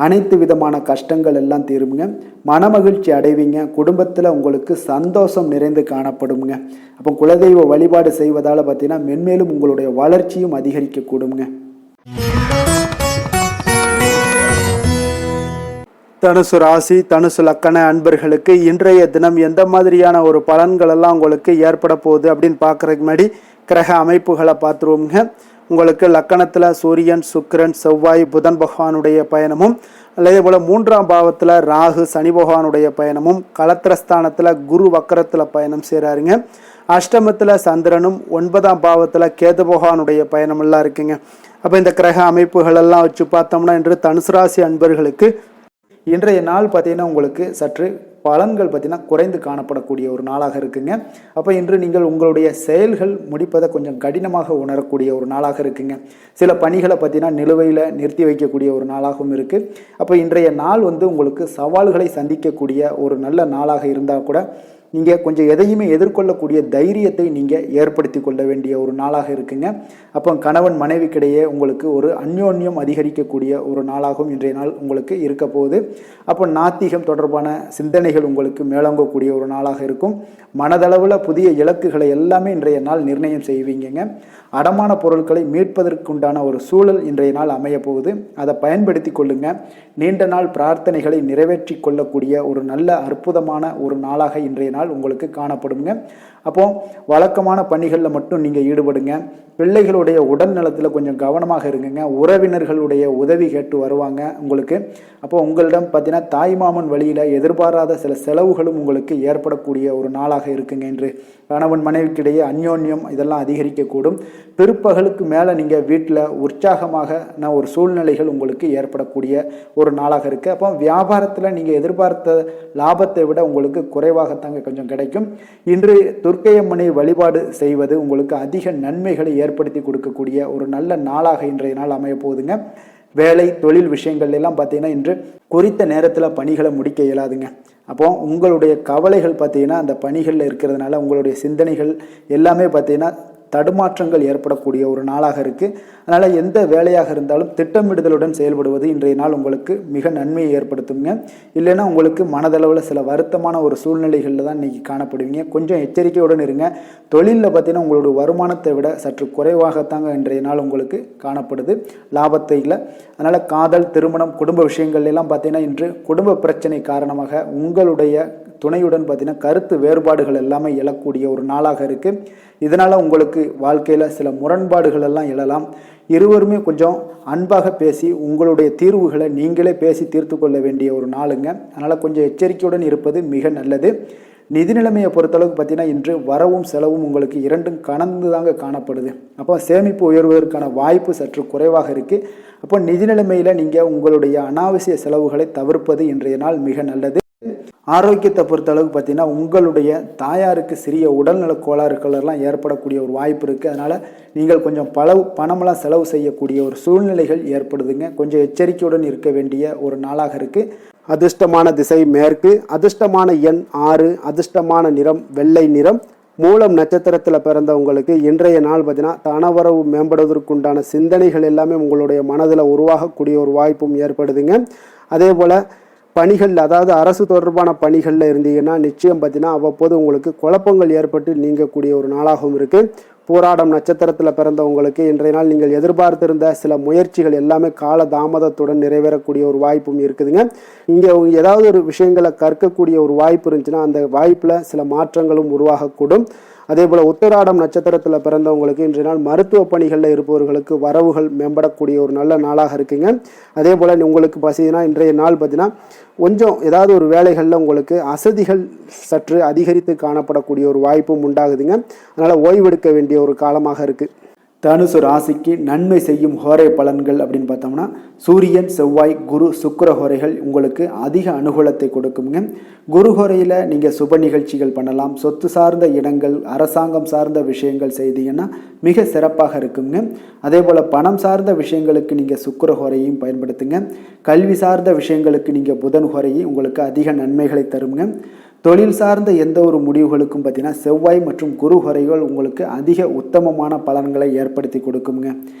அனைத்து விதமான கஷ்டங்கள் எல்லாம் தீருங்க. மனமகிழ்ச்சி அடைவீங்க. குடும்பத்தில் உங்களுக்கு சந்தோஷம் நிறைந்து காணப்படுங்க. அப்போ குலதெய்வ வழிபாடு செய்வதால் பார்த்தீங்கன்னா மென்மேலும் உங்களுடைய வளர்ச்சியும் அதிகரிக்க கூடுங்க. தனுசு ராசி, தனுசு லக்கண அன்பர்களுக்கு இன்றைய தினம் எந்த மாதிரியான ஒரு பலன்கள் எல்லாம் உங்களுக்கு ஏற்பட போகுது அப்படின்னு பார்க்கறதுக்கு முன்னாடி கிரக அமைப்புகளை பார்த்துருவோங்க. உங்களுக்கு லக்கணத்தில் சூரியன், சுக்கிரன், செவ்வாய், புதன் பகவானுடைய பயணமும், அதே போல் 3ஆம் பாவத்தில் ராகு, சனி பகவானுடைய பயணமும், களத்திரஸ்தானத்தில் குரு வக்கரத்தில் பயணம் செய்கிறாருங்க. அஷ்டமத்தில் சந்திரனும், 9ஆம் பாவத்தில் கேது பகவானுடைய பயணமெல்லாம் இருக்குங்க. அப்போ இந்த கிரக அமைப்புகள் எல்லாம் வச்சு பார்த்தோம்னா இன்று தனுசு ராசி அன்பர்களுக்கு இன்றைய நாள் பார்த்தீங்கன்னா உங்களுக்கு சற்று பலன்கள் பார்த்தீங்கன்னா குறைந்து காணப்படக்கூடிய ஒரு நாளாக இருக்குங்க. அப்போ இன்று நீங்கள் உங்களுடைய செயல்கள் முடிப்பதை கொஞ்சம் கடினமாக உணரக்கூடிய ஒரு நாளாக இருக்குங்க. சில பணிகளை பார்த்தீங்கன்னா நிலுவையில் நிறுத்தி வைக்கக்கூடிய ஒரு நாளாகவும் இருக்குது. அப்போ இன்றைய நாள் உங்களுக்கு சவால்களை சந்திக்கக்கூடிய ஒரு நல்ல நாளாக இருந்தால் கூட நீங்கள் கொஞ்சம் எதையுமே எதிர்கொள்ளக்கூடிய தைரியத்தை நீங்கள் ஏற்படுத்தி கொள்ள வேண்டிய ஒரு நாளாக இருக்குங்க. அப்போ கணவன் மனைவிக்கிடையே உங்களுக்கு ஒரு அந்யோன்யம் அதிகரிக்கக்கூடிய ஒரு நாளாகவும் இன்றைய நாள் உங்களுக்கு இருக்க போகுது. அப்போ நாத்திகம் தொடர்பான சிந்தனைகள் உங்களுக்கு மேலோங்கக்கூடிய ஒரு நாளாக இருக்கும். மனதளவில் புதிய இலக்குகளை எல்லாமே இன்றைய நாள் நிர்ணயம் செய்வீங்க. அடமான பொருட்களை மீட்பதற்குண்டான ஒரு சூழல் இன்றைய நாள் அமைய போகுது. அதை பயன்படுத்தி கொள்ளுங்க. நீண்ட நாள் பிரார்த்தனைகளை நிறைவேற்றி கொள்ளக்கூடிய ஒரு நல்ல அற்புதமான ஒரு நாளாக இன்றைய நாள் உங்களுக்கு காணப்படுங்க. அப்போ வழக்கமான பணிகளில் மட்டும் நீங்கள் ஈடுபடுங்க. பிள்ளைகளுடைய உடல் நலத்தில் கொஞ்சம் கவனமாக இருங்குங்க. உறவினர்களுடைய உதவி கேட்டு வருவாங்க உங்களுக்கு. அப்போ உங்களிடம் பார்த்தீங்கன்னா தாய்மாமன் வழியில் எதிர்பாராத சில செலவுகளும் உங்களுக்கு ஏற்படக்கூடிய ஒரு நாளாக இருக்குங்க. இன்று கணவன் மனைவிக்கிடையே அந்யோன்யம் இதெல்லாம் அதிகரிக்கக்கூடும். பிற்பகலுக்கு மேலே நீங்கள் வீட்டில் உற்சாகமாக ஒரு சூழ்நிலைகள் உங்களுக்கு ஏற்படக்கூடிய ஒரு நாளாக இருக்குது. அப்போ வியாபாரத்தில் நீங்கள் எதிர்பார்த்த லாபத்தை விட உங்களுக்கு குறைவாகத்தாங்க கொஞ்சம் கிடைக்கும். இன்று துர்க்கையம்மனை வழிபாடு செய்வது உங்களுக்கு அதிக நன்மைகளை ஏற்படுத்தி கொடுக்கக்கூடிய ஒரு நல்ல நாளாக இன்றைய நாள் அமைய போகுதுங்க. வேலை, தொழில் விஷயங்கள் எல்லாம் பார்த்தீங்கன்னா இன்று குறித்த நேரத்தில் பணிகளை முடிக்க இயலாதுங்க. அப்போ உங்களுடைய கவலைகள் பார்த்தீங்கன்னா அந்த பணிகளில் இருக்கிறதுனால உங்களுடைய சிந்தனைகள் எல்லாமே பார்த்தீங்கன்னா தடுமாற்றங்கள் ஏற்படக்கூடிய ஒரு நாளாக இருக்குது. அதனால் எந்த வேலையாக இருந்தாலும் திட்டமிடுதலுடன் செயல்படுவது இன்றைய நாள் உங்களுக்கு மிக நன்மையை ஏற்படுத்துங்க. இல்லைன்னா உங்களுக்கு மனதளவில் சில வருத்தமான ஒரு சூழ்நிலைகளில் தான் இன்றைக்கி காணப்படுவீங்க. கொஞ்சம் எச்சரிக்கையுடன் இருங்க. தொழிலில் பார்த்தீங்கன்னா உங்களுடைய வருமானத்தை விட சற்று குறைவாகத்தாங்க இன்றைய நாள் உங்களுக்கு காணப்படுது, லாபத்தை இல்லை. அதனால் காதல், திருமணம், குடும்ப விஷயங்கள் எல்லாம் பார்த்தீங்கன்னா இன்று குடும்ப பிரச்சனை காரணமாக உங்களுடைய துணையுடன் பார்த்தீங்கன்னா கருத்து வேறுபாடுகள் எல்லாமே எழக்கூடிய ஒரு நாளாக இருக்குது. இதனால் உங்களுக்கு வாழ்க்கையில் சில முரண்பாடுகள் எல்லாம் எழலாம். இருவருமே கொஞ்சம் அன்பாக பேசி உங்களுடைய தீர்வுகளை நீங்களே பேசி தீர்த்து கொள்ள வேண்டிய ஒரு நாளுங்க. அதனால் கொஞ்சம் எச்சரிக்கையுடன் இருப்பது மிக நல்லது. நிதி நிலைமையை பொறுத்தளவுக்கு பார்த்தீங்கன்னா இன்று வரவும் செலவும் உங்களுக்கு இரண்டும் கலந்து தாங்க காணப்படுது. அப்போ சேமிப்பு உயர்வதற்கான வாய்ப்பு சற்று குறைவாக இருக்குது. அப்போ நிதி நிலைமையில் நீங்கள் உங்களுடைய அனாவசிய செலவுகளை தவிர்ப்பது இன்றைய நாள் மிக நல்லது. ஆரோக்கியத்தை பொறுத்தளவுக்கு பார்த்தீங்கன்னா உங்களுடைய தாயாருக்கு சிறிய உடல்நல கோளாறுகள் எல்லாம் ஏற்படக்கூடிய ஒரு வாய்ப்பு இருக்குது. அதனால் நீங்கள் கொஞ்சம் பணமெல்லாம் செலவு செய்யக்கூடிய ஒரு சூழ்நிலைகள் ஏற்படுதுங்க. கொஞ்சம் எச்சரிக்கையுடன் இருக்க வேண்டிய ஒரு நாளாக இருக்குது. அதிர்ஷ்டமான திசை மேற்கு, அதிர்ஷ்டமான எண் 6, அதிர்ஷ்டமான நிறம் வெள்ளை நிறம். மூலம் நட்சத்திரத்தில் பிறந்தவங்களுக்கு இன்றைய நாள் பார்த்தீங்கன்னா தனவரவு மேம்படுவதற்குண்டான சிந்தனைகள் எல்லாமே உங்களுடைய மனதில் உருவாகக்கூடிய ஒரு வாய்ப்பும் ஏற்படுதுங்க. அதே போல் பணிகள், அதாவது அரசு தொடர்பான பணிகளில் இருந்தீங்கன்னா நிச்சயம் பார்த்தீங்கன்னா அவ்வப்போது உங்களுக்கு குழப்பங்கள் ஏற்பட்டு நீங்கக்கூடிய ஒரு நாளாகவும் இருக்குது. போராடம் நட்சத்திரத்தில் பிறந்தவங்களுக்கு இன்றைய நாள் நீங்கள் எதிர்பார்த்திருந்த சில முயற்சிகள் எல்லாமே கால தாமதத்துடன் நிறைவேறக்கூடிய ஒரு வாய்ப்பும் இருக்குதுங்க. இங்கே ஏதாவது ஒரு விஷயங்களை கற்கக்கூடிய ஒரு வாய்ப்பு இருந்துச்சுன்னா அந்த வாய்ப்பில் சில மாற்றங்களும் உருவாகக்கூடும். அதே போல் உத்திராடம் நட்சத்திரத்தில் பிறந்தவங்களுக்கு இன்றைய நாள் மருத்துவ பணிகளில் இருப்பவர்களுக்கு வரவுகள் மேம்படக்கூடிய ஒரு நல்ல நாளாக இருக்குங்க. அதே போல் உங்களுக்கு பார்த்தீங்கன்னா இன்றைய நாள் பார்த்தீங்கன்னா கொஞ்சம் ஏதாவது ஒரு வேலைகளில் உங்களுக்கு அசதிகள் சற்று அதிகரித்து காணப்படக்கூடிய ஒரு வாய்ப்பும் உண்டாகுதுங்க. அதனால் ஓய்வெடுக்க வேண்டிய ஒரு காலமாக இருக்குது. தனுசு ராசிக்கு நன்மை செய்யும் ஹோரை பலன்கள் அப்படின்னு பார்த்தோம்னா சூரியன், செவ்வாய், குரு, சுக்கிர ஹோரைகள் உங்களுக்கு அதிக அனுகூலத்தை கொடுக்குங்க. குரு ஹோரையில் நீங்கள் சுப நிகழ்ச்சிகள் பண்ணலாம். சொத்து சார்ந்த இடங்கள், அரசாங்கம் சார்ந்த விஷயங்கள் செய்தீங்கன்னா மிக சிறப்பாக இருக்குங்க. அதே போல் பணம் சார்ந்த விஷயங்களுக்கு நீங்கள் சுக்கிர ஹோரையும் பயன்படுத்துங்க. கல்வி சார்ந்த விஷயங்களுக்கு நீங்கள் புதன் ஹோரையும் உங்களுக்கு அதிக நன்மைகளை தருங்க. தொழில் சார்ந்த எந்த ஒரு முடிவுகளுக்கும் பார்த்தீங்கன்னா செவ்வாய் மற்றும் குரு ஹோரைகள் உங்களுக்கு அதிக உத்தமமான பலன்களை ஏற்படுத்தி கொடுக்குங்க.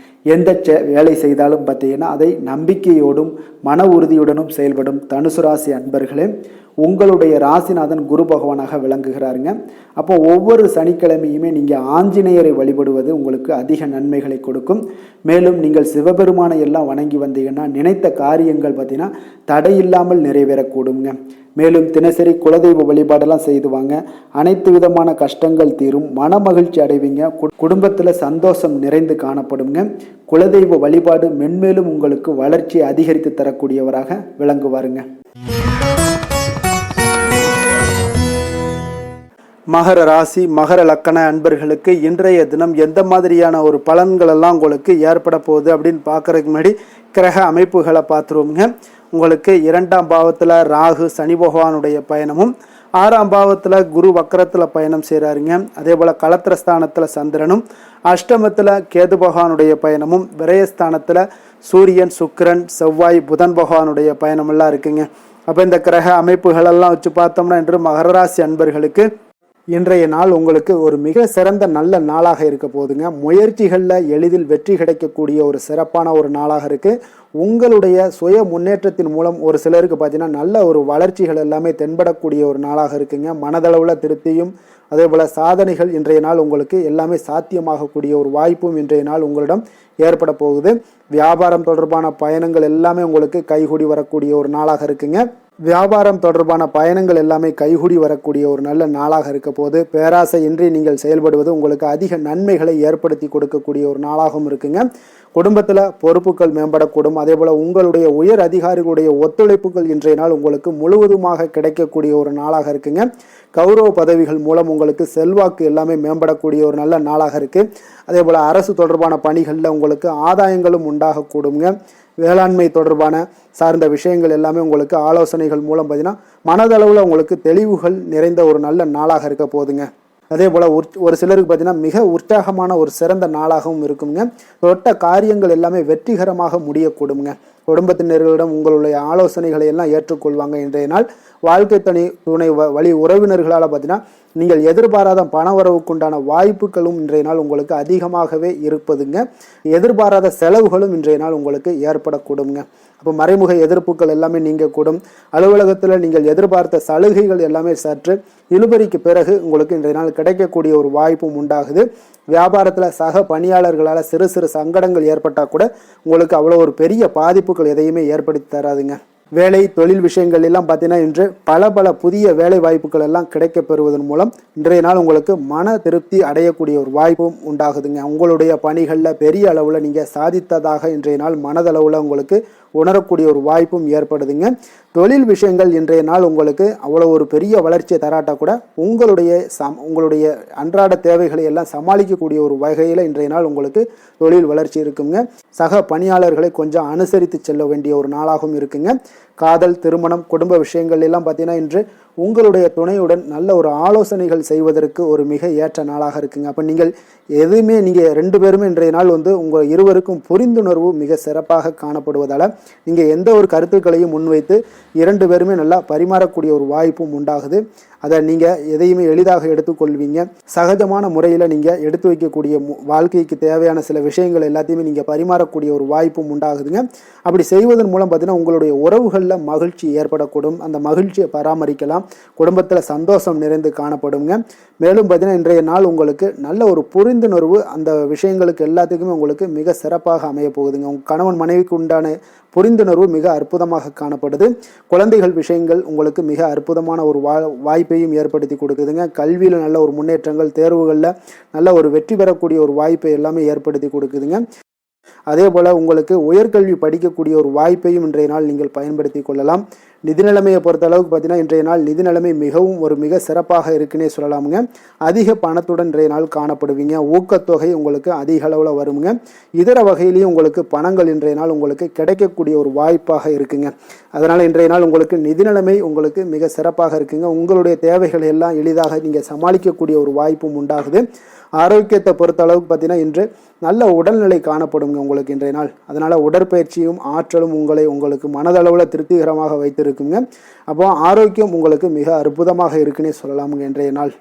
எந்த வேலை செய்தாலும் பார்த்தீங்கன்னா அதை நம்பிக்கையோடும் மன உறுதியுடனும் செயல்படும் தனுசு ராசி அன்பர்களே, உங்களுடைய ராசிநாதன் குரு பகவானாக விளங்குகிறாருங்க. அப்போ ஒவ்வொரு சனிக்கிழமையுமே நீங்கள் ஆஞ்சநேயரை வழிபடுவது உங்களுக்கு அதிக நன்மைகளை கொடுக்கும். மேலும் நீங்கள் சிவபெருமானை எல்லாம் வணங்கி வந்தீங்கன்னா நினைத்த காரியங்கள் பார்த்தீங்கன்னா தடையில்லாமல் நிறைவேறக்கூடுங்க. மேலும் தினசரி குலதெய்வ வழிபாடெல்லாம் செய்துவாங்க. அனைத்து விதமான கஷ்டங்கள் தீரும், மன மகிழ்ச்சி அடைவீங்க, குடும்பத்தில் சந்தோஷம் நிறைந்து காணப்படுங்க. குலதெய்வ வழிபாடு மென்மேலும் உங்களுக்கு வளர்ச்சி அதிகரித்து தரக்கூடியவராக விளங்குவாருங்க. மகர ராசி, மகர லக்கண அன்பர்களுக்கு இன்றைய தினம் எந்த மாதிரியான ஒரு பலன்கள் எல்லாம் உங்களுக்கு ஏற்பட போகுது அப்படின்னு பார்க்கறதுக்கு முன்னாடி கிரக அமைப்புகளை பார்த்துருவோங்க. உங்களுக்கு 2ஆம் பாவத்தில் ராகு சனி பகவானுடைய பயணமும், 6ஆம் பாவத்தில் குரு வக்கரத்தில் பயணம் செய்கிறாருங்க. அதே போல் களத்திரஸ்தானத்தில் சந்திரனும், அஷ்டமத்தில் கேது பகவானுடைய பயணமும், விரயஸ்தானத்தில் சூரியன், சுக்கிரன், செவ்வாய், புதன் பகவானுடைய பயணமெல்லாம் இருக்குங்க. அப்போ இந்த கிரக அமைப்புகளெல்லாம் வச்சு பார்த்தோம்னா இன்று மகர ராசி அன்பர்களுக்கு இன்றைய நாள் உங்களுக்கு ஒரு மிக சிறந்த நல்ல நாளாக இருக்க போகுதுங்க. முயற்சிகளில் எளிதில் வெற்றி கிடைக்கக்கூடிய ஒரு சிறப்பான ஒரு நாளாக இருக்குது. உங்களுடைய சுய முன்னேற்றத்தின் மூலம் ஒரு சிலருக்கு பார்த்தீங்கன்னா நல்ல ஒரு வளர்ச்சிகள் எல்லாமே தென்படக்கூடிய ஒரு நாளாக இருக்குங்க. மனதளவில் திருப்தியும் அதே போல் சாதனைகள் இன்றைய நாள் உங்களுக்கு எல்லாமே சாத்தியமாகக்கூடிய ஒரு வாய்ப்பும் இன்றைய நாள் உங்களிடம் ஏற்பட போகுது. வியாபாரம் தொடர்பான பயணங்கள் எல்லாமே உங்களுக்கு கைகூடி வரக்கூடிய ஒரு நாளாக இருக்குங்க. வியாபாரம் தொடர்பான பயணங்கள் எல்லாமே கைகூடி வரக்கூடிய ஒரு நல்ல நாளாக இருக்க போது. பேராசை இன்றி நீங்கள் செயல்படுவது உங்களுக்கு அதிக நன்மைகளை ஏற்படுத்தி கொடுக்கக்கூடிய ஒரு நாளாகவும் இருக்குங்க. குடும்பத்தில் பொறுப்புகள் மேம்படக்கூடும். அதே போல் உங்களுடைய உயர் அதிகாரிகளுடைய ஒத்துழைப்புகள் இன்றைய நாள் உங்களுக்கு முழுவதுமாக கிடைக்கக்கூடிய ஒரு நாளாக இருக்குங்க. கௌரவ பதவிகள் மூலம் உங்களுக்கு செல்வாக்கு எல்லாமே மேம்படக்கூடிய ஒரு நல்ல நாளாக இருக்குது. அதே போல் அரசு தொடர்பான பணிகளில் உங்களுக்கு ஆதாயங்களும் உண்டாகக்கூடுங்க. வேளாண்மை தொடர்பான சார்ந்த விஷயங்கள் எல்லாமே உங்களுக்கு ஆலோசனைகள் மூலம் பார்த்தீங்கன்னா மனதளவில் உங்களுக்கு தெளிவுகள் நிறைந்த ஒரு நல்ல நாளாக இருக்க போகுதுங்க. அதே போல் ஒரு சிலருக்கு பார்த்தீங்கன்னா மிக உற்சாகமான ஒரு சிறந்த நாளாகவும் இருக்குங்க. தொட்ட காரியங்கள் எல்லாமே வெற்றிகரமாக முடியக்கூடுங்க. குடும்பத்தினர்களிடம் உங்களுடைய ஆலோசனைகளை எல்லாம் ஏற்றுக்கொள்வாங்க. இன்றைய நாள் வாழ்க்கை துணை வழி உறவினர்களால் பார்த்தீங்கன்னா நீங்கள் எதிர்பாராத பண வரவுக்குண்டான வாய்ப்புகளும் இன்றைய நாள் உங்களுக்கு அதிகமாகவே இருப்பதுங்க. எதிர்பாராத செலவுகளும் இன்றைய நாள் உங்களுக்கு ஏற்படக்கூடுங்க. அப்போ மறைமுக எதிர்ப்புகள் எல்லாமே நீங்கக்கூடும். அலுவலகத்தில் நீங்கள் எதிர்பார்த்த சலுகைகள் எல்லாமே சற்று இழுபறிக்கு பிறகு உங்களுக்கு இன்றைய நாள் கிடைக்கக்கூடிய ஒரு வாய்ப்பும் உண்டாகுது. வியாபாரத்தில் சக பணியாளர்களால் சிறு சிறு சங்கடங்கள் ஏற்பட்டால் கூட உங்களுக்கு அவ்வளோ ஒரு பெரிய பாதிப்புகள் எதையுமே ஏற்படுத்தி தராதுங்க. வேலை தொழில் விஷயங்கள் எல்லாம் பார்த்தீங்கன்னா இன்று பல புதிய வேலை வாய்ப்புகள் எல்லாம் கிடைக்க பெறுவதன் மூலம் இன்றைய நாள் உங்களுக்கு மன திருப்தி அடையக்கூடிய ஒரு வாய்ப்பும் உண்டாகுதுங்க. உங்களுடைய பணிகளில் பெரிய அளவில் நீங்கள் சாதித்ததாக இன்றைய நாள் மனதளவில் உங்களுக்கு உணரக்கூடிய ஒரு வாய்ப்பும் ஏற்படுதுங்க. தொழில் விஷயங்கள் இன்றைய நாள் உங்களுக்கு அவ்வளோ ஒரு பெரிய வளர்ச்சியை தராட்டா கூட உங்களுடைய அன்றாட தேவைகளை எல்லாம் சமாளிக்கக்கூடிய ஒரு வகையில் இன்றைய நாள் உங்களுக்கு தொழில் வளர்ச்சி இருக்குங்க. சக பணியாளர்களை கொஞ்சம் அனுசரித்து செல்ல வேண்டிய ஒரு நாளாகவும் இருக்குங்க. காதல், திருமணம், குடும்ப விஷயங்கள் எல்லாம் பார்த்தீங்கன்னா இன்று உங்களுடைய துணையுடன் நல்ல ஒரு ஆலோசனைகள் செய்வதற்கு ஒரு மிக ஏற்ற நாளாக இருக்குங்க. அப்போ நீங்கள் எதுவுமே நீங்கள் 2 பேருமே இன்றைய நாள் உங்கள் இருவருக்கும் புரிந்துணர்வு மிக சிறப்பாக காணப்படுவதால் நீங்கள் எந்த ஒரு கருத்துக்களையும் முன்வைத்து 2 பேருமே நல்லா பரிமாறக்கூடிய ஒரு வாய்ப்பும் உண்டாகுது. அதை நீங்கள் எதையுமே எளிதாக எடுத்துக்கொள்வீங்க. சகஜமான முறையில் நீங்கள் எடுத்து வைக்கக்கூடிய வாழ்க்கைக்கு தேவையான சில விஷயங்கள் எல்லாத்தையுமே நீங்கள் பரிமாறக்கூடிய ஒரு வாய்ப்பும் உண்டாகுதுங்க. அப்படி செய்வதன் மூலம் பார்த்தீங்கன்னா உங்களுடைய உறவுகளில் மகிழ்ச்சி ஏற்படக்கூடும். அந்த மகிழ்ச்சியை பராமரிக்கலாம். குடும்பத்தில் சந்தோஷம் நிறைந்து காணப்படுங்க. மேலும் பார்த்தீங்கன்னா இன்றைய நாள் உங்களுக்கு நல்ல ஒரு புரிந்துணர்வு அந்த விஷயங்களுக்கு எல்லாத்துக்குமே உங்களுக்கு மிக சிறப்பாக அமைய போகுதுங்க. உங்கள் கணவன் மனைவிக்கு உண்டான புரிந்துணர்வு மிக அற்புதமாக காணப்படுது. குழந்தைகள் விஷயங்கள் உங்களுக்கு மிக அற்புதமான ஒரு வாய்ப்பையும் ஏற்படுத்தி கொடுக்குதுங்க. கல்வியில் நல்ல ஒரு முன்னேற்றங்கள், தேர்வுகளில் நல்ல ஒரு வெற்றி பெறக்கூடிய ஒரு வாய்ப்பை எல்லாமே ஏற்படுத்தி கொடுக்குதுங்க. அதே போல் உங்களுக்கு உயர்கல்வி படிக்கக்கூடிய ஒரு வாய்ப்பையும் இன்றைய நாள் நீங்கள் பயன்படுத்தி கொள்ளலாம். நிதி நிலைமையை பொறுத்த அளவுக்கு பார்த்தீங்கன்னா இன்றைய நாள் நிதி நிலைமை மிக சிறப்பாக இருக்குன்னே சொல்லலாமுங்க. அதிக பணத்துடன் இன்றைய நாள் காணப்படுவீங்க. ஊக்கத்தொகை உங்களுக்கு அதிக அளவில் வருங்க. இதர வகையிலையும் உங்களுக்கு பணங்கள் இன்றைய நாள் உங்களுக்கு கிடைக்கக்கூடிய ஒரு வாய்ப்பாக இருக்குங்க. அதனால் இன்றைய நாள் உங்களுக்கு நிதி நிலைமை உங்களுக்கு மிக சிறப்பாக இருக்குங்க. உங்களுடைய தேவைகளை எல்லாம் எளிதாக நீங்கள் சமாளிக்கக்கூடிய ஒரு வாய்ப்பும் உண்டாகுது. ஆரோக்கியத்தை பொறுத்த அளவுக்கு பார்த்தீங்கன்னா இன்று நல்ல உடல்நிலை காணப்படுங்க உங்களுக்கு இன்றைய நாள். அதனால் உடற்பயிற்சியும் ஆற்றலும் உங்களுக்கு மனதளவில் திருப்திகரமாக வைத்திருக்குங்க. அப்போ ஆரோக்கியம் உங்களுக்கு மிக அற்புதமாக இருக்குன்னே சொல்லலாமுங்க இன்றைய நாள்.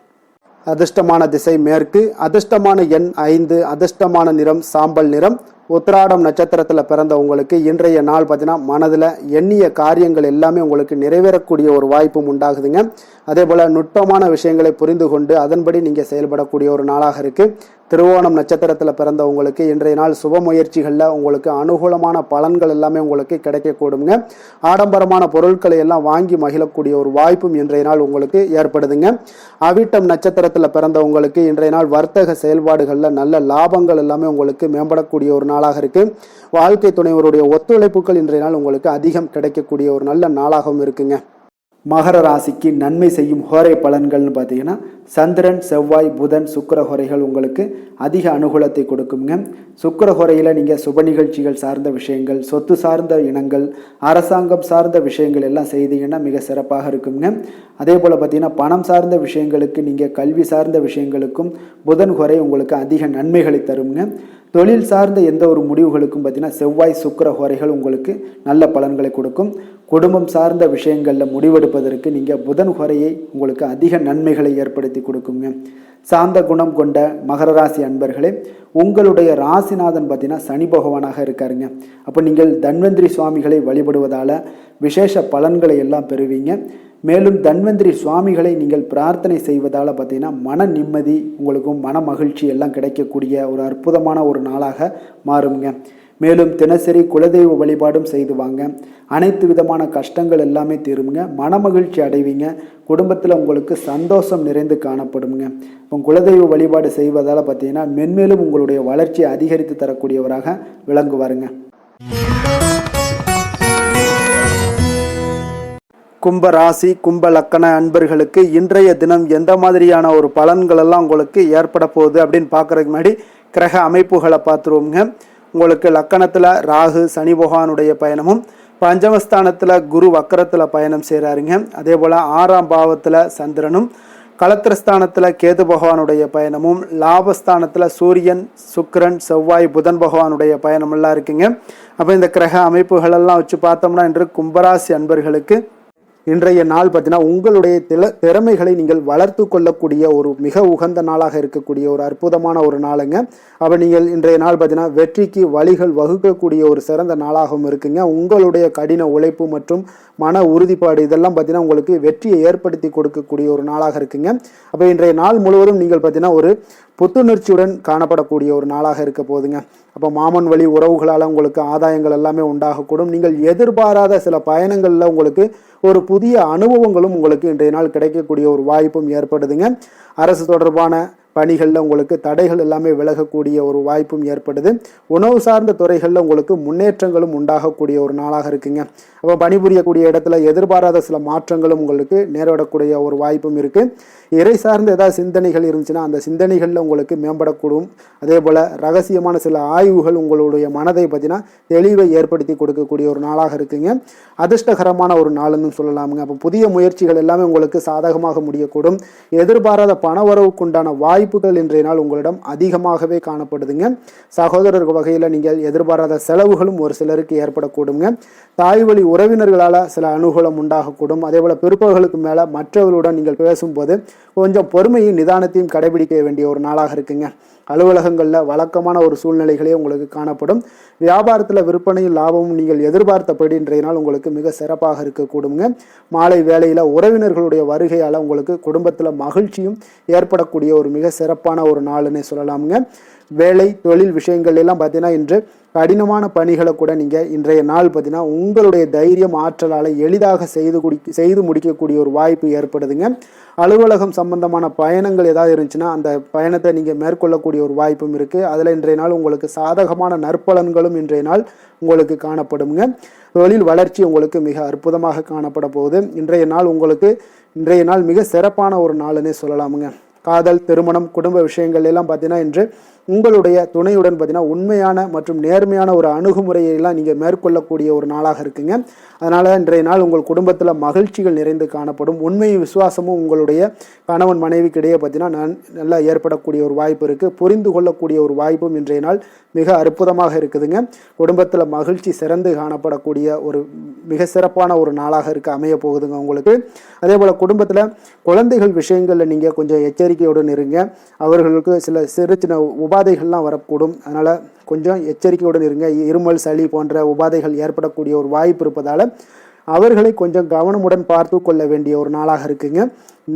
அதிர்ஷ்டமான திசை மேற்கு, அதிர்ஷ்டமான எண் 5, அதிர்ஷ்டமான நிறம் சாம்பல் நிறம். உத்திராடம் நட்சத்திரத்தில் பிறந்த உங்களுக்கு இன்றைய நாள் பார்த்தீங்கன்னா மனதில் எண்ணிய காரியங்கள் எல்லாமே உங்களுக்கு நிறைவேறக்கூடிய ஒரு வாய்ப்பும் உண்டாகுதுங்க. அதே போல் நுட்பமான விஷயங்களை புரிந்து கொண்டு அதன்படி நீங்கள் செயல்படக்கூடிய ஒரு நாளாக இருக்குது. திருவோணம் நட்சத்திரத்தில் பிறந்த உங்களுக்கு இன்றைய நாள் சுப முயற்சிகளில் உங்களுக்கு அனுகூலமான பலன்கள் எல்லாமே உங்களுக்கு கிடைக்கக்கூடுங்க. ஆடம்பரமான பொருட்களை எல்லாம் வாங்கி மகிழக்கூடிய ஒரு வாய்ப்பும் இன்றைய நாள் உங்களுக்கு ஏற்படுதுங்க. அவிட்டம் நட்சத்திரத்தில் பிறந்த உங்களுக்கு இன்றைய நாள் வர்த்தக செயல்பாடுகளில் நல்ல லாபங்கள் எல்லாமே உங்களுக்கு மேம்படக்கூடிய ஒரு நாளாக இருக்கு. வாழ்க்கை துணைவருடைய ஒத்துழைப்புகள் இன்றைய நாள் உங்களுக்கு அதிகம் கிடைக்கக்கூடிய ஒரு நல்ல நாளாகவும் இருக்குங்க. மகர ராசிக்கு நன்மை செய்யும் ஹோரை பலன்கள்னு பார்த்தீங்கன்னா சந்திரன், செவ்வாய், புதன், சுக்கிர ஹோரைகள் உங்களுக்கு அதிக அனுகூலத்தை கொடுக்குங்க. சுக்கிர ஹோரையில் நீங்கள் சுப நிகழ்ச்சிகள் சார்ந்த விஷயங்கள், சொத்து சார்ந்த இனங்கள், அரசாங்கம் சார்ந்த விஷயங்கள் எல்லாம் செய்தீங்கன்னா மிக சிறப்பாக இருக்குங்க. அதே போல் பார்த்தீங்கன்னா பணம் சார்ந்த விஷயங்களுக்கு, நீங்கள் கல்வி சார்ந்த விஷயங்களுக்கும் புதன் ஹோரை உங்களுக்கு அதிக நன்மைகளை தருங்க. தொழில் சார்ந்த எந்த ஒரு முடிவுகளுக்கும் பார்த்தீங்கன்னா செவ்வாய், சுக்கிர ஹோரைகள் உங்களுக்கு நல்ல பலன்களை கொடுக்கும். குடும்பம் சார்ந்த விஷயங்களில் முடிவெடுப்பதற்கு நீங்கள் புதன் ஹோரையை உங்களுக்கு அதிக நன்மைகளை ஏற்படுத்தி கொடுக்குங்க. சாந்த குணம் கொண்ட மகர ராசி அன்பர்களே, உங்களுடைய ராசிநாதன் பார்த்தீங்கன்னா சனி பகவானாக இருக்காருங்க. அப்போ நீங்கள் தன்வந்திரி சுவாமிகளை வழிபடுவதால் விசேஷ பலன்களை எல்லாம் பெறுவீங்க. மேலும் தன்வந்திரி சுவாமிகளை நீங்கள் பிரார்த்தனை செய்வதால் பார்த்தீங்கன்னா மன நிம்மதி, உங்களுக்கும் மன மகிழ்ச்சி எல்லாம் கிடைக்கக்கூடிய ஒரு அற்புதமான ஒரு நாளாக மாறுங்க. மேலும் தினசரி குலதெய்வ வழிபாடும் செய்து வாங்க. அனைத்து விதமான கஷ்டங்கள் எல்லாமே தீருங்க. மன மகிழ்ச்சி அடைவீங்க. குடும்பத்தில் உங்களுக்கு சந்தோஷம் நிறைந்து காணப்படுங்க. இப்போ குலதெய்வ வழிபாடு செய்வதால் பார்த்தீங்கன்னா மென்மேலும் உங்களுடைய வளர்ச்சியை அதிகரித்து தரக்கூடியவராக விளங்குவாருங்க. கும்ப ராசி, கும்ப லக்கண அன்பர்களுக்கு இன்றைய தினம் எந்த மாதிரியான ஒரு பலன்கள் எல்லாம் உங்களுக்கு ஏற்பட போகுது அப்படின்னு பார்க்குறதுக்கு முன்னாடி கிரக அமைப்புகளை பார்த்துருவோங்க. உங்களுக்கு லக்கணத்தில் ராகு சனி பகவானுடைய பயணமும், பஞ்சமஸ்தானத்தில் குரு வக்கரத்தில் பயணம் செய்கிறாருங்க. அதே போல் 6ஆம் பாவத்தில் சந்திரனும், களத்திரஸ்தானத்தில் கேது பகவானுடைய பயணமும், லாபஸ்தானத்தில் சூரியன், சுக்கிரன், செவ்வாய், புதன் பகவானுடைய பயணமெல்லாம் இருக்குங்க. அப்போ இந்த கிரக அமைப்புகளெல்லாம் வச்சு பார்த்தோம்னா இன்று கும்பராசி அன்பர்களுக்கு இன்றைய நாள் பார்த்தீங்கன்னா உங்களுடைய திறமைகளை நீங்கள் வளர்த்து கொள்ளக்கூடிய ஒரு மிக உகந்த நாளாக இருக்கக்கூடிய ஒரு அற்புதமான ஒரு நாளுங்க. அப்போ நீங்கள் இன்றைய நாள் பார்த்தீங்கன்னா வெற்றிக்கு வழிகள் வகுக்கக்கூடிய ஒரு சிறந்த நாளாகவும் இருக்குங்க. உங்களுடைய கடின உழைப்பு மற்றும் மன உறுதிப்பாடு இதெல்லாம் பார்த்தீங்கன்னா உங்களுக்கு வெற்றியை ஏற்படுத்தி கொடுக்கக்கூடிய ஒரு நாளாக இருக்குங்க. அப்போ இன்றைய நாள் முழுவதும் நீங்கள் பார்த்தீங்கன்னா ஒரு புத்துணர்ச்சியுடன் காணப்படக்கூடிய ஒரு நாளாக இருக்க போகுதுங்க. அப்போ மாமன் வழி உறவுகளால் உங்களுக்கு ஆதாயங்கள் எல்லாமே உண்டாகக்கூடும். நீங்கள் எதிர்பாராத சில பயணங்களில் உங்களுக்கு ஒரு புதிய அனுபவங்களும் உங்களுக்கு இன்றைய நாள் கிடைக்கக்கூடிய ஒரு வாய்ப்பும் ஏற்படுதுங்க. அரசு தொடர்பான பணிகளில் உங்களுக்கு தடைகள் எல்லாமே விலகக்கூடிய ஒரு வாய்ப்பும் ஏற்படுது. உணவு சார்ந்த துறைகளில் உங்களுக்கு முன்னேற்றங்களும் உண்டாகக்கூடிய ஒரு நாளாக இருக்குங்க. அப்போ பணிபுரியக்கூடிய இடத்துல எதிர்பாராத சில மாற்றங்களும் உங்களுக்கு நேரிடக்கூடிய ஒரு வாய்ப்பும் இருக்குது. இறை சார்ந்த ஏதாவது சிந்தனைகள் இருந்துச்சுன்னா அந்த சிந்தனைகளில் உங்களுக்கு மேம்படக்கூடும். அதே போல் ரகசியமான சில ஆய்வுகள் உங்களுடைய மனதை பார்த்தீங்கன்னா தெளிவை ஏற்படுத்தி கொடுக்கக்கூடிய ஒரு நாளாக இருக்குங்க. அதிர்ஷ்டகரமான ஒரு நாளுன்னு சொல்லலாமுங்க. அப்போ புதிய முயற்சிகள் எல்லாமே உங்களுக்கு சாதகமாக முடியக்கூடும். எதிர்பாராத பணவரவுக்குண்டான வாய்ப்பு வாய்ப்புகள் இன்றைய நாள் உங்களிடம் அதிகமாகவே காணப்படுதுங்க. சகோதரர் வகையில் நீங்கள் எதிர்பாராத செலவுகளும் ஒரு சிலருக்கு ஏற்படக்கூடுங்க. தாய் வழி உறவினர்களால் சில அனுகூலம் உண்டாகக்கூடும். அதே போல் பிற்பகலுக்கு மேலே மற்றவர்களுடன் நீங்கள் பேசும்போது கொஞ்சம் பொறுமையும் நிதானத்தையும் கடைபிடிக்க வேண்டிய ஒரு நாளாக இருக்குங்க. அலுவலகங்களில் வழக்கமான ஒரு சூழ்நிலைகளே உங்களுக்கு காணப்படும். வியாபாரத்தில் விற்பனையும் லாபமும் நீங்கள் எதிர்பார்த்தபடி இன்றைய நாள் உங்களுக்கு மிக சிறப்பாக இருக்கக்கூடுங்க. மாலை வேளையில் உறவினர்களுடைய வருகையால் உங்களுக்கு குடும்பத்தில் மகிழ்ச்சியும் ஏற்படக்கூடிய ஒரு மிக சிறப்பான ஒரு நாள்னே சொல்லலாமுங்க. வேலை தொழில் விஷயங்கள் எல்லாம் பார்த்தீங்கன்னா இன்று கடினமான பணிகளை கூட நீங்கள் இன்றைய நாள் பார்த்தீங்கன்னா உங்களுடைய தைரியம் ஆற்றலால் எளிதாக செய்து முடிக்கக்கூடிய ஒரு வாய்ப்பு ஏற்படுதுங்க. அலுவலகம் சம்பந்தமான பயணங்கள் ஏதாவது இருந்துச்சுன்னா அந்த பயணத்தை நீங்கள் மேற்கொள்ளக்கூடிய ஒரு வாய்ப்பும் இருக்குது. அதில் இன்றைய நாள் உங்களுக்கு சாதகமான நற்பலன்களும் இன்றைய நாள் உங்களுக்கு காணப்படுங்க. தொழில் வளர்ச்சி உங்களுக்கு மிக அற்புதமாக காணப்பட போகுது. இன்றைய நாள் மிக சிறப்பான ஒரு நாள்னே சொல்லலாமுங்க. காதல், திருமணம், குடும்ப விஷயங்கள் எல்லாம் பார்த்தீங்கன்னா இன்று உங்களுடைய துணையுடன் பார்த்தீங்கன்னா உண்மையான மற்றும் நேர்மையான ஒரு அணுகுமுறையெல்லாம் நீங்கள் மேற்கொள்ளக்கூடிய ஒரு நாளாக இருக்குங்க. அதனால் இன்றைய நாள் உங்கள் குடும்பத்தில் மகிழ்ச்சிகள் நிறைந்து காணப்படும். உண்மையும் விசுவாசமும் உங்களுடைய கணவன் மனைவிக்கு இடையே பார்த்தீங்கன்னா நல்லா ஏற்படக்கூடிய ஒரு வாய்ப்பு இருக்குது. புரிந்து கொள்ளக்கூடிய ஒரு வாய்ப்பும் இன்றைய நாள் மிக அற்புதமாக இருக்குதுங்க. குடும்பத்தில் மகிழ்ச்சி சிறந்து காணப்படக்கூடிய ஒரு மிக சிறப்பான ஒரு நாளாக அமைய போகுதுங்க உங்களுக்கு. அதே போல் குடும்பத்தில் குழந்தைகள் விஷயங்களில் நீங்கள் கொஞ்சம் எச்சரிக்கையுடன் இருங்க. அவர்களுக்கு சில சிறு சின்ன உபாதைகள்லாம் வரக்கூடும். அதனால் கொஞ்சம் எச்சரிக்கையுடன் இருங்க. இருமல், சளி போன்ற உபாதைகள் ஏற்படக்கூடிய ஒரு வாய்ப்பு இருப்பதால் அவர்களை கொஞ்சம் கவனமுடன் பார்த்து கொள்ள வேண்டிய ஒரு நாளாக இருக்குங்க.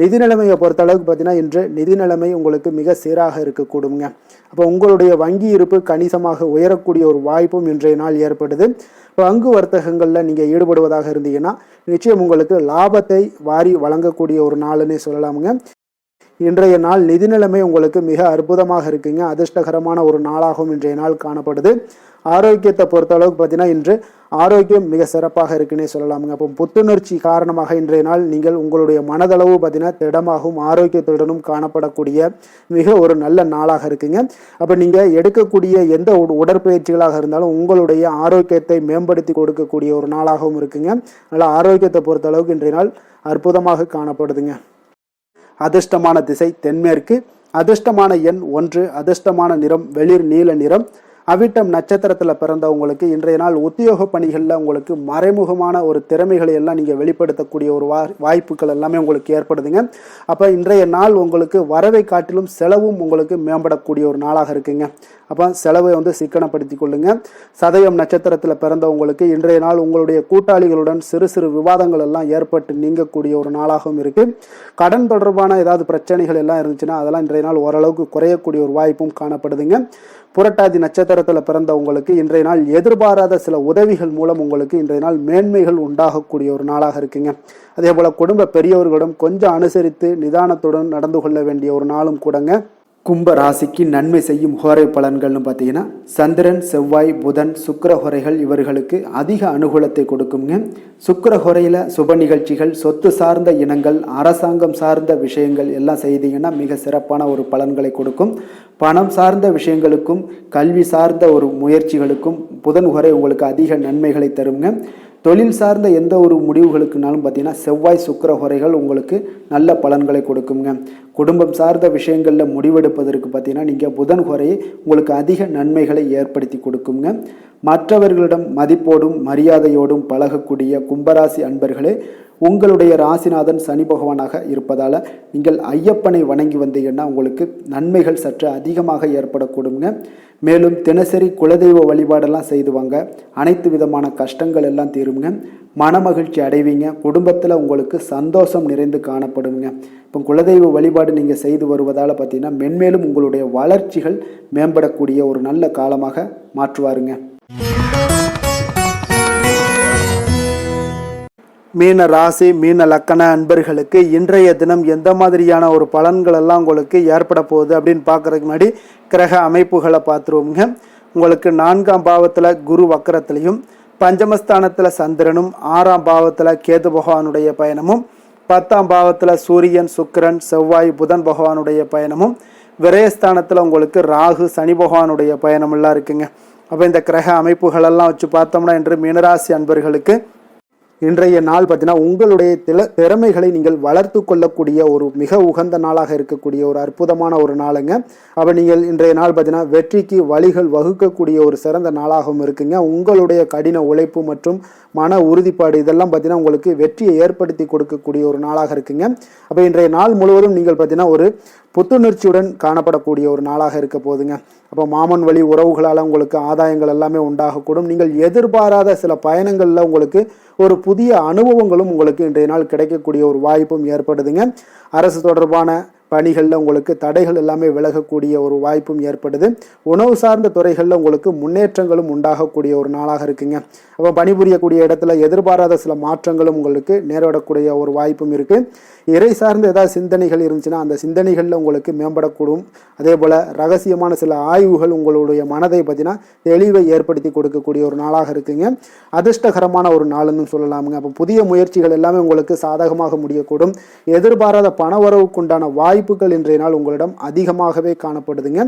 நிதி நிலைமையை பொறுத்த அளவுக்கு பார்த்தீங்கன்னா இன்று நிதி நிலைமை உங்களுக்கு மிக சீராக இருக்கக்கூடுங்க. அப்போ உங்களுடைய வங்கி இருப்பு கணிசமாக உயரக்கூடிய ஒரு வாய்ப்பும் இன்றைய நாள் ஏற்படுது. பங்கு வர்த்தகங்களில் நீங்கள் ஈடுபடுவதாக இருந்தீங்கன்னா நிச்சயம் உங்களுக்கு லாபத்தை வாரி வழங்கக்கூடிய ஒரு நாள்னே சொல்லலாமுங்க. இன்றைய நாள் நிதி நிலைமை உங்களுக்கு மிக அற்புதமாக இருக்குங்க. அதிர்ஷ்டகரமான ஒரு நாளாகவும் இன்றைய நாள் காணப்படுது. ஆரோக்கியத்தை பொறுத்த அளவுக்கு பார்த்தீங்கன்னா இன்று ஆரோக்கியம் மிக சிறப்பாக இருக்குன்னே சொல்லலாமுங்க. அப்போ புத்துணர்ச்சி காரணமாக இன்றைய நாள் நீங்கள் உங்களுடைய மனதளவு பார்த்தீங்கன்னா திடமாகவும் ஆரோக்கியத்துடனும் காணப்படக்கூடிய மிக ஒரு நல்ல நாளாக இருக்குங்க. அப்போ நீங்கள் எடுக்கக்கூடிய எந்த உடற்பயிற்சிகளாக இருந்தாலும் உங்களுடைய ஆரோக்கியத்தை மேம்படுத்தி கொடுக்கக்கூடிய ஒரு நாளாகவும் இருக்குங்க. அதனால் ஆரோக்கியத்தை பொறுத்த அளவுக்கு இன்றைய நாள் அற்புதமாக காணப்படுதுங்க. அதிர்ஷ்டமான திசை தென்மேற்கு, அதிர்ஷ்டமான எண் 1, அதிர்ஷ்டமான நிறம் வெளிர் நீல நிறம். அவிட்டம் நட்சத்திரத்தில் பிறந்தவங்களுக்கு இன்றைய நாள் உத்தியோக பணிகளில் உங்களுக்கு மறைமுகமான ஒரு திறமைகளை எல்லாம் நீங்கள் வெளிப்படுத்தக்கூடிய ஒரு வாய்ப்புகள் எல்லாமே உங்களுக்கு ஏற்படுதுங்க. அப்போ இன்றைய நாள் உங்களுக்கு வரவை காட்டிலும் செலவும் உங்களுக்கு மேம்படக்கூடிய ஒரு நாளாக இருக்குங்க. அப்போ செலவை சிக்கனப்படுத்தி கொள்ளுங்க. சதயம் நட்சத்திரத்தில் பிறந்தவங்களுக்கு இன்றைய நாள் உங்களுடைய கூட்டாளிகளுடன் சிறு சிறு விவாதங்கள் எல்லாம் ஏற்பட்டு நீங்கக்கூடிய ஒரு நாளாகவும் இருக்குது. கடன் தொடர்பான ஏதாவது பிரச்சனைகள் எல்லாம் இருந்துச்சுன்னா அதெல்லாம் இன்றைய நாள் ஓரளவுக்கு குறையக்கூடிய ஒரு வாய்ப்பும் காணப்படுதுங்க. புரட்டாதி நட்சத்திரத்தில் பிறந்தவங்களுக்கு இன்றைய நாள் எதிர்பாராத சில உதவிகள் மூலம் உங்களுக்கு இன்றைய நாள் மேன்மைகள் உண்டாகக்கூடிய ஒரு நாளாக இருக்குங்க. அதே போல் குடும்ப பெரியவர்களிடம் கொஞ்சம் அனுசரித்து நிதானத்துடன் நடந்து கொள்ள வேண்டிய ஒரு நாளும் கூடங்க. கும்ப ராசிக்கு நன்மை செய்யும் ஹோரை பலன்கள்னு பார்த்தீங்கன்னா சந்திரன், செவ்வாய், புதன், சுக்கிர ஹோரைகள் இவர்களுக்கு அதிக அனுகூலத்தை கொடுக்குங்க. சுக்கிர ஹோரையில் சுப நிகழ்ச்சிகள், சொத்து சார்ந்த இனங்கள், அரசாங்கம் சார்ந்த விஷயங்கள் எல்லாம் செய்தீங்கன்னா மிக சிறப்பான ஒரு பலன்களை கொடுக்கும். பணம் சார்ந்த விஷயங்களுக்கும் கல்வி சார்ந்த ஒரு முயற்சிகளுக்கும் புதன் ஹோரை உங்களுக்கு அதிக நன்மைகளை தருங்க. தொழில் சார்ந்த எந்த ஒரு முடிவுகளுக்குனாலும் பார்த்தீங்கன்னா செவ்வாய், சுக்கிர ஹோரைகள் உங்களுக்கு நல்ல பலன்களை கொடுக்குங்க. குடும்பம் சார்ந்த விஷயங்களில் முடிவெடுப்பதற்கு பார்த்தீங்கன்னா நீங்கள் புதன் ஹோரையை உங்களுக்கு அதிக நன்மைகளை ஏற்படுத்தி கொடுக்குங்க. மற்றவர்களிடம் மதிப்போடும் மரியாதையோடும் பழகக்கூடிய கும்பராசி அன்பர்களே, உங்களுடைய ராசிநாதன் சனி பகவானாக இருப்பதால் நீங்கள் ஐயப்பனை வணங்கி வந்தீங்கன்னா உங்களுக்கு நன்மைகள் சற்று அதிகமாக ஏற்படக்கூடுங்க. மேலும் தினசரி குலதெய்வ வழிபாடெல்லாம் செய்துவாங்க. அனைத்து விதமான கஷ்டங்கள் எல்லாம் தீருங்க. மனமகிழ்ச்சி அடைவீங்க. குடும்பத்தில் உங்களுக்கு சந்தோஷம் நிறைந்து காணப்படுங்க. இப்போ குலதெய்வ வழிபாடு நீங்கள் செய்து வருவதால் பார்த்தீங்கன்னா மென்மேலும் உங்களுடைய வளர்ச்சிகள் மேம்படக்கூடிய ஒரு நல்ல காலமாக மாற்றுவாருங்க. மீன ராசி, மீன லக்கண அன்பர்களுக்கு இன்றைய தினம் எந்த மாதிரியான ஒரு பலன்கள் எல்லாம் உங்களுக்கு ஏற்பட போகுது அப்படின்னு பார்க்கறதுக்கு முன்னாடி கிரக அமைப்புகளை பார்த்துருவோங்க. உங்களுக்கு 4ஆம் பாவத்தில் குரு வக்கரத்திலையும், பஞ்சமஸ்தானத்தில் சந்திரனும், 6ஆம் பாவத்தில் கேது பகவானுடைய பயணமும், 10ஆம் பாவத்தில் சூரியன், சுக்கிரன், செவ்வாய், புதன் பகவானுடைய பயணமும், விரயஸ்தானத்தில் உங்களுக்கு ராகு, சனி பகவானுடைய பயணமெல்லாம் இருக்குங்க. அப்போ இந்த கிரக அமைப்புகளெல்லாம் வச்சு பார்த்தோம்னா இன்று மீனராசி அன்பர்களுக்கு இன்றைய நாள் பார்த்தீங்கன்னா உங்களுடைய திறமைகளை நீங்கள் வளர்த்து கொள்ளக்கூடிய ஒரு மிக உகந்த நாளாக இருக்கக்கூடிய ஒரு அற்புதமான ஒரு நாளுங்க. அப்போ நீங்கள் இன்றைய நாள் பார்த்தீங்கன்னா வெற்றிக்கு வழிகள் வகுக்கக்கூடிய ஒரு சிறந்த நாளாகவும் இருக்குங்க. உங்களுடைய கடின உழைப்பு மற்றும் மன உறுதிப்பாடு இதெல்லாம் பார்த்தீங்கன்னா உங்களுக்கு வெற்றியை ஏற்படுத்தி கொடுக்கக்கூடிய ஒரு நாளாக இருக்குங்க. அப்போ இன்றைய நாள் முழுவதும் நீங்கள் பார்த்தீங்கன்னா ஒரு புத்துணர்ச்சியுடன் காணப்படக்கூடிய ஒரு நாளாக இருக்க போதுங்க. அப்போ மாமன் வழி உறவுகளால் உங்களுக்கு ஆதாயங்கள் எல்லாமே உண்டாகக்கூடும். நீங்கள் எதிர்பாராத சில பயணங்களில் உங்களுக்கு ஒரு புதிய அனுபவங்களும் உங்களுக்கு இன்றைய நாள் கிடைக்கக்கூடிய ஒரு வாய்ப்பும் ஏற்படுதுங்க. அரசு தொடர்பான பணிகளில் உங்களுக்கு தடைகள் எல்லாமே விலகக்கூடிய ஒரு வாய்ப்பும் ஏற்படுது. உணவு சார்ந்த துறைகளில் உங்களுக்கு முன்னேற்றங்களும் உண்டாகக்கூடிய ஒரு நாளாக இருக்குங்க. அப்போ பணிபுரியக்கூடிய இடத்துல எதிர்பாராத சில மாற்றங்களும் உங்களுக்கு நேரிடக்கூடிய ஒரு வாய்ப்பும் இருக்குது. இறை சார்ந்த ஏதாவது சிந்தனைகள் இருந்துச்சுன்னா அந்த சிந்தனைகளில் உங்களுக்கு மேம்படக்கூடும். அதே போல் ரகசியமான சில ஆய்வுகள் உங்களுடைய மனதை பார்த்தீங்கன்னா தெளிவை ஏற்படுத்தி கொடுக்கக்கூடிய ஒரு நாளாக இருக்குங்க. அதிர்ஷ்டகரமான ஒரு நாள்னு சொல்லலாமுங்க. அப்போ புதிய முயற்சிகள் எல்லாமே உங்களுக்கு சாதகமாக முடியக்கூடும். எதிர்பாராத பணவரவுக்குண்டான வாய்ப்புகள் இன்றைய நாள் உங்களிடம் அதிகமாகவே காணப்படுதுங்க.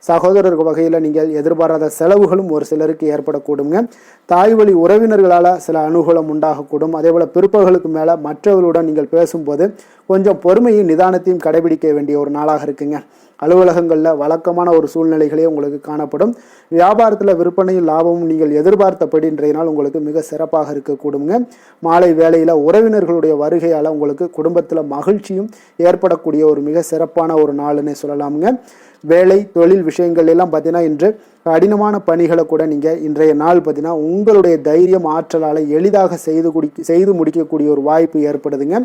சகோதரர் வகையில் நீங்கள் எதிர்பாராத செலவுகளும் ஒரு சிலருக்கு ஏற்படக்கூடுங்க. தாய் வழி உறவினர்களால் சில அனுகூலம் உண்டாகக்கூடும். அதே போல் பிற்பகலுக்கு மேலே மற்றவர்களுடன் நீங்கள் பேசும்போது கொஞ்சம் பொறுமையும் நிதானத்தையும் கடைபிடிக்க வேண்டிய ஒரு நாளாக இருக்குங்க. அலுவலகங்களில் வழக்கமான ஒரு சூழ்நிலைகளே உங்களுக்கு காணப்படும். வியாபாரத்தில் விற்பனையும் லாபமும் நீங்கள் எதிர்பார்த்தபடி இன்றைய நாள் உங்களுக்கு மிக சிறப்பாக இருக்கக்கூடுங்க. மாலை வேளையில் உறவினர்களுடைய வருகையால் உங்களுக்கு குடும்பத்தில் மகிழ்ச்சியும் ஏற்படக்கூடிய ஒரு மிக சிறப்பான ஒரு நாள்னே சொல்லலாமுங்க. வேலை தொழில் விஷயங்கள் எல்லாம் பார்த்தீங்கன்னா இன்று கடினமான பணிகளை கூட நீங்கள் இன்றைய நாள் பார்த்தீங்கன்னா உங்களுடைய தைரியம் ஆற்றலால் எளிதாக செய்து முடிக்கக்கூடிய ஒரு வாய்ப்பு ஏற்படுதுங்க.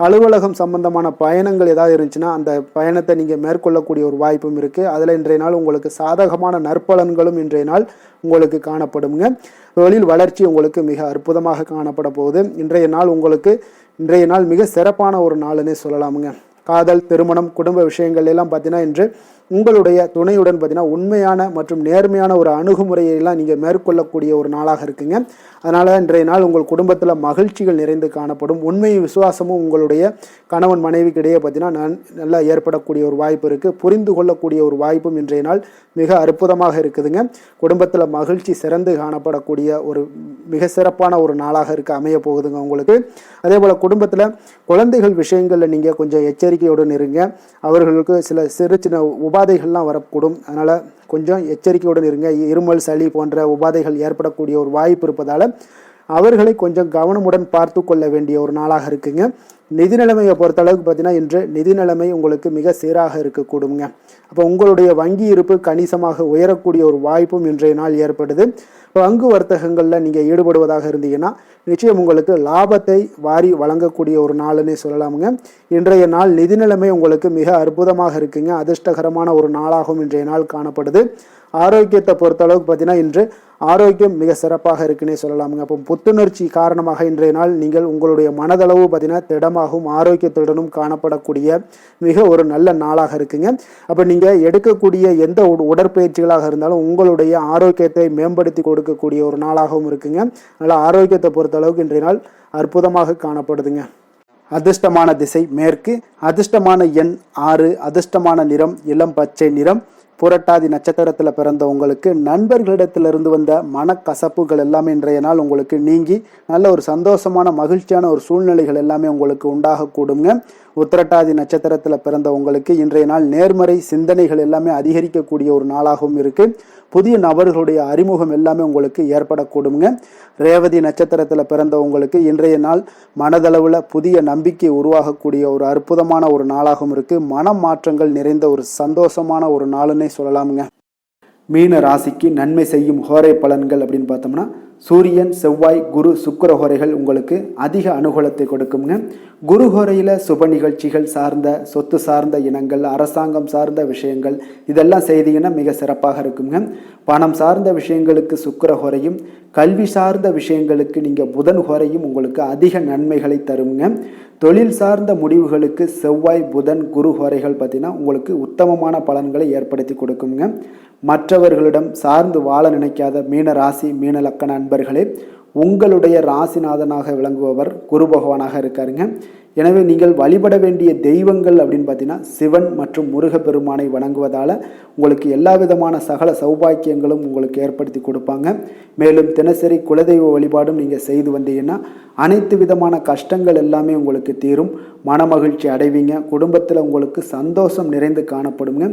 அலுவலகம் சம்பந்தமான பயணங்கள் ஏதாவது இருந்துச்சுன்னா அந்த பயணத்தை நீங்கள் மேற்கொள்ளக்கூடிய ஒரு வாய்ப்பும் இருக்குது. அதில் இன்றைய நாள் உங்களுக்கு சாதகமான நற்பலன்களும் இன்றைய நாள் உங்களுக்கு காணப்படுங்க. தொழில் வளர்ச்சி உங்களுக்கு மிக அற்புதமாக காணப்பட போகுது. இன்றைய நாள் மிக சிறப்பான ஒரு நாள்னே சொல்லலாமுங்க. காதல், திருமணம், குடும்ப விஷயங்கள் எல்லாம் பார்த்தீங்கன்னா இன்று உங்களுடைய துணையுடன் பார்த்தீங்கன்னா உண்மையான மற்றும் நேர்மையான ஒரு அணுகுமுறையெல்லாம் நீங்கள் மேற்கொள்ளக்கூடிய ஒரு நாளாக இருக்குங்க. அதனால் இன்றைய நாள் உங்கள் குடும்பத்தில் மகிழ்ச்சிகள் நிறைந்து காணப்படும். உண்மையும் விசுவாசமும் உங்களுடைய கணவன் மனைவிக்கு இடையே பார்த்தீங்கன்னா நல்லா ஏற்படக்கூடிய ஒரு வாய்ப்பு இருக்குது. புரிந்து கொள்ளக்கூடிய ஒரு வாய்ப்பும் இன்றைய நாள் மிக அற்புதமாக இருக்குதுங்க. குடும்பத்தில் மகிழ்ச்சி சிறந்து காணப்படக்கூடிய ஒரு மிக சிறப்பான ஒரு நாளாக அமைய போகுதுங்க உங்களுக்கு. அதே போல் குடும்பத்தில் குழந்தைகள் விஷயங்களில் நீங்கள் கொஞ்சம் எச்சரிக்கையுடன் இருங்க. அவர்களுக்கு சிறு சின்ன உபாதைகள்லாம் வரக்கூடும். அதனால் கொஞ்சம் எச்சரிக்கையுடன் இருங்க. இருமல், சளி போன்ற உபாதைகள் ஏற்படக்கூடிய ஒரு வாய்ப்பு இருப்பதால் அவர்களை கொஞ்சம் கவனமுடன் பார்த்து கொள்ள வேண்டிய ஒரு நாளாக இருக்குங்க. நிதி நிலைமையை பொறுத்த அளவுக்கு பார்த்தீங்கன்னா இன்று நிதி நிலைமை உங்களுக்கு மிக சீராக இருக்கக்கூடுங்க. அப்போ உங்களுடைய வங்கி இருப்பு கணிசமாக உயரக்கூடிய ஒரு வாய்ப்பும் இன்றைய நாள் ஏற்படுது. பங்கு வர்த்தகங்களில் நீங்கள் ஈடுபடுவதாக இருந்தீங்கன்னா நிச்சயம் உங்களுக்கு லாபத்தை வாரி வழங்கக்கூடிய ஒரு நாள்னே சொல்லலாமுங்க. இன்றைய நாள் நிதி நிலைமை உங்களுக்கு மிக அற்புதமாக இருக்குங்க. அதிர்ஷ்டகரமான ஒரு நாளாகவும் இன்றைய நாள் காணப்படுது. ஆரோக்கியத்தை பொறுத்த அளவுக்கு பார்த்தீங்கன்னா இன்று ஆரோக்கியம் மிக சிறப்பாக இருக்குன்னே சொல்லலாமுங்க. அப்போ புத்துணர்ச்சி காரணமாக இன்றைய நாள் நீங்கள் உங்களுடைய மனதளவு பார்த்தீங்கன்னா திடமாகவும் ஆரோக்கியத்துடனும் காணப்படக்கூடிய மிக ஒரு நல்ல நாளாக இருக்குங்க. அப்போ நீங்கள் எடுக்கக்கூடிய எந்த உடற்பயிற்சிகளாக இருந்தாலும் உங்களுடைய ஆரோக்கியத்தை மேம்படுத்தி கொடுக்கக்கூடிய ஒரு நாளாகவும் இருக்குங்க. அதனால் ஆரோக்கியத்தை பொறுத்த அளவுக்கு இன்றைய நாள் அற்புதமாக காணப்படுதுங்க. அதிர்ஷ்டமான திசை மேற்கு, அதிர்ஷ்டமான எண் 6, அதிர்ஷ்டமான நிறம் இளம் பச்சை நிறம். புரட்டாதி நட்சத்திரத்தில் பிறந்த உங்களுக்கு நண்பர்களிடத்திலிருந்து வந்த மனக்கசப்புகள் எல்லாமே இன்றைய நாள் உங்களுக்கு நீங்கி நல்ல ஒரு சந்தோஷமான மகிழ்ச்சியான ஒரு சூழ்நிலைகள் எல்லாமே உங்களுக்கு உண்டாகக்கூடுங்க. உத்திரட்டாதி நட்சத்திரத்தில் பிறந்த உங்களுக்கு இன்றைய நாள் நேர்மறை சிந்தனைகள் எல்லாமே அதிகரிக்கக்கூடிய ஒரு நாளாகவும் இருக்குது. புதிய நபர்களுடைய அறிமுகம் எல்லாமே உங்களுக்கு ஏற்படக்கூடுங்க. ரேவதி நட்சத்திரத்தில் பிறந்த உங்களுக்கு இன்றைய நாள் மனதளவில் புதிய நம்பிக்கை உருவாகக்கூடிய ஒரு அற்புதமான ஒரு நாளாகவும் இருக்குது. மன மாற்றங்கள் நிறைந்த ஒரு சந்தோஷமான ஒரு நாளுன்னே சொல்லலாமுங்க. மீன ராசிக்கு நன்மை செய்யும் ஹோரை பலன்கள் அப்படின்னு பார்த்தோம்னா சூரியன், செவ்வாய், குரு, சுக்கிர ஹோரைகள் உங்களுக்கு அதிக அனுகூலத்தை கொடுக்குங்க. குரு ஹோரையில் சுப நிகழ்ச்சிகள் சார்ந்த சொத்து சார்ந்த இனங்கள், அரசாங்கம் சார்ந்த விஷயங்கள் இதெல்லாம் செய்தீங்கன்னா மிக சிறப்பாக இருக்குங்க. பணம் சார்ந்த விஷயங்களுக்கு சுக்கிர ஹோரையும், கல்வி சார்ந்த விஷயங்களுக்கு நீங்கள் புதன் ஹோரையும் உங்களுக்கு அதிக நன்மைகளை தருங்க. தொழில் சார்ந்த முடிவுகளுக்கு செவ்வாய், புதன், குரு ஹோரைகள் பார்த்தீங்கன்னா உங்களுக்கு உத்தமமான பலன்களை ஏற்படுத்தி கொடுக்குங்க. மற்றவர்களிடம் சார்ந்து வாழ நினைக்காத மீன ராசி, மீன லக்கண அன்பர்களே, உங்களுடைய ராசிநாதனாக விளங்குபவர் குரு பகவானாக இருக்காருங்க. எனவே நீங்கள் வழிபட வேண்டிய தெய்வங்கள் அப்படின்னு பார்த்தீங்கன்னா சிவன் மற்றும் முருகப்பெருமானை வணங்குவதால் உங்களுக்கு எல்லா விதமான சகல சௌபாக்கியங்களும் உங்களுக்கு ஏற்படுத்தி கொடுப்பாங்க. மேலும் தினசரி குலதெய்வ வழிபாடும் நீங்கள் செய்து வந்தீங்கன்னா அனைத்து விதமான கஷ்டங்கள் எல்லாமே உங்களுக்கு தீரும், மனமகிழ்ச்சி அடைவீங்க, குடும்பத்தில் உங்களுக்கு சந்தோஷம் நிறைந்து காணப்படுங்க.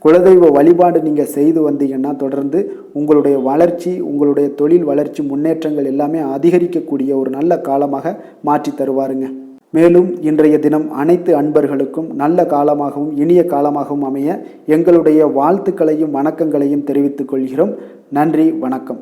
குலதெய்வ வழிபாடு நீங்கள் செய்து வந்தீங்கன்னா தொடர்ந்து உங்களுடைய வளர்ச்சி, உங்களுடைய தொழில் வளர்ச்சி, முன்னேற்றங்கள் எல்லாமே அதிகரிக்கக்கூடிய ஒரு நல்ல காலமாக மாற்றி தருவாருங்க. மேலும் இன்றைய தினம் அனைத்து அன்பர்களுக்கும் நல்ல காலமாகவும் இனிய காலமாகவும் அமைய எங்களுடைய வாழ்த்துக்களையும் வணக்கங்களையும் தெரிவித்துக் கொள்கிறோம். நன்றி, வணக்கம்.